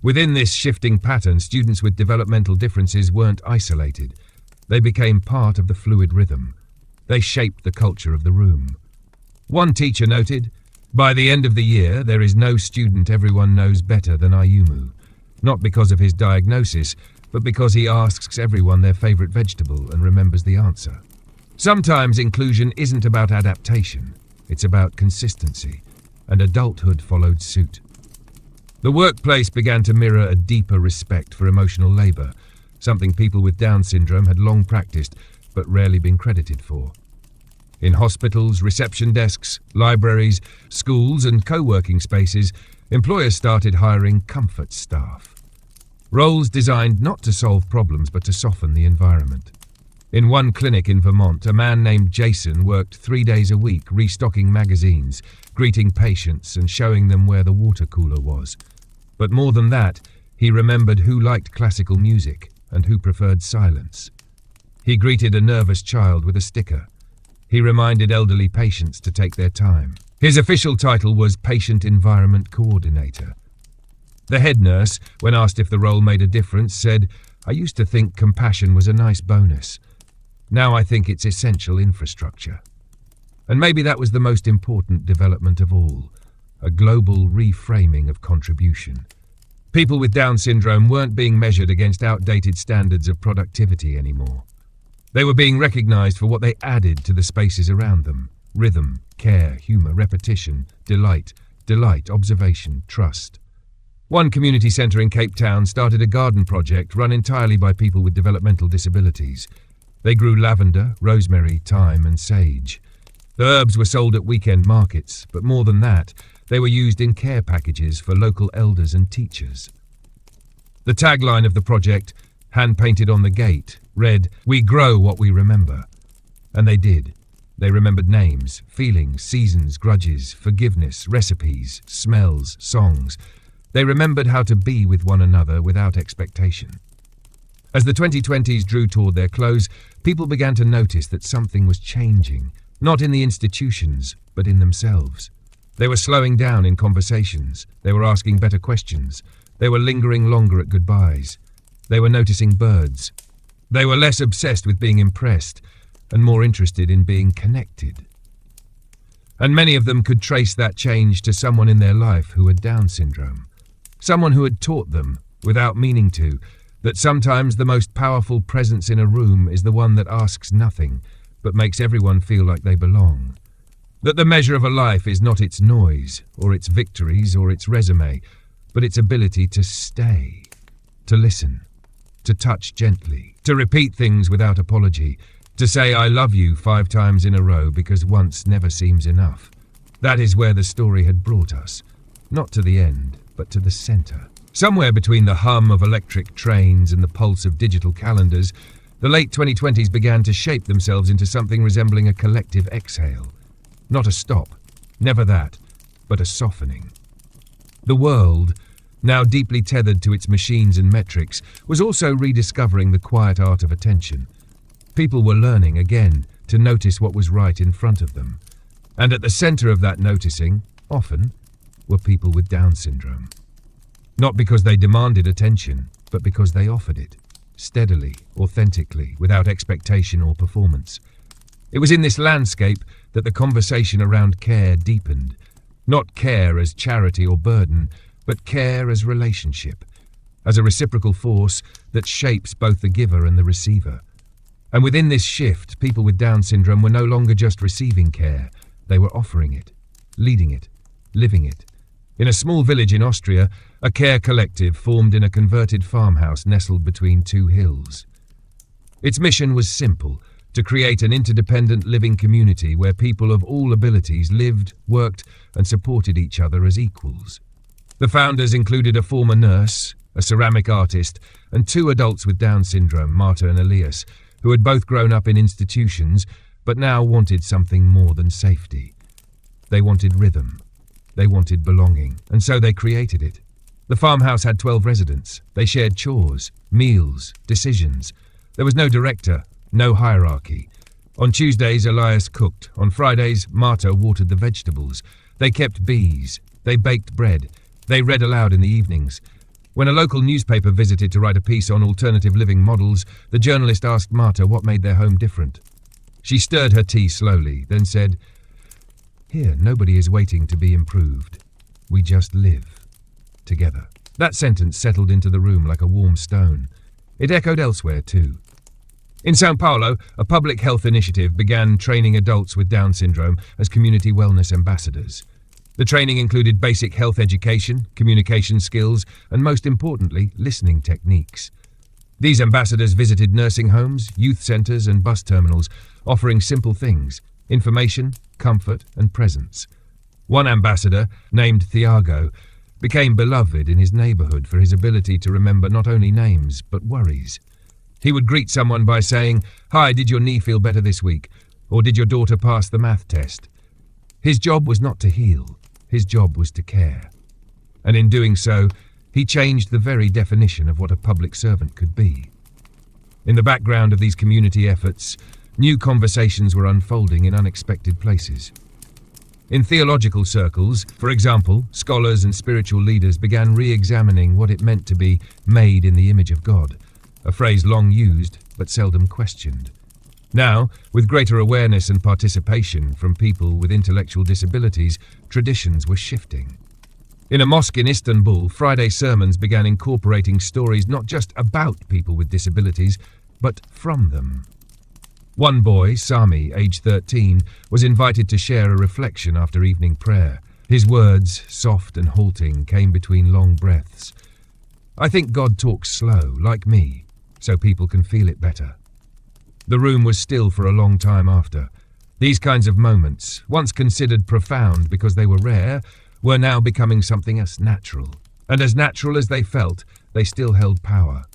Within this shifting pattern, students with developmental differences weren't isolated. They became part of the fluid rhythm. They shaped the culture of the room. One teacher noted, "By the end of the year, there is no student everyone knows better than Ayumu. Not because of his diagnosis, but because he asks everyone their favorite vegetable and remembers the answer." Sometimes inclusion isn't about adaptation. It's about consistency, and adulthood followed suit. The workplace began to mirror a deeper respect for emotional labor, something people with Down syndrome had long practiced, but rarely been credited for. In hospitals, reception desks, libraries, schools, and co-working spaces, employers started hiring comfort staff. Roles designed not to solve problems, but to soften the environment. In one clinic in Vermont, a man named Jason worked 3 days a week restocking magazines, greeting patients and showing them where the water cooler was. But more than that, He remembered who liked classical music and who preferred silence. He greeted a nervous child with a sticker. He reminded elderly patients to take their time. His official title was Patient Environment Coordinator. The head nurse, when asked if the role made a difference, said, "I used to think compassion was a nice bonus. Now I think it's essential infrastructure." And maybe that was the most important development of all, a global reframing of contribution. People with Down syndrome weren't being measured against outdated standards of productivity anymore. They were being recognized for what they added to the spaces around them: rhythm, care, humor, repetition, delight, observation, trust. One community centre in Cape Town started a garden project run entirely by people with developmental disabilities. They grew lavender, rosemary, thyme and sage. The herbs were sold at weekend markets, but more than that, they were used in care packages for local elders and teachers. The tagline of the project, hand-painted on the gate, read, "We grow what we remember." And they did. They remembered names, feelings, seasons, grudges, forgiveness, recipes, smells, songs. They remembered how to be with one another without expectation. As the 2020s drew toward their close, people began to notice that something was changing, not in the institutions, but in themselves. They were slowing down in conversations. They were asking better questions. They were lingering longer at goodbyes. They were noticing birds. They were less obsessed with being impressed and more interested in being connected. And many of them could trace that change to someone in their life who had Down syndrome. Someone who had taught them, without meaning to, that sometimes the most powerful presence in a room is the one that asks nothing, but makes everyone feel like they belong. That the measure of a life is not its noise, or its victories, or its resume, but its ability to stay, to listen, to touch gently, to repeat things without apology, to say "I love you" 5 times in a row because once never seems enough. That is where the story had brought us, not to the end, but to the center. Somewhere between the hum of electric trains and the pulse of digital calendars, the late 2020s began to shape themselves into something resembling a collective exhale. Not a stop, never that, but a softening. The world, now deeply tethered to its machines and metrics, was also rediscovering the quiet art of attention. People were learning, again, to notice what was right in front of them. And at the center of that noticing, often, were people with Down syndrome. Not because they demanded attention, but because they offered it, steadily, authentically, without expectation or performance. It was in this landscape that the conversation around care deepened. Not care as charity or burden, but care as relationship, as a reciprocal force that shapes both the giver and the receiver. And within this shift, people with Down syndrome were no longer just receiving care, they were offering it, leading it, living it. In a small village in Austria, a care collective formed in a converted farmhouse nestled between 2 hills. Its mission was simple: to create an interdependent living community where people of all abilities lived, worked, and supported each other as equals. The founders included a former nurse, a ceramic artist, and 2 adults with Down syndrome, Marta and Elias, who had both grown up in institutions, but now wanted something more than safety. They wanted rhythm. They wanted belonging, and so they created it. The farmhouse had 12 residents. They shared chores, meals, decisions. There was no director, no hierarchy. On Tuesdays, Elias cooked. On Fridays, Marta watered the vegetables. They kept bees. They baked bread. They read aloud in the evenings. When a local newspaper visited to write a piece on alternative living models, the journalist asked Marta what made their home different. She stirred her tea slowly, then said, "Here, nobody is waiting to be improved. We just live together." That sentence settled into the room like a warm stone. It echoed elsewhere, too. In São Paulo, a public health initiative began training adults with Down syndrome as community wellness ambassadors. The training included basic health education, communication skills, and most importantly, listening techniques. These ambassadors visited nursing homes, youth centres, and bus terminals, offering simple things: information, comfort, and presence. One ambassador, named Thiago, became beloved in his neighbourhood for his ability to remember not only names, but worries. He would greet someone by saying, "Hi, did your knee feel better this week?" Or "Did your daughter pass the math test?" His job was not to heal. His job was to care. And in doing so, He changed the very definition of what a public servant could be. In the background of these community efforts, new conversations were unfolding in unexpected places. In theological circles, for example, scholars and spiritual leaders began re-examining what it meant to be made in the image of God, a phrase long used but seldom questioned. Now, with greater awareness and participation from people with intellectual disabilities, traditions were shifting. In a mosque in Istanbul, Friday sermons began incorporating stories not just about people with disabilities, but from them. One boy, Sami, aged 13, was invited to share a reflection after evening prayer. His words, soft and halting, came between long breaths. "I think God talks slow, like me, so people can feel it better." The room was still for a long time after. These kinds of moments, once considered profound because they were rare, were now becoming something as natural. And as natural as they felt, they still held power.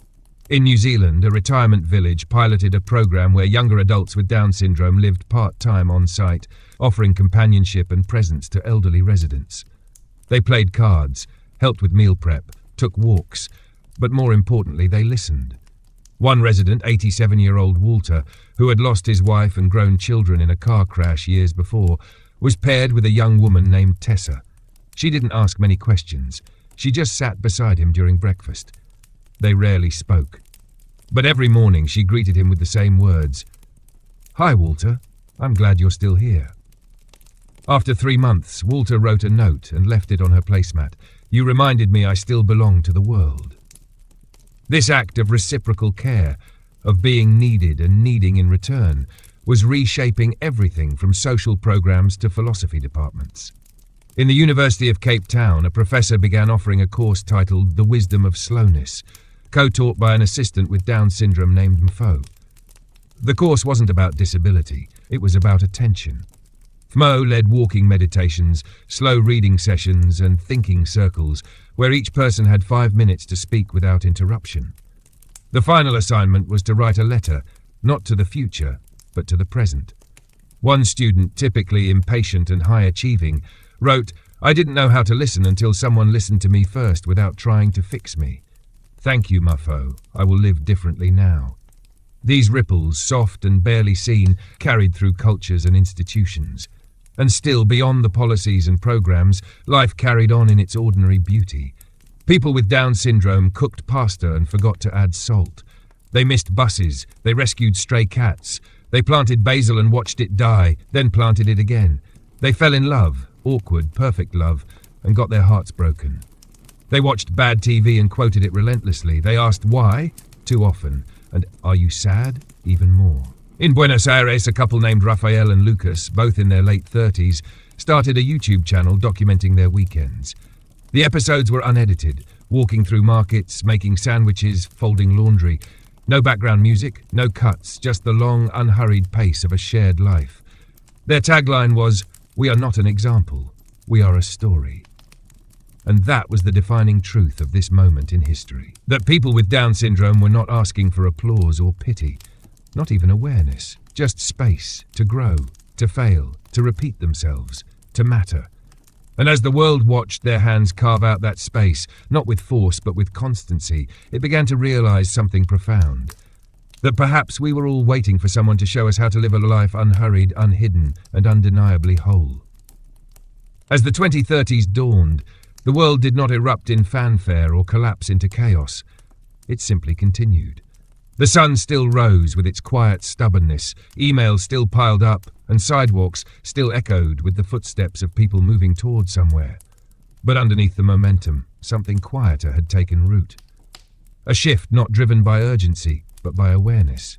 In New Zealand, a retirement village piloted a program where younger adults with Down syndrome lived part-time on site, offering companionship and presence to elderly residents. They played cards, helped with meal prep, took walks, but more importantly, they listened. One resident, 87-year-old Walter, who had lost his wife and grown children in a car crash years before, was paired with a young woman named Tessa. She didn't ask many questions. She just sat beside him during breakfast. They rarely spoke. But every morning she greeted him with the same words. "Hi, Walter. I'm glad you're still here." After 3 months, Walter wrote a note and left it on her placemat. "You reminded me I still belong to the world." This act of reciprocal care, of being needed and needing in return, was reshaping everything from social programs to philosophy departments. In the University of Cape Town, a professor began offering a course titled The Wisdom of Slowness, co-taught by an assistant with Down syndrome named Mfo. The course wasn't about disability, it was about attention. Mfo led walking meditations, slow reading sessions, and thinking circles, where each person had 5 minutes to speak without interruption. The final assignment was to write a letter, not to the future, but to the present. One student, typically impatient and high-achieving, wrote, "I didn't know how to listen until someone listened to me first without trying to fix me. Thank you, Mfo. I will live differently now." These ripples, soft and barely seen, carried through cultures and institutions. And still, beyond the policies and programs, life carried on in its ordinary beauty. People with Down syndrome cooked pasta and forgot to add salt. They missed buses, they rescued stray cats. They planted basil and watched it die, then planted it again. They fell in love, awkward, perfect love, and got their hearts broken. They watched bad TV and quoted it relentlessly. They asked why, too often, and are you sad, even more. In Buenos Aires, a couple named Rafael and Lucas, both in their late 30s, started a YouTube channel documenting their weekends. The episodes were unedited, walking through markets, making sandwiches, folding laundry. No background music, no cuts, just the long, unhurried pace of a shared life. Their tagline was, "We are not an example, we are a story." And that was the defining truth of this moment in history. That people with Down syndrome were not asking for applause or pity, not even awareness, just space to grow, to fail, to repeat themselves, to matter. And as the world watched their hands carve out that space, not with force but with constancy, it began to realize something profound. That perhaps we were all waiting for someone to show us how to live a life unhurried, unhidden, and undeniably whole. As the 2030s dawned, the world did not erupt in fanfare or collapse into chaos. It simply continued. The sun still rose with its quiet stubbornness, emails still piled up, and sidewalks still echoed with the footsteps of people moving toward somewhere. But underneath the momentum, something quieter had taken root. A shift not driven by urgency, but by awareness.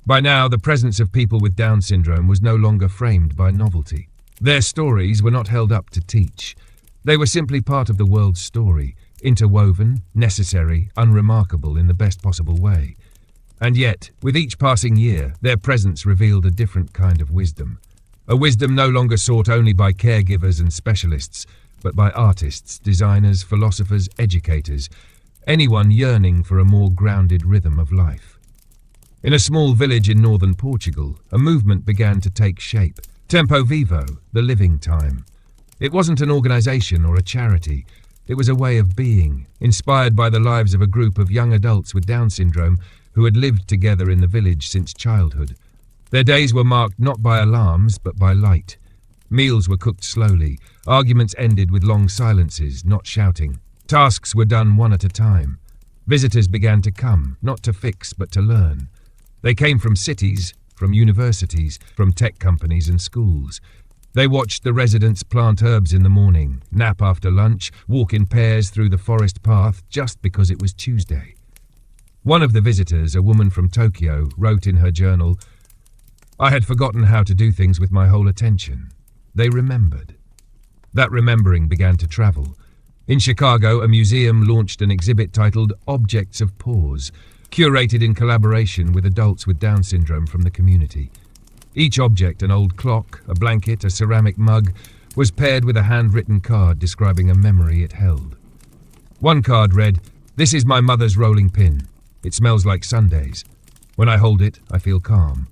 By now, the presence of people with Down syndrome was no longer framed by novelty. Their stories were not held up to teach. They were simply part of the world's story, interwoven, necessary, unremarkable in the best possible way. And yet, with each passing year, their presence revealed a different kind of wisdom. A wisdom no longer sought only by caregivers and specialists, but by artists, designers, philosophers, educators, anyone yearning for a more grounded rhythm of life. In a small village in northern Portugal, a movement began to take shape. Tempo Vivo, the living time. It wasn't an organization or a charity. It was a way of being, inspired by the lives of a group of young adults with Down syndrome who had lived together in the village since childhood. Their days were marked not by alarms, but by light. Meals were cooked slowly. Arguments ended with long silences, not shouting. Tasks were done one at a time. Visitors began to come, not to fix, but to learn. They came from cities, from universities, from tech companies and schools. They watched the residents plant herbs in the morning, nap after lunch, walk in pairs through the forest path just because it was Tuesday. One of the visitors, a woman from Tokyo, wrote in her journal, "I had forgotten how to do things with my whole attention." They remembered. That remembering began to travel. In Chicago, a museum launched an exhibit titled Objects of Pause, curated in collaboration with adults with Down syndrome from the community. Each object, an old clock, a blanket, a ceramic mug, was paired with a handwritten card describing a memory it held. One card read, "This is my mother's rolling pin. It smells like Sundays. When I hold it, I feel calm."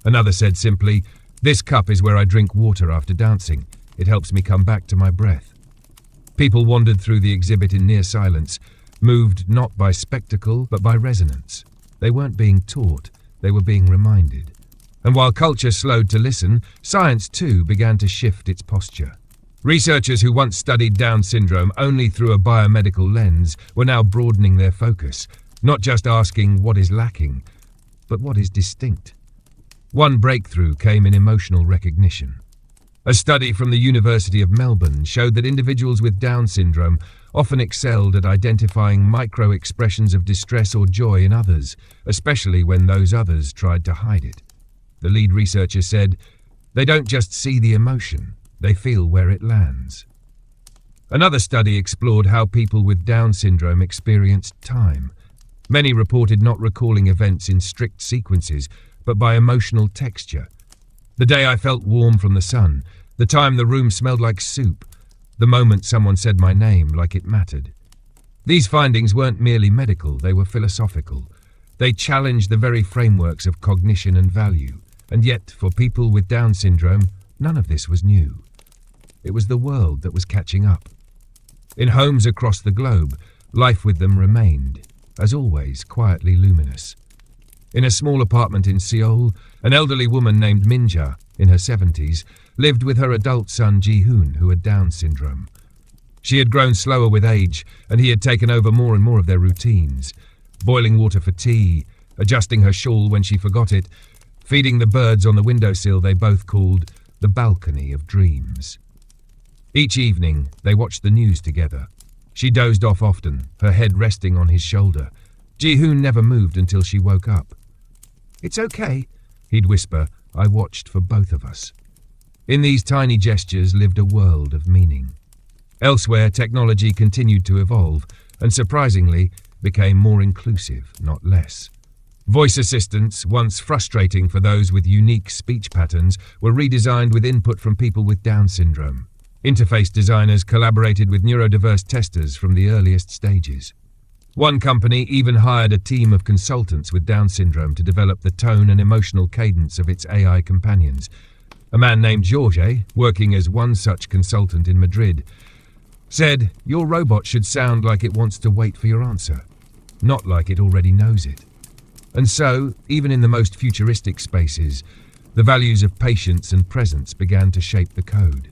Another said simply, "This cup is where I drink water after dancing. It helps me come back to my breath." People wandered through the exhibit in near silence, moved not by spectacle, but by resonance. They weren't being taught, they were being reminded. And while culture slowed to listen, science too began to shift its posture. Researchers who once studied Down syndrome only through a biomedical lens were now broadening their focus, not just asking what is lacking, but what is distinct. One breakthrough came in emotional recognition. A study from the University of Melbourne showed that individuals with Down syndrome often excelled at identifying micro-expressions of distress or joy in others, especially when those others tried to hide it. The lead researcher said, "They don't just see the emotion, they feel where it lands." Another study explored how people with Down syndrome experienced time. Many reported not recalling events in strict sequences, but by emotional texture. The day I felt warm from the sun, the time the room smelled like soup, the moment someone said my name like it mattered. These findings weren't merely medical, they were philosophical. They challenged the very frameworks of cognition and value. And yet, for people with Down syndrome, none of this was new. It was the world that was catching up. In homes across the globe, life with them remained, as always, quietly luminous. In a small apartment in Seoul, an elderly woman named Minja, in her 70s, lived with her adult son Ji-hoon, who had Down syndrome. She had grown slower with age, and he had taken over more and more of their routines. Boiling water for tea, adjusting her shawl when she forgot it, feeding the birds on the windowsill they both called the balcony of dreams. Each evening, they watched the news together. She dozed off often, her head resting on his shoulder. Ji-hoon never moved until she woke up. "It's okay," he'd whisper. I watched for both of us. In these tiny gestures lived a world of meaning. Elsewhere, technology continued to evolve, and surprisingly, became more inclusive, not less. Voice assistants, once frustrating for those with unique speech patterns, were redesigned with input from people with Down syndrome. Interface designers collaborated with neurodiverse testers from the earliest stages. One company even hired a team of consultants with Down syndrome to develop the tone and emotional cadence of its AI companions. A man named Jorge, working as one such consultant in Madrid, said, "Your robot should sound like it wants to wait for your answer, not like it already knows it." And so, even in the most futuristic spaces, the values of patience and presence began to shape the code.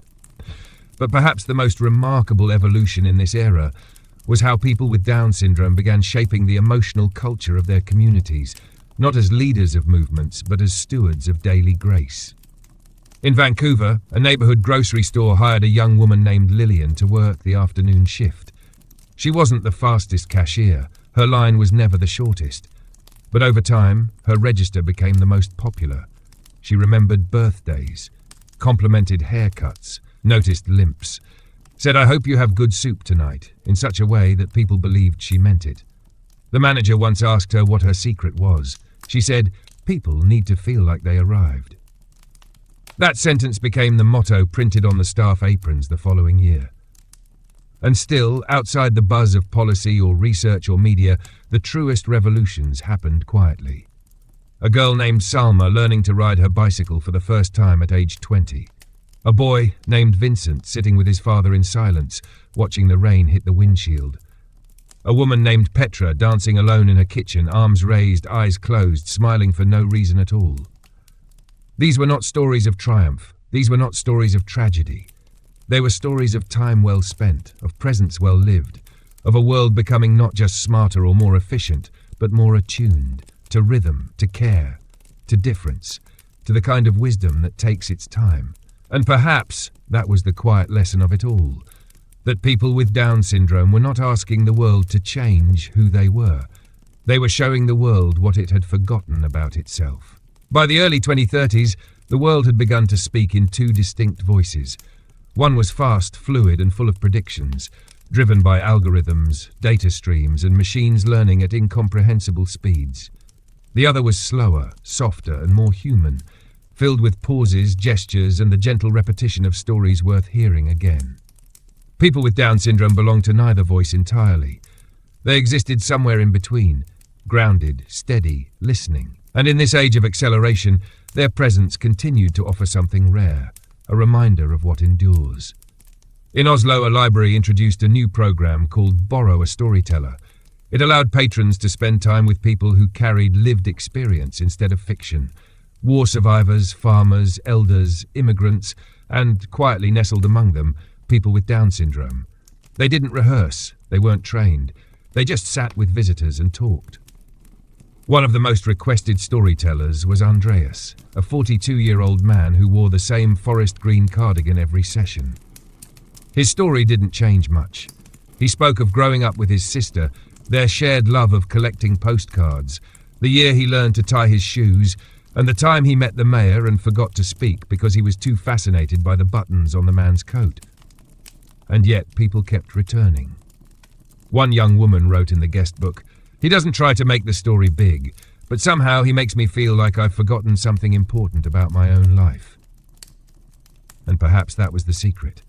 But perhaps the most remarkable evolution in this era was how people with Down syndrome began shaping the emotional culture of their communities, not as leaders of movements, but as stewards of daily grace. In Vancouver, a neighborhood grocery store hired a young woman named Lillian to work the afternoon shift. She wasn't the fastest cashier, her line was never the shortest. But over time, her register became the most popular. She remembered birthdays, complimented haircuts, noticed limps, said, "I hope you have good soup tonight," in such a way that people believed she meant it. The manager once asked her what her secret was. She said, "People need to feel like they arrived." That sentence became the motto printed on the staff aprons the following year. And still, outside the buzz of policy or research or media, the truest revolutions happened quietly. A girl named Salma learning to ride her bicycle for the first time at age 20. A boy named Vincent sitting with his father in silence, watching the rain hit the windshield. A woman named Petra dancing alone in her kitchen, arms raised, eyes closed, smiling for no reason at all. These were not stories of triumph. These were not stories of tragedy. They were stories of time well spent, of presence well lived, of a world becoming not just smarter or more efficient, but more attuned to rhythm, to care, to difference, to the kind of wisdom that takes its time. And perhaps that was the quiet lesson of it all, that people with Down syndrome were not asking the world to change who they were. They were showing the world what it had forgotten about itself. By the early 2030s, the world had begun to speak in two distinct voices. One was fast, fluid, and full of predictions, driven by algorithms, data streams, and machines learning at incomprehensible speeds. The other was slower, softer, and more human, filled with pauses, gestures, and the gentle repetition of stories worth hearing again. People with Down syndrome belonged to neither voice entirely. They existed somewhere in between, grounded, steady, listening. And in this age of acceleration, their presence continued to offer something rare, a reminder of what endures. In Oslo, a library introduced a new program called Borrow a Storyteller. It allowed patrons to spend time with people who carried lived experience instead of fiction. War survivors, farmers, elders, immigrants, and, quietly nestled among them, people with Down syndrome. They didn't rehearse, they weren't trained. They just sat with visitors and talked. One of the most requested storytellers was Andreas, a 42-year-old man who wore the same forest green cardigan every session. His story didn't change much. He spoke of growing up with his sister, their shared love of collecting postcards, the year he learned to tie his shoes, and the time he met the mayor and forgot to speak because he was too fascinated by the buttons on the man's coat. And yet people kept returning. One young woman wrote in the guest book, "He doesn't try to make the story big, but somehow he makes me feel like I've forgotten something important about my own life." And perhaps that was the secret.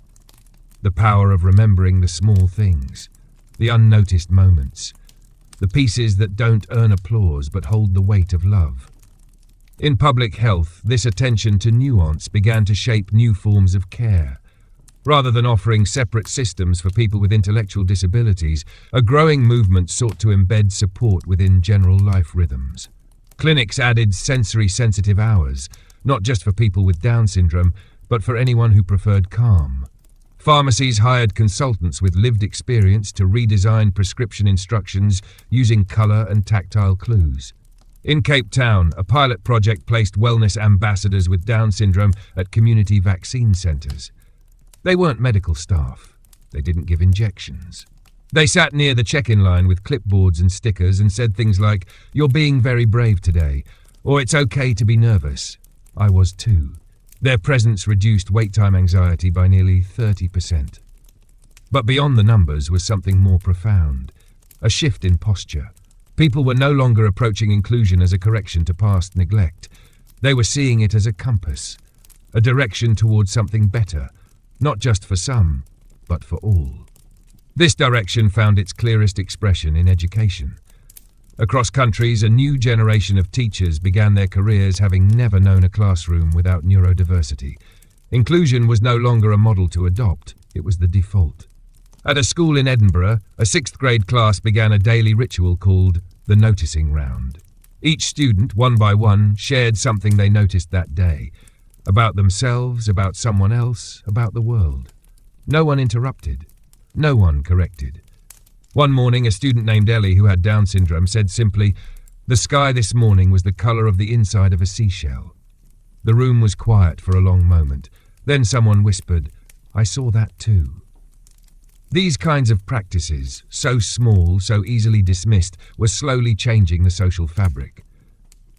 The power of remembering the small things, the unnoticed moments, the pieces that don't earn applause but hold the weight of love. In public health, this attention to nuance began to shape new forms of care. Rather than offering separate systems for people with intellectual disabilities, a growing movement sought to embed support within general life rhythms. Clinics added sensory-sensitive hours, not just for people with Down syndrome, but for anyone who preferred calm. Pharmacies hired consultants with lived experience to redesign prescription instructions using colour and tactile clues. In Cape Town, a pilot project placed wellness ambassadors with Down syndrome at community vaccine centres. They weren't medical staff. They didn't give injections. They sat near the check-in line with clipboards and stickers and said things like, "You're being very brave today," or "It's okay to be nervous." I was too. Their presence reduced wait time anxiety by nearly 30%. But beyond the numbers was something more profound, a shift in posture. People were no longer approaching inclusion as a correction to past neglect. They were seeing it as a compass, a direction towards something better, not just for some, but for all. This direction found its clearest expression in education. Across countries, a new generation of teachers began their careers having never known a classroom without neurodiversity. Inclusion was no longer a model to adopt, it was the default. At a school in Edinburgh, a 6th grade class began a daily ritual called the noticing round. Each student, one by one, shared something they noticed that day, about themselves, about someone else, about the world. No one interrupted. No one corrected. One morning, a student named Ellie, who had Down syndrome, said simply, "The sky this morning was the colour of the inside of a seashell." The room was quiet for a long moment. Then someone whispered, "I saw that too." These kinds of practices, so small, so easily dismissed, were slowly changing the social fabric.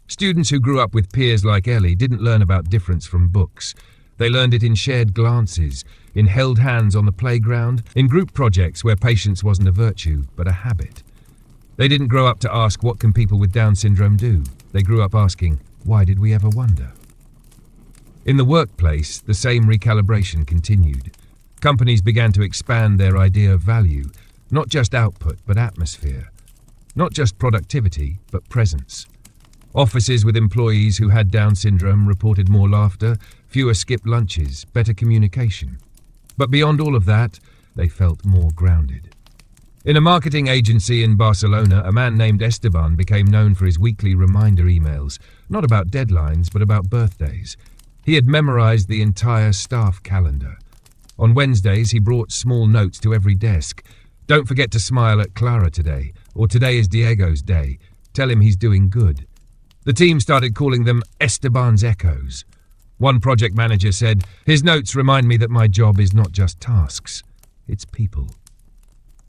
Students who grew up with peers like Ellie didn't learn about difference from books. They learned it in shared glances, in held hands on the playground, in group projects where patience wasn't a virtue, but a habit. They didn't grow up to ask, "What can people with Down syndrome do?" They grew up asking, "Why did we ever wonder?" In the workplace, the same recalibration continued. Companies began to expand their idea of value, not just output, but atmosphere. Not just productivity, but presence. Offices with employees who had Down syndrome reported more laughter, fewer skipped lunches, better communication. But beyond all of that, they felt more grounded. In a marketing agency in Barcelona, a man named Esteban became known for his weekly reminder emails, not about deadlines, but about birthdays. He had memorized the entire staff calendar. On Wednesdays, he brought small notes to every desk. Don't forget to smile at Clara today, or today is Diego's day. Tell him he's doing good. The team started calling them Esteban's Echoes. One project manager said, "His notes remind me that my job is not just tasks, it's people."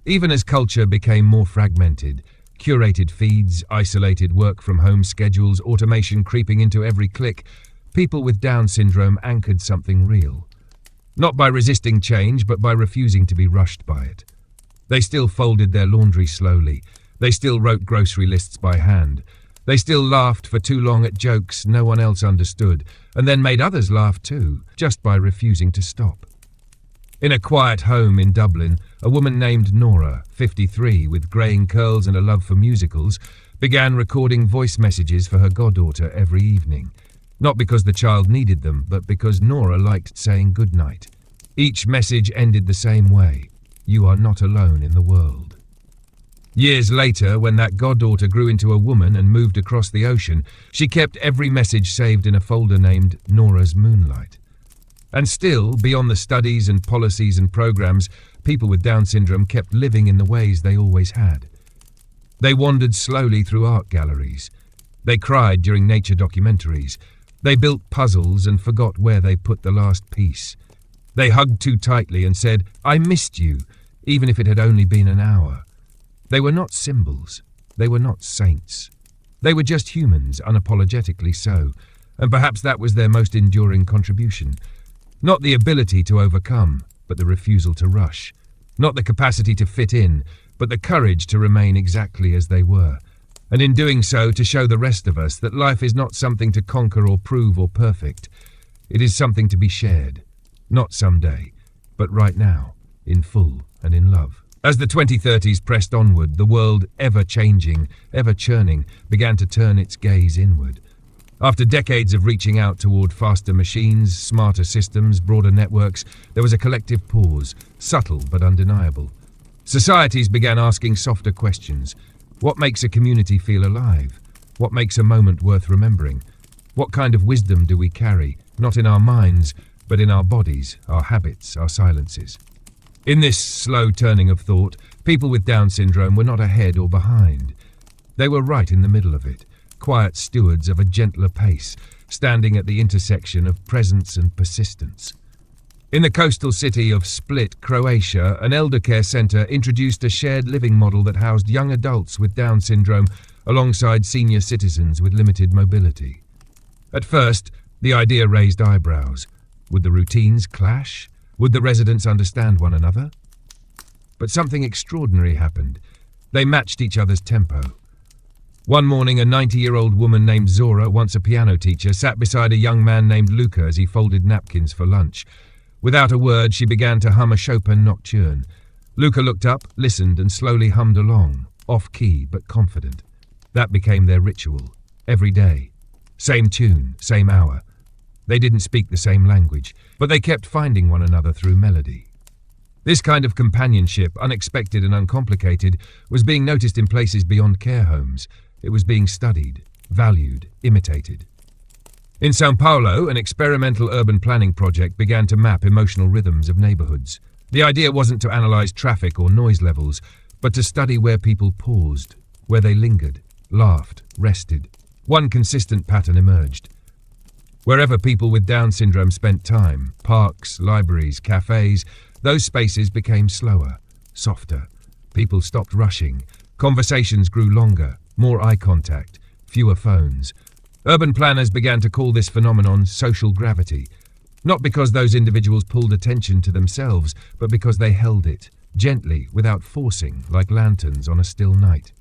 Even as culture became more fragmented, curated feeds, isolated work-from-home schedules, automation creeping into every click, people with Down syndrome anchored something real. Not by resisting change, but by refusing to be rushed by it. They still folded their laundry slowly. They still wrote grocery lists by hand. They still laughed for too long at jokes no one else understood, and then made others laugh too, just by refusing to stop. In a quiet home in Dublin, a woman named Nora, 53, with greying curls and a love for musicals, began recording voice messages for her goddaughter every evening. Not because the child needed them, but because Nora liked saying goodnight. Each message ended the same way: "You are not alone in the world." Years later, when that goddaughter grew into a woman and moved across the ocean, she kept every message saved in a folder named Nora's Moonlight. And still, beyond the studies and policies and programs, people with Down syndrome kept living in the ways they always had. They wandered slowly through art galleries. They cried during nature documentaries. They built puzzles and forgot where they put the last piece. They hugged too tightly and said, "I missed you," even if it had only been an hour. They were not symbols. They were not saints. They were just humans, unapologetically so, and perhaps that was their most enduring contribution. Not the ability to overcome, but the refusal to rush. Not the capacity to fit in, but the courage to remain exactly as they were. And in doing so, to show the rest of us that life is not something to conquer or prove or perfect. It is something to be shared. Not someday, but right now, in full and in love. As the 2030s pressed onward, the world, ever changing, ever churning, began to turn its gaze inward. After decades of reaching out toward faster machines, smarter systems, broader networks, there was a collective pause, subtle but undeniable. Societies began asking softer questions. What makes a community feel alive? What makes a moment worth remembering? What kind of wisdom do we carry, not in our minds, but in our bodies, our habits, our silences? In this slow turning of thought, people with Down syndrome were not ahead or behind. They were right in the middle of it, quiet stewards of a gentler pace, standing at the intersection of presence and persistence. In the coastal city of Split, Croatia, an elder care centre introduced a shared living model that housed young adults with Down syndrome alongside senior citizens with limited mobility. At first, the idea raised eyebrows. Would the routines clash? Would the residents understand one another? But something extraordinary happened. They matched each other's tempo. One morning, a 90-year-old woman named Zora, once a piano teacher, sat beside a young man named Luca as he folded napkins for lunch. Without a word, she began to hum a Chopin nocturne. Luca looked up, listened, and slowly hummed along, off-key but confident. That became their ritual, every day. Same tune, same hour. They didn't speak the same language, but they kept finding one another through melody. This kind of companionship, unexpected and uncomplicated, was being noticed in places beyond care homes. It was being studied, valued, imitated. In São Paulo, an experimental urban planning project began to map emotional rhythms of neighborhoods. The idea wasn't to analyze traffic or noise levels, but to study where people paused, where they lingered, laughed, rested. One consistent pattern emerged. Wherever people with Down syndrome spent time, parks, libraries, cafes, those spaces became slower, softer. People stopped rushing. Conversations grew longer, more eye contact, fewer phones. Urban planners began to call this phenomenon social gravity, not because those individuals pulled attention to themselves, but because they held it, gently, without forcing, like lanterns on a still night.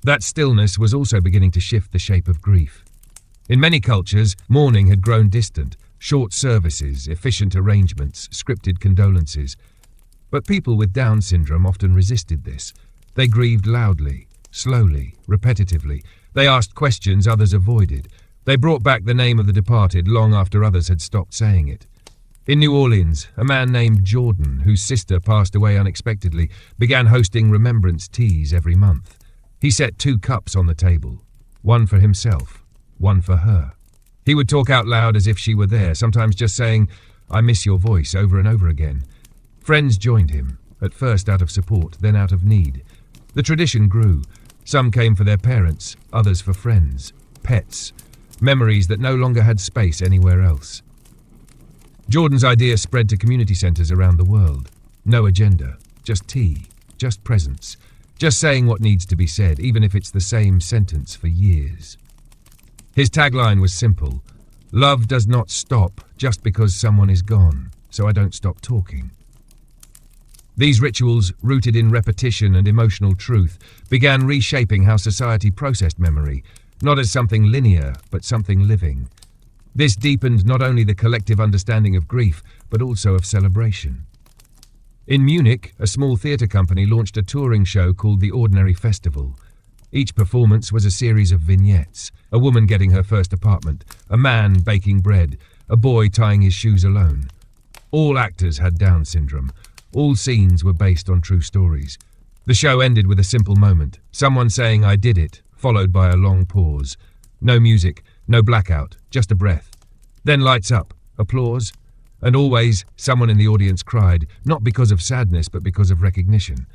That stillness was also beginning to shift the shape of grief. In many cultures, mourning had grown distant, short services, efficient arrangements, scripted condolences. But people with Down syndrome often resisted this. They grieved loudly, slowly, repetitively, They asked questions others avoided. They brought back the name of the departed long after others had stopped saying it. In New Orleans, a man named Jordan, whose sister passed away unexpectedly, began hosting remembrance teas every month. He set 2 cups on the table, one for himself, one for her. He would talk out loud as if she were there, sometimes just saying, "I miss your voice," over and over again. Friends joined him, at first out of support, then out of need. The tradition grew. Some came for their parents, others for friends, pets, memories that no longer had space anywhere else. Jordan's idea spread to community centres around the world. No agenda, just tea, just presence, just saying what needs to be said, even if it's the same sentence for years. His tagline was simple: "Love does not stop just because someone is gone, so I don't stop talking." These rituals, rooted in repetition and emotional truth, began reshaping how society processed memory, not as something linear, but something living. This deepened not only the collective understanding of grief, but also of celebration. In Munich, a small theatre company launched a touring show called The Ordinary Festival. Each performance was a series of vignettes: a woman getting her first apartment, a man baking bread, a boy tying his shoes alone. All actors had Down syndrome. All scenes were based on true stories. The show ended with a simple moment, someone saying, "I did it," followed by a long pause. No music, no blackout, just a breath. Then lights up, applause, and always someone in the audience cried, not because of sadness, but because of recognition.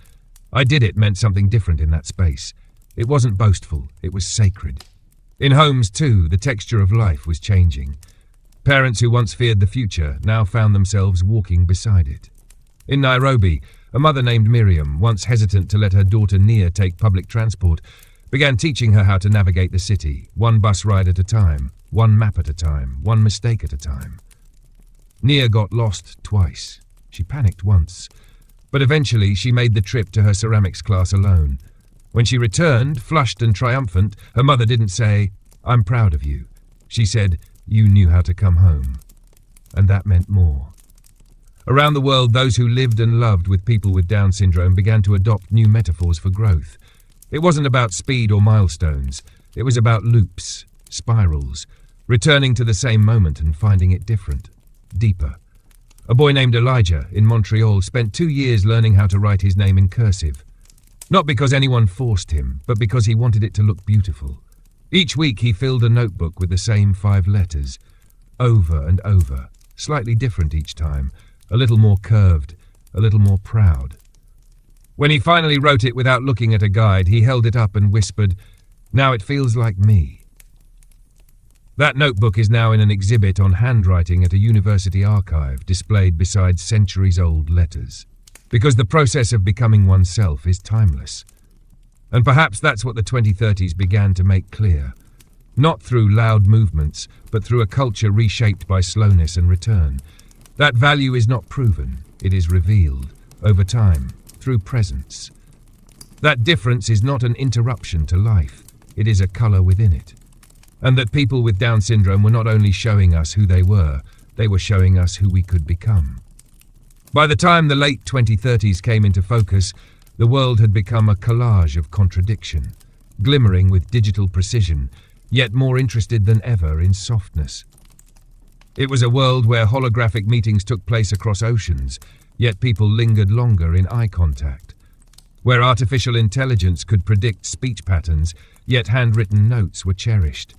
"I did it" meant something different in that space. It wasn't boastful, it was sacred. In homes too, the texture of life was changing. Parents who once feared the future now found themselves walking beside it. In Nairobi, a mother named Miriam, once hesitant to let her daughter Nia take public transport, began teaching her how to navigate the city, one bus ride at a time, one map at a time, one mistake at a time. Nia got lost twice. She panicked once. But eventually she made the trip to her ceramics class alone. When she returned, flushed and triumphant, her mother didn't say, "I'm proud of you." She said, "You knew how to come home." And that meant more. Around the world, those who lived and loved with people with Down syndrome began to adopt new metaphors for growth. It wasn't about speed or milestones. It was about loops, spirals, returning to the same moment and finding it different, deeper. A boy named Elijah in Montreal spent 2 years learning how to write his name in cursive. Not because anyone forced him, but because he wanted it to look beautiful. Each week he filled a notebook with the same 5 letters, over and over, slightly different each time, a little more curved, a little more proud. When he finally wrote it without looking at a guide, he held it up and whispered, "Now it feels like me." That notebook is now in an exhibit on handwriting at a university archive, displayed beside centuries-old letters. Because the process of becoming oneself is timeless. And perhaps that's what the 2030s began to make clear. Not through loud movements, but through a culture reshaped by slowness and return. That value is not proven, it is revealed, over time, through presence. That difference is not an interruption to life, it is a colour within it. And that people with Down syndrome were not only showing us who they were showing us who we could become. By the time the late 2030s came into focus, the world had become a collage of contradiction, glimmering with digital precision, yet more interested than ever in softness. It was a world where holographic meetings took place across oceans, yet people lingered longer in eye contact. Where artificial intelligence could predict speech patterns, yet handwritten notes were cherished.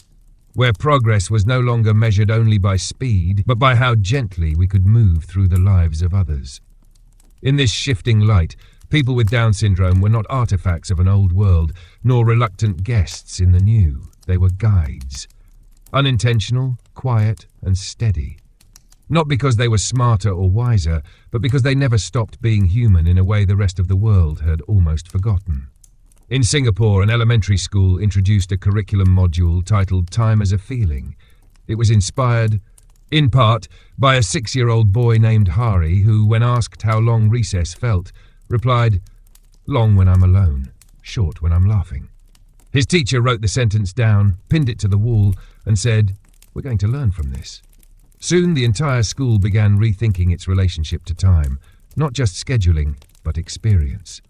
Where progress was no longer measured only by speed, but by how gently we could move through the lives of others. In this shifting light, people with Down syndrome were not artifacts of an old world, nor reluctant guests in the new. They were guides. Unintentional, quiet, and steady. Not because they were smarter or wiser, but because they never stopped being human in a way the rest of the world had almost forgotten. In Singapore, an elementary school introduced a curriculum module titled Time as a Feeling. It was inspired, in part, by a 6-year-old boy named Hari who, when asked how long recess felt, replied, "Long when I'm alone, short when I'm laughing." His teacher wrote the sentence down, pinned it to the wall, and said, "We're going to learn from this." Soon the entire school began rethinking its relationship to time, not just scheduling, but experience.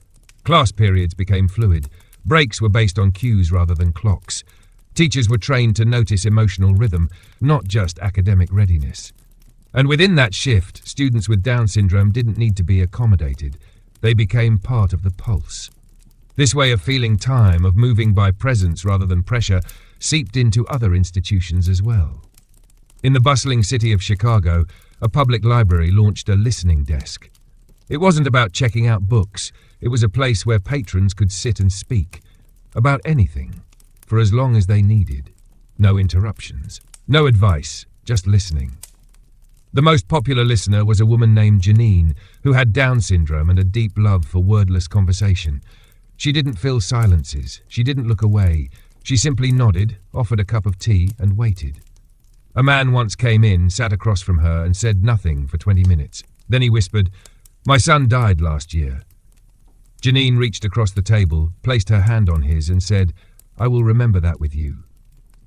Class periods became fluid. Breaks were based on cues rather than clocks. Teachers were trained to notice emotional rhythm, not just academic readiness. And within that shift, students with Down syndrome didn't need to be accommodated. They became part of the pulse. This way of feeling time, of moving by presence rather than pressure, seeped into other institutions as well. In the bustling city of Chicago, a public library launched a listening desk. It wasn't about checking out books. It was a place where patrons could sit and speak about anything, for as long as they needed. No interruptions, no advice, just listening. The most popular listener was a woman named Janine, who had Down syndrome and a deep love for wordless conversation. She didn't fill silences. She didn't look away. She simply nodded, offered a cup of tea, and waited. A man once came in, sat across from her, and said nothing for 20 minutes. Then he whispered, "My son died last year." Janine reached across the table, placed her hand on his, and said, "I will remember that with you."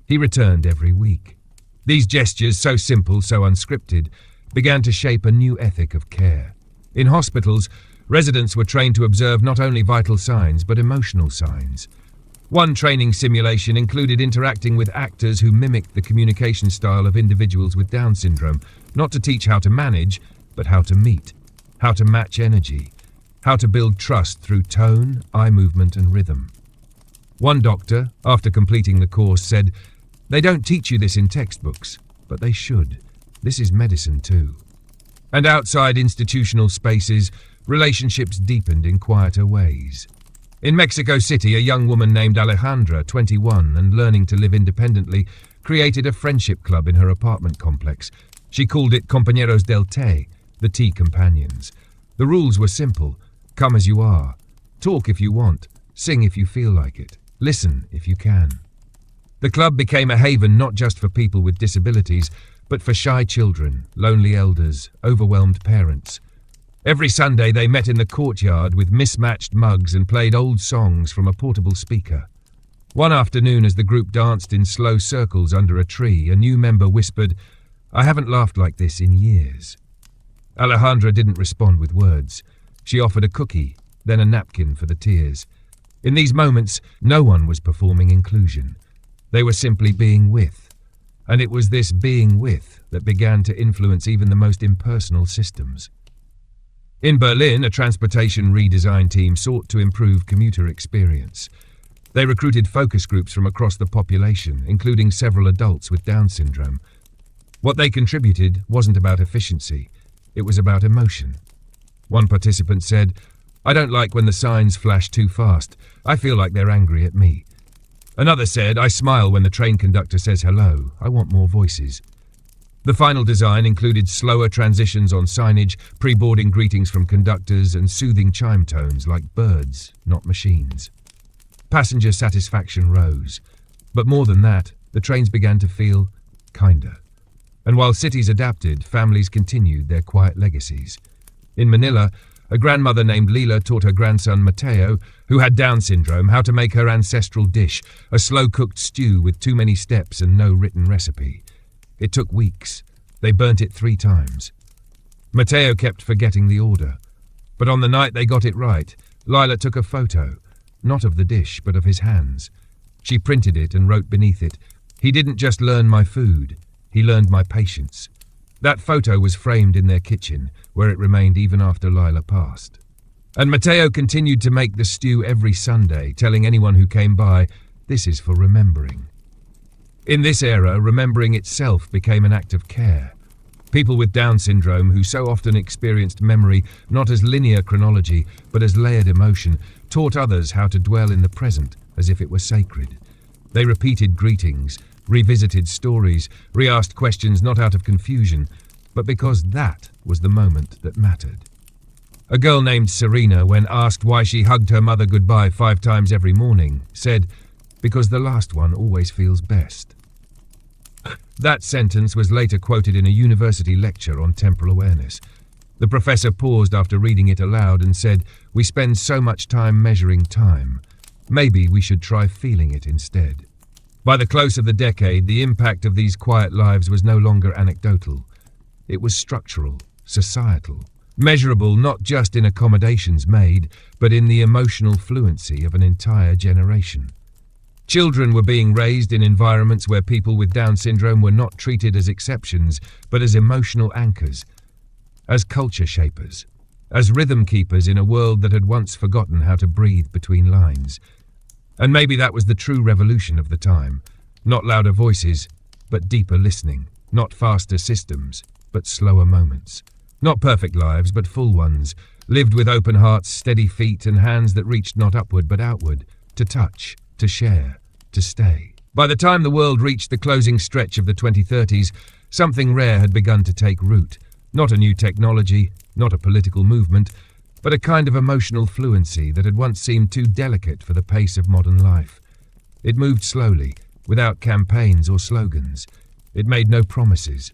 He returned every week. These gestures, so simple, so unscripted, began to shape a new ethic of care. In hospitals, residents were trained to observe not only vital signs, but emotional signs. One training simulation included interacting with actors who mimicked the communication style of individuals with Down syndrome, not to teach how to manage, but how to meet, how to match energy, how to build trust through tone, eye movement, and rhythm. One doctor, after completing the course, said, "They don't teach you this in textbooks, but they should. This is medicine too." And outside institutional spaces, relationships deepened in quieter ways. In Mexico City, a young woman named Alejandra, 21 and learning to live independently, created a friendship club in her apartment complex. She called it Compañeros del Té, the tea companions. The rules were simple. Come as you are. Talk if you want. Sing if you feel like it. Listen if you can. The club became a haven not just for people with disabilities, but for shy children, lonely elders, overwhelmed parents. Every Sunday they met in the courtyard with mismatched mugs and played old songs from a portable speaker. One afternoon, as the group danced in slow circles under a tree, a new member whispered, "I haven't laughed like this in years." Alejandra didn't respond with words. She offered a cookie, then a napkin for the tears. In these moments, no one was performing inclusion. They were simply being with. And it was this being with that began to influence even the most impersonal systems. In Berlin, a transportation redesign team sought to improve commuter experience. They recruited focus groups from across the population, including several adults with Down syndrome. What they contributed wasn't about efficiency. It was about emotion. One participant said, "I don't like when the signs flash too fast. I feel like they're angry at me." Another said, "I smile when the train conductor says hello. I want more voices." The final design included slower transitions on signage, pre-boarding greetings from conductors, and soothing chime tones like birds, not machines. Passenger satisfaction rose. But more than that, the trains began to feel kinder. And while cities adapted, families continued their quiet legacies. In Manila, a grandmother named Leela taught her grandson Mateo, who had Down syndrome, how to make her ancestral dish, a slow-cooked stew with too many steps and no written recipe. It took weeks. They burnt it 3 times. Mateo kept forgetting the order. But on the night they got it right, Lila took a photo, not of the dish, but of his hands. She printed it and wrote beneath it, "He didn't just learn my food, he learned my patience." That photo was framed in their kitchen, where it remained even after Lila passed. And Mateo continued to make the stew every Sunday, telling anyone who came by, "This is for remembering." In this era, remembering itself became an act of care. People with Down syndrome, who so often experienced memory not as linear chronology, but as layered emotion, taught others how to dwell in the present as if it were sacred. They repeated greetings, revisited stories, re-asked questions not out of confusion, but because that was the moment that mattered. A girl named Serena, when asked why she hugged her mother goodbye 5 times every morning, said, "Because the last one always feels best." That sentence was later quoted in a university lecture on temporal awareness. The professor paused after reading it aloud and said, "We spend so much time measuring time. Maybe we should try feeling it instead." By the close of the decade, the impact of these quiet lives was no longer anecdotal. It was structural, societal. measurable not just in accommodations made, but in the emotional fluency of an entire generation. Children were being raised in environments where people with Down syndrome were not treated as exceptions, but as emotional anchors, as culture shapers, as rhythm keepers in a world that had once forgotten how to breathe between lines. And maybe that was the true revolution of the time. Not louder voices, but deeper listening. Not faster systems, but slower moments. Not perfect lives, but full ones, lived with open hearts, steady feet, and hands that reached not upward but outward, to touch, to share, to stay. By the time the world reached the closing stretch of the 2030s, something rare had begun to take root. Not a new technology, not a political movement, but a kind of emotional fluency that had once seemed too delicate for the pace of modern life. It moved slowly, without campaigns or slogans. It made no promises.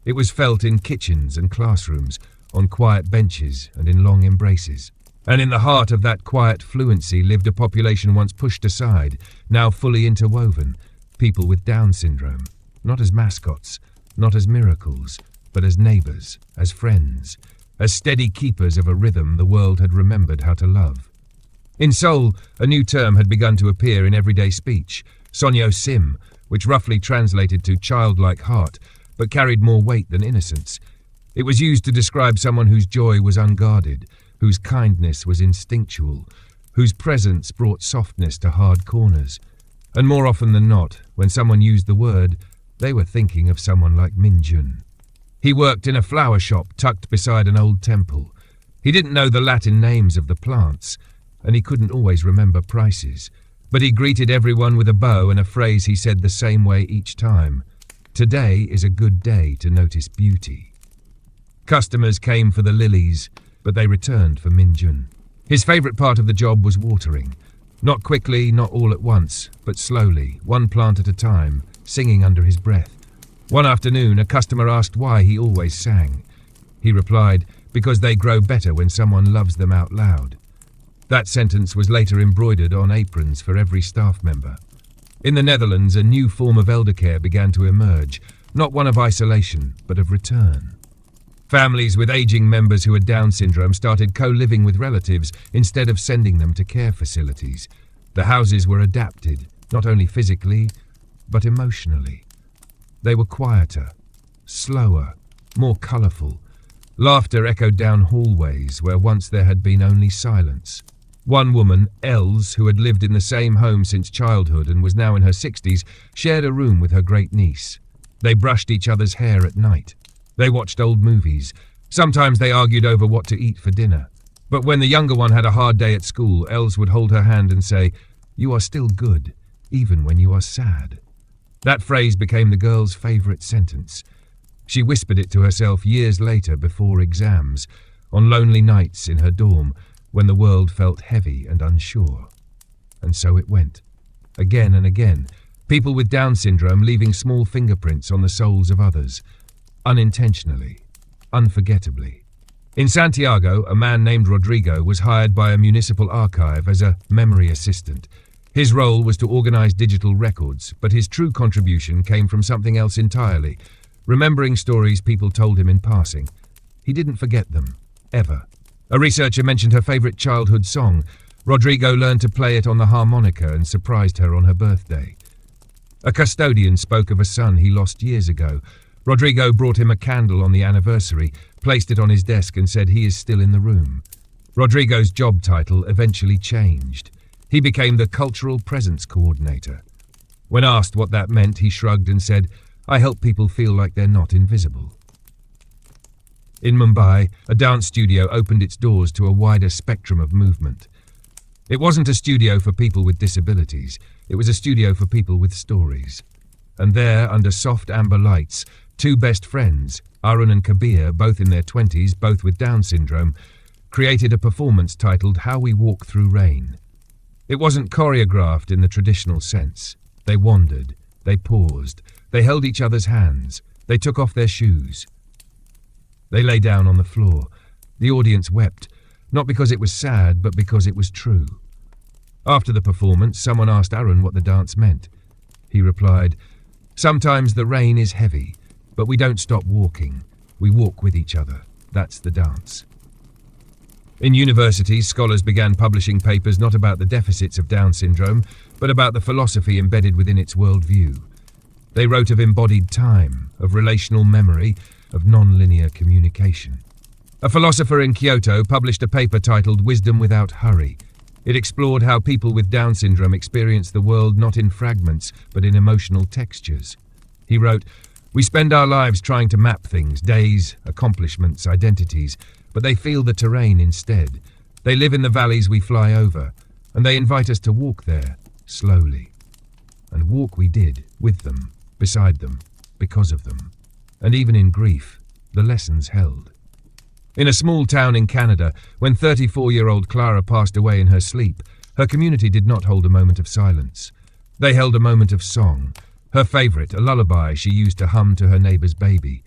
It was felt in kitchens and classrooms, on quiet benches and in long embraces. And in the heart of that quiet fluency lived a population once pushed aside, now fully interwoven, people with Down syndrome, not as mascots, not as miracles, but as neighbours, as friends, as steady keepers of a rhythm the world had remembered how to love. In Seoul, a new term had begun to appear in everyday speech, Sonyo Sim, which roughly translated to childlike heart, but carried more weight than innocence. It was used to describe someone whose joy was unguarded, whose kindness was instinctual, whose presence brought softness to hard corners. And more often than not, when someone used the word, they were thinking of someone like Min Jun. He worked in a flower shop tucked beside an old temple. He didn't know the Latin names of the plants, and he couldn't always remember prices. But he greeted everyone with a bow and a phrase he said the same way each time. Today is a good day to notice beauty. Customers came for the lilies, but they returned for Min Jun. His favourite part of the job was watering. Not quickly, not all at once, but slowly, one plant at a time, singing under his breath. One afternoon, a customer asked why he always sang. He replied, because they grow better when someone loves them out loud. That sentence was later embroidered on aprons for every staff member. In the Netherlands, a new form of elder care began to emerge, not one of isolation, but of return. Families with aging members who had Down syndrome started co-living with relatives instead of sending them to care facilities. The houses were adapted, not only physically, but emotionally. They were quieter, slower, more colourful. Laughter echoed down hallways where once there had been only silence. One woman, Els, who had lived in the same home since childhood and was now in her 60s, shared a room with her great niece. They brushed each other's hair at night. They watched old movies. Sometimes they argued over what to eat for dinner. But when the younger one had a hard day at school, Els would hold her hand and say, "You are still good, even when you are sad." That phrase became the girl's favourite sentence. She whispered it to herself years later before exams, on lonely nights in her dorm, when the world felt heavy and unsure. And so it went. Again and again, people with Down syndrome leaving small fingerprints on the souls of others. Unintentionally, unforgettably. In Santiago, a man named Rodrigo was hired by a municipal archive as a memory assistant. His role was to organize digital records, but his true contribution came from something else entirely, remembering stories people told him in passing. He didn't forget them, ever. A researcher mentioned her favorite childhood song. Rodrigo learned to play it on the harmonica and surprised her on her birthday. A custodian spoke of a son he lost years ago. Rodrigo brought him a candle on the anniversary, placed it on his desk and said he is still in the room. Rodrigo's job title eventually changed. He became the Cultural Presence Coordinator. When asked what that meant, he shrugged and said, "I help people feel like they're not invisible." In Mumbai, a dance studio opened its doors to a wider spectrum of movement. It wasn't a studio for people with disabilities. It was a studio for people with stories. And there, under soft amber lights, two best friends, Arun and Kabir, both in their 20s, both with Down syndrome, created a performance titled How We Walk Through Rain. It wasn't choreographed in the traditional sense. They wandered, they paused, they held each other's hands, they took off their shoes. They lay down on the floor. The audience wept, not because it was sad, but because it was true. After the performance, someone asked Arun what the dance meant. He replied, "Sometimes the rain is heavy, but we don't stop walking. We walk with each other. That's the dance. In universities, scholars began publishing papers not about the deficits of Down syndrome, but about the philosophy embedded within its worldview. They wrote of embodied time, of relational memory, of non-linear communication. A philosopher in Kyoto published a paper titled Wisdom Without Hurry. It explored how people with Down syndrome experience the world not in fragments, but in emotional textures. He wrote, "We spend our lives trying to map things, days, accomplishments, identities, but they feel the terrain instead. They live in the valleys we fly over, and they invite us to walk there, slowly." And walk we did, with them, beside them, because of them. And even in grief, the lessons held. In a small town in Canada, when 34-year-old Clara passed away in her sleep, her community did not hold a moment of silence. They held a moment of song, her favourite, a lullaby she used to hum to her neighbour's baby.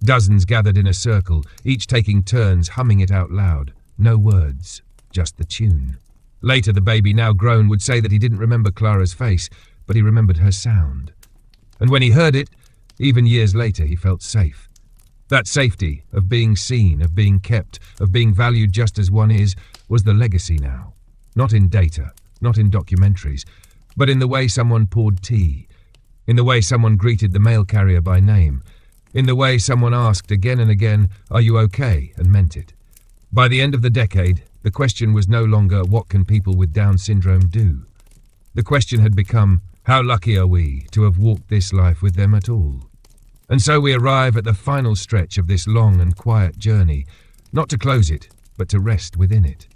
Dozens gathered in a circle, each taking turns humming it out loud. No words, just the tune. Later, the baby, now grown, would say that he didn't remember Clara's face, but he remembered her sound. And when he heard it, even years later, he felt safe. That safety, of being seen, of being kept, of being valued just as one is, was the legacy now. Not in data, not in documentaries, but in the way someone poured tea, in the way someone greeted the mail carrier by name, in the way someone asked again and again, "Are you okay?" and meant it. By the end of the decade, the question was no longer, what can people with Down syndrome do? The question had become, how lucky are we to have walked this life with them at all? And so we arrive at the final stretch of this long and quiet journey, not to close it, but to rest within it.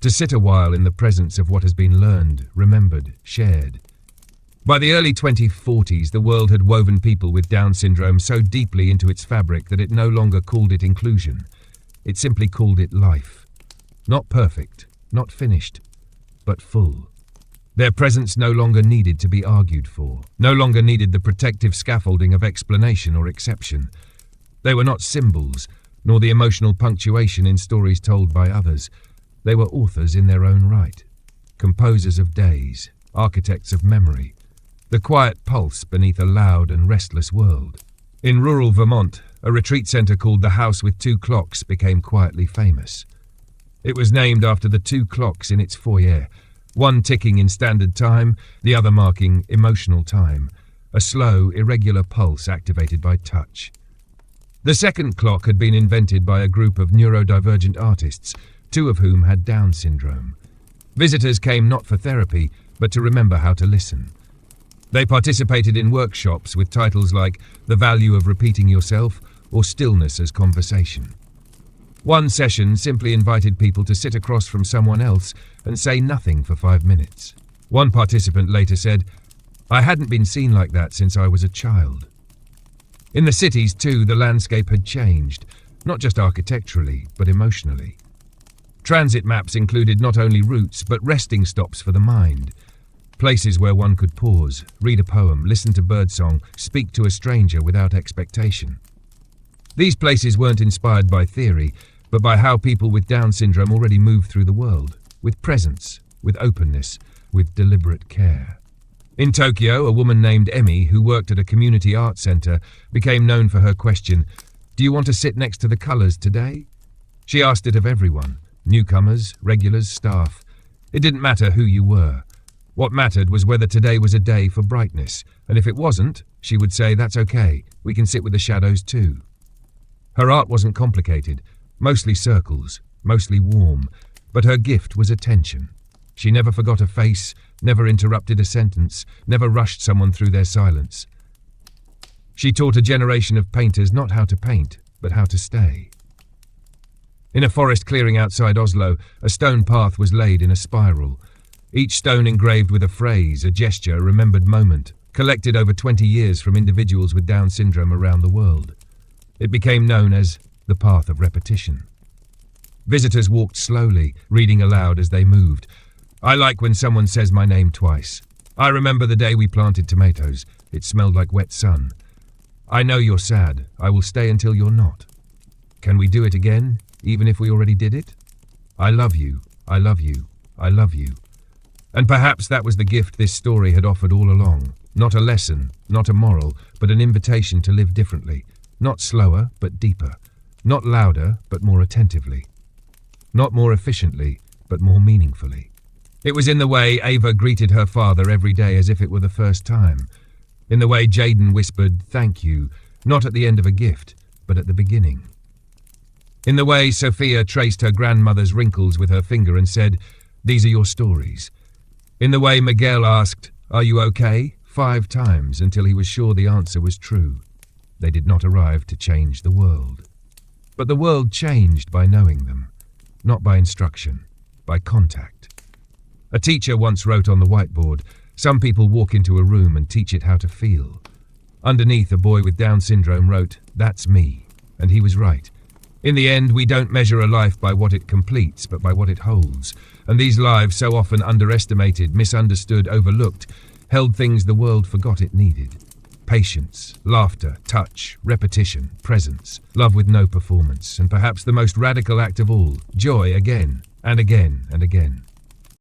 To sit a while in the presence of what has been learned, remembered, shared. By the early 2040s, the world had woven people with Down syndrome so deeply into its fabric that it no longer called it inclusion. It simply called it life. Not perfect, not finished, but full. Their presence no longer needed to be argued for, no longer needed the protective scaffolding of explanation or exception. They were not symbols, nor the emotional punctuation in stories told by others. They were authors in their own right, composers of days, architects of memory, the quiet pulse beneath a loud and restless world. In rural Vermont, a retreat center called the House with Two Clocks became quietly famous. It was named after the two clocks in its foyer, one ticking in standard time, the other marking emotional time, a slow, irregular pulse activated by touch. The second clock had been invented by a group of neurodivergent artists, two of whom had Down syndrome. Visitors came not for therapy, but to remember how to listen. They participated in workshops with titles like The Value of Repeating Yourself or Stillness as Conversation. One session simply invited people to sit across from someone else and say nothing for 5 minutes. One participant later said, "I hadn't been seen like that since I was a child." In the cities, too, the landscape had changed, not just architecturally, but emotionally. Transit maps included not only routes, but resting stops for the mind. Places where one could pause, read a poem, listen to birdsong, speak to a stranger without expectation. These places weren't inspired by theory, but by how people with Down syndrome already move through the world, with presence, with openness, with deliberate care. In Tokyo, a woman named Emi, who worked at a community art center, became known for her question, "Do you want to sit next to the colors today?" She asked it of everyone, newcomers, regulars, staff. It didn't matter who you were. What mattered was whether today was a day for brightness, and if it wasn't, she would say, "That's okay, we can sit with the shadows too." Her art wasn't complicated, mostly circles, mostly warm, but her gift was attention. She never forgot a face, never interrupted a sentence, never rushed someone through their silence. She taught a generation of painters not how to paint, but how to stay. In a forest clearing outside Oslo, a stone path was laid in a spiral, each stone engraved with a phrase, a gesture, a remembered moment, collected over 20 years from individuals with Down syndrome around the world. It became known as the path of repetition. Visitors walked slowly, reading aloud as they moved. "I like when someone says my name twice. I remember the day we planted tomatoes. It smelled like wet sun. I know you're sad. I will stay until you're not. Can we do it again, even if we already did it? I love you. I love you. I love you." And perhaps that was the gift this story had offered all along. Not a lesson, not a moral, but an invitation to live differently. Not slower, but deeper. Not louder, but more attentively. Not more efficiently, but more meaningfully. It was in the way Ava greeted her father every day as if it were the first time. In the way Jaden whispered, "Thank you," not at the end of a gift, but at the beginning. In the way Sophia traced her grandmother's wrinkles with her finger and said, "These are your stories." In the way Miguel asked, "Are you okay?" 5 times until he was sure the answer was true. They did not arrive to change the world. But the world changed by knowing them, not by instruction, by contact. A teacher once wrote on the whiteboard, "Some people walk into a room and teach it how to feel." Underneath, a boy with Down syndrome wrote, "That's me." And he was right. In the end, we don't measure a life by what it completes, but by what it holds. And these lives, so often underestimated, misunderstood, overlooked, held things the world forgot it needed. Patience, laughter, touch, repetition, presence, love with no performance, and perhaps the most radical act of all, joy again and again and again.